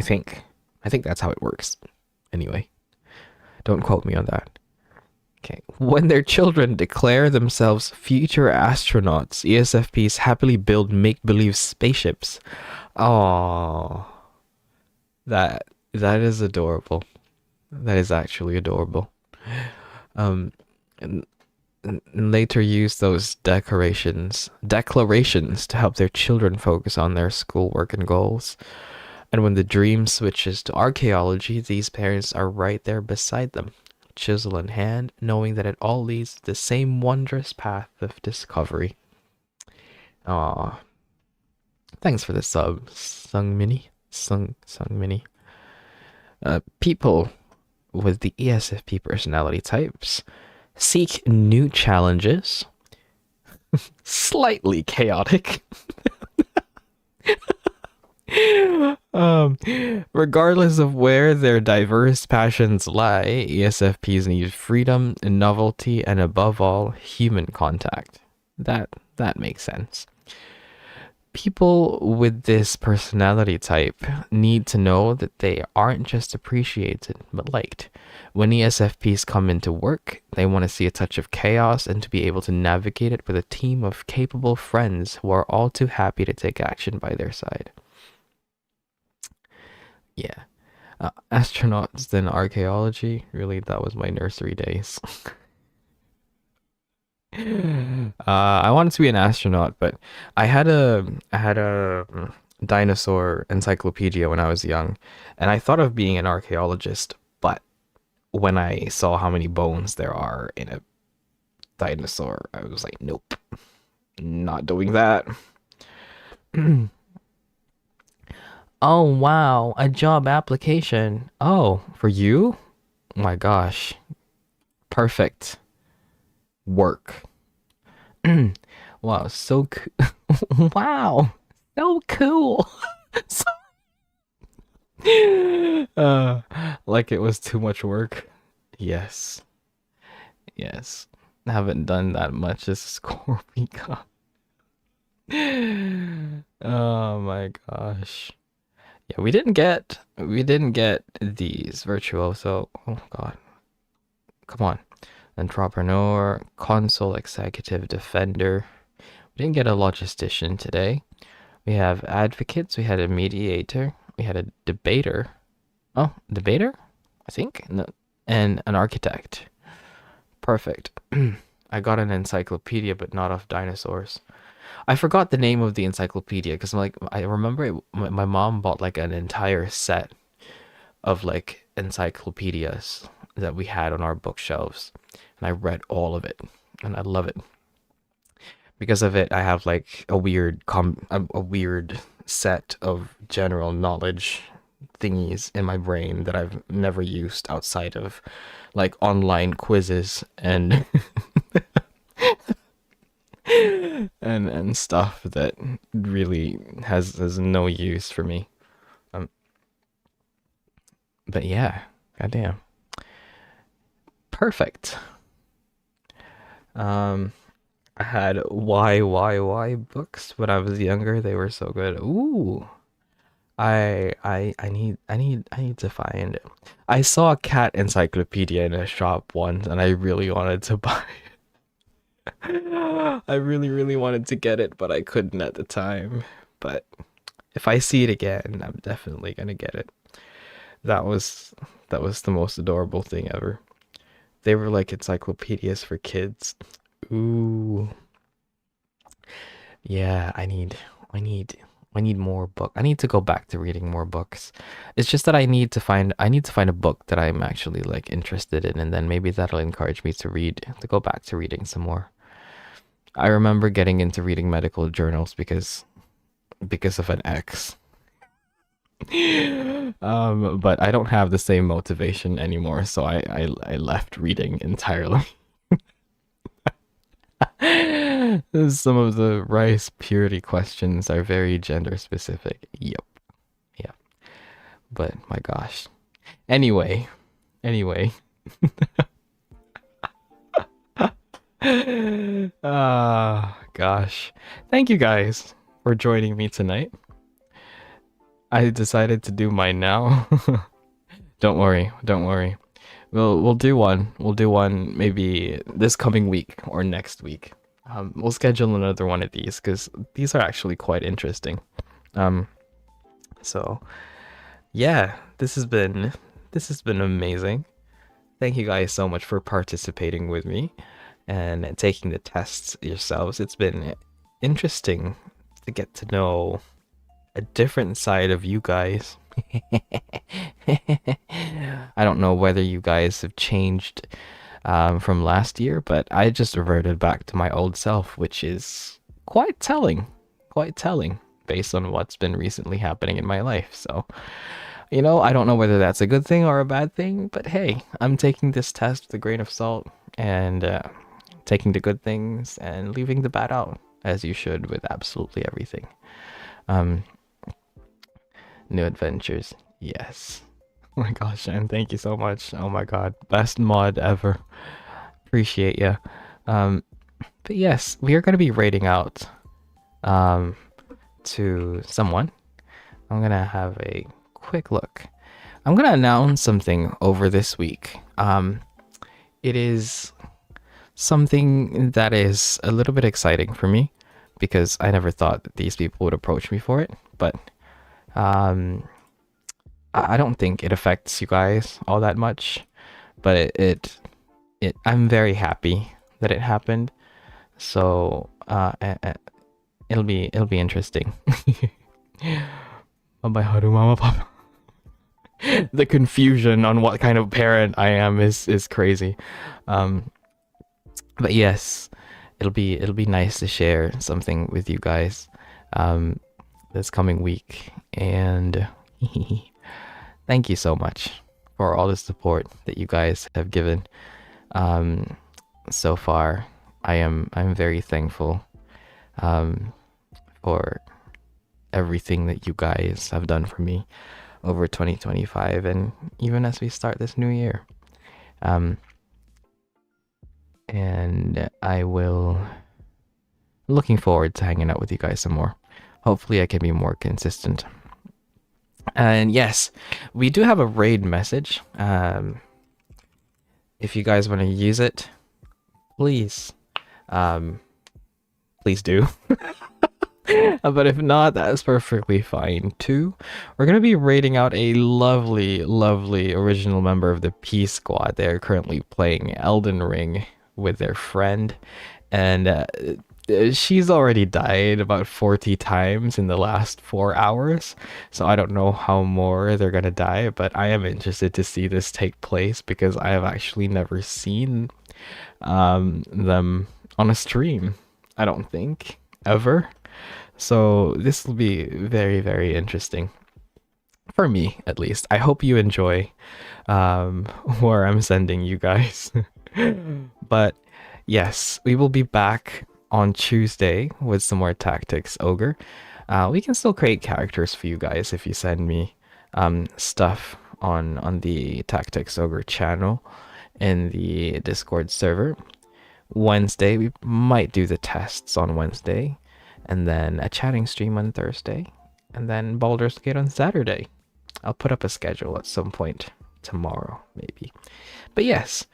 think that's how it works. Anyway, don't quote me on that. Okay. When their children declare themselves future astronauts, ESFPs happily build make-believe spaceships. Oh, that is adorable. That is actually adorable. And later use those declarations to help their children focus on their schoolwork and goals. And when the dream switches to archaeology, these parents are right there beside them, chisel in hand, knowing that it all leads to the same wondrous path of discovery. Aw. Thanks for the sub, Sung Mini. Sung Mini. People with the ESFP personality types seek new challenges, slightly chaotic. Regardless of where their diverse passions lie, ESFPs need freedom, novelty, and above all, human contact. That makes sense. People with this personality type need to know that they aren't just appreciated, but liked. When ESFPs come into work, they want to see a touch of chaos and to be able to navigate it with a team of capable friends who are all too happy to take action by their side. Yeah. Astronauts, then archaeology. Really, that was my nursery days. I wanted to be an astronaut, but I had a dinosaur encyclopedia when I was young, and I thought of being an archaeologist, but when I saw how many bones there are in a dinosaur, I was like, nope, not doing that. Oh wow, a job application. Oh, for you? Oh my gosh. Perfect. Work. Wow, so wow, so cool. So like it was too much work. Yes. Yes. Haven't done that much as Scorpion. Oh my gosh. Yeah, we didn't get these virtuoso. Oh god. Come on. Entrepreneur, console executive, defender. We didn't get a logistician today. We have advocates. We had a mediator. We had a debater. Oh, debater? I think. No. And an architect. Perfect. I got an encyclopedia, but not of dinosaurs. I forgot the name of the encyclopedia because like I remember my mom bought like an entire set of like encyclopedias that we had on our bookshelves, and I read all of it, and I love it. Because of it, I have like a weird set of general knowledge thingies in my brain that I've never used outside of like online quizzes and and stuff that really has no use for me. Um, but yeah, goddamn, perfect. Um, I had why books when I was younger. They were so good. Ooh, I need to find it. I saw a cat encyclopedia in a shop once, and I really wanted to buy it. I really wanted to get it, but I couldn't at the time. But if I see it again, I'm definitely gonna get it. That was that was the most adorable thing ever. They were like encyclopedias for kids. Ooh. Yeah, I need I need more book. I need to go back to reading more books. It's just that I need to find a book that I'm actually like interested in, and then maybe that'll encourage me to go back to reading some more. I remember getting into reading medical journals because of an ex. But I don't have the same motivation anymore, so I left reading entirely. Some of the rice purity questions are very gender specific. Yep. Yep. But my gosh. Anyway, anyway. Gosh. Thank you guys for joining me tonight. I decided to do mine now. Don't worry, don't worry. We'll do one. We'll do one maybe this coming week or next week. We'll schedule another one of these because these are actually quite interesting. Um, so yeah, this has been amazing. Thank you guys so much for participating with me and taking the tests yourselves. It's been interesting to get to know a different side of you guys. I don't know whether you guys have changed from last year, but I just reverted back to my old self, which is quite telling based on what's been recently happening in my life. So, I don't know whether that's a good thing or a bad thing, but hey, I'm taking this test with a grain of salt and taking the good things and leaving the bad out, as you should with absolutely everything. Um, New adventures, yes. Oh my gosh, and thank you so much. Oh my god, best mod ever. Appreciate ya. Um, but yes, we are going to be rating out um, to someone. I'm going to have a quick look. I'm going to announce something over this week. It is something that is a little bit exciting for me because I never thought that these people would approach me for it, but um, I don't think it affects you guys all that much, but I'm very happy that it happened. So it'll be interesting. Bye Haru Mama Papa. The confusion on what kind of parent I am is crazy. But yes, it'll be nice to share something with you guys this coming week, and thank you so much for all the support that you guys have given so far. I'm very thankful for everything that you guys have done for me over 2025 and even as we start this new year. And I will looking forward to hanging out with you guys some more. Hopefully I can be more consistent. And yes, we do have a raid message. If you guys want to use it, please please do. But if not, that's perfectly fine too. We're gonna be rating out a lovely, lovely original member of the P Squad. They're currently playing Elden Ring with their friend, and she's already died about 40 times in the last 4 hours. So I don't know how more they're gonna die, but I am interested to see this take place because I have actually never seen them on a stream. I don't think ever. So this will be very, very interesting for me, at least. I hope you enjoy where I'm sending you guys. But yes, we will be back on Tuesday with some more Tactics Ogre. We can still create characters for you guys if you send me stuff on the Tactics Ogre channel in the Discord server. Wednesday, we might do the tests on Wednesday, and then a chatting stream on Thursday, and then Baldur's Gate on Saturday. I'll put up a schedule at some point tomorrow, maybe. But yes,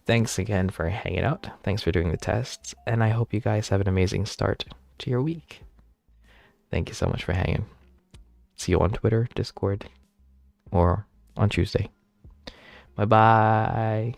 thanks again for hanging out. Thanks for doing the tests, and I hope you guys have an amazing start to your week. Thank you so much for hanging. See you on Twitter, Discord, or on Tuesday. Bye bye.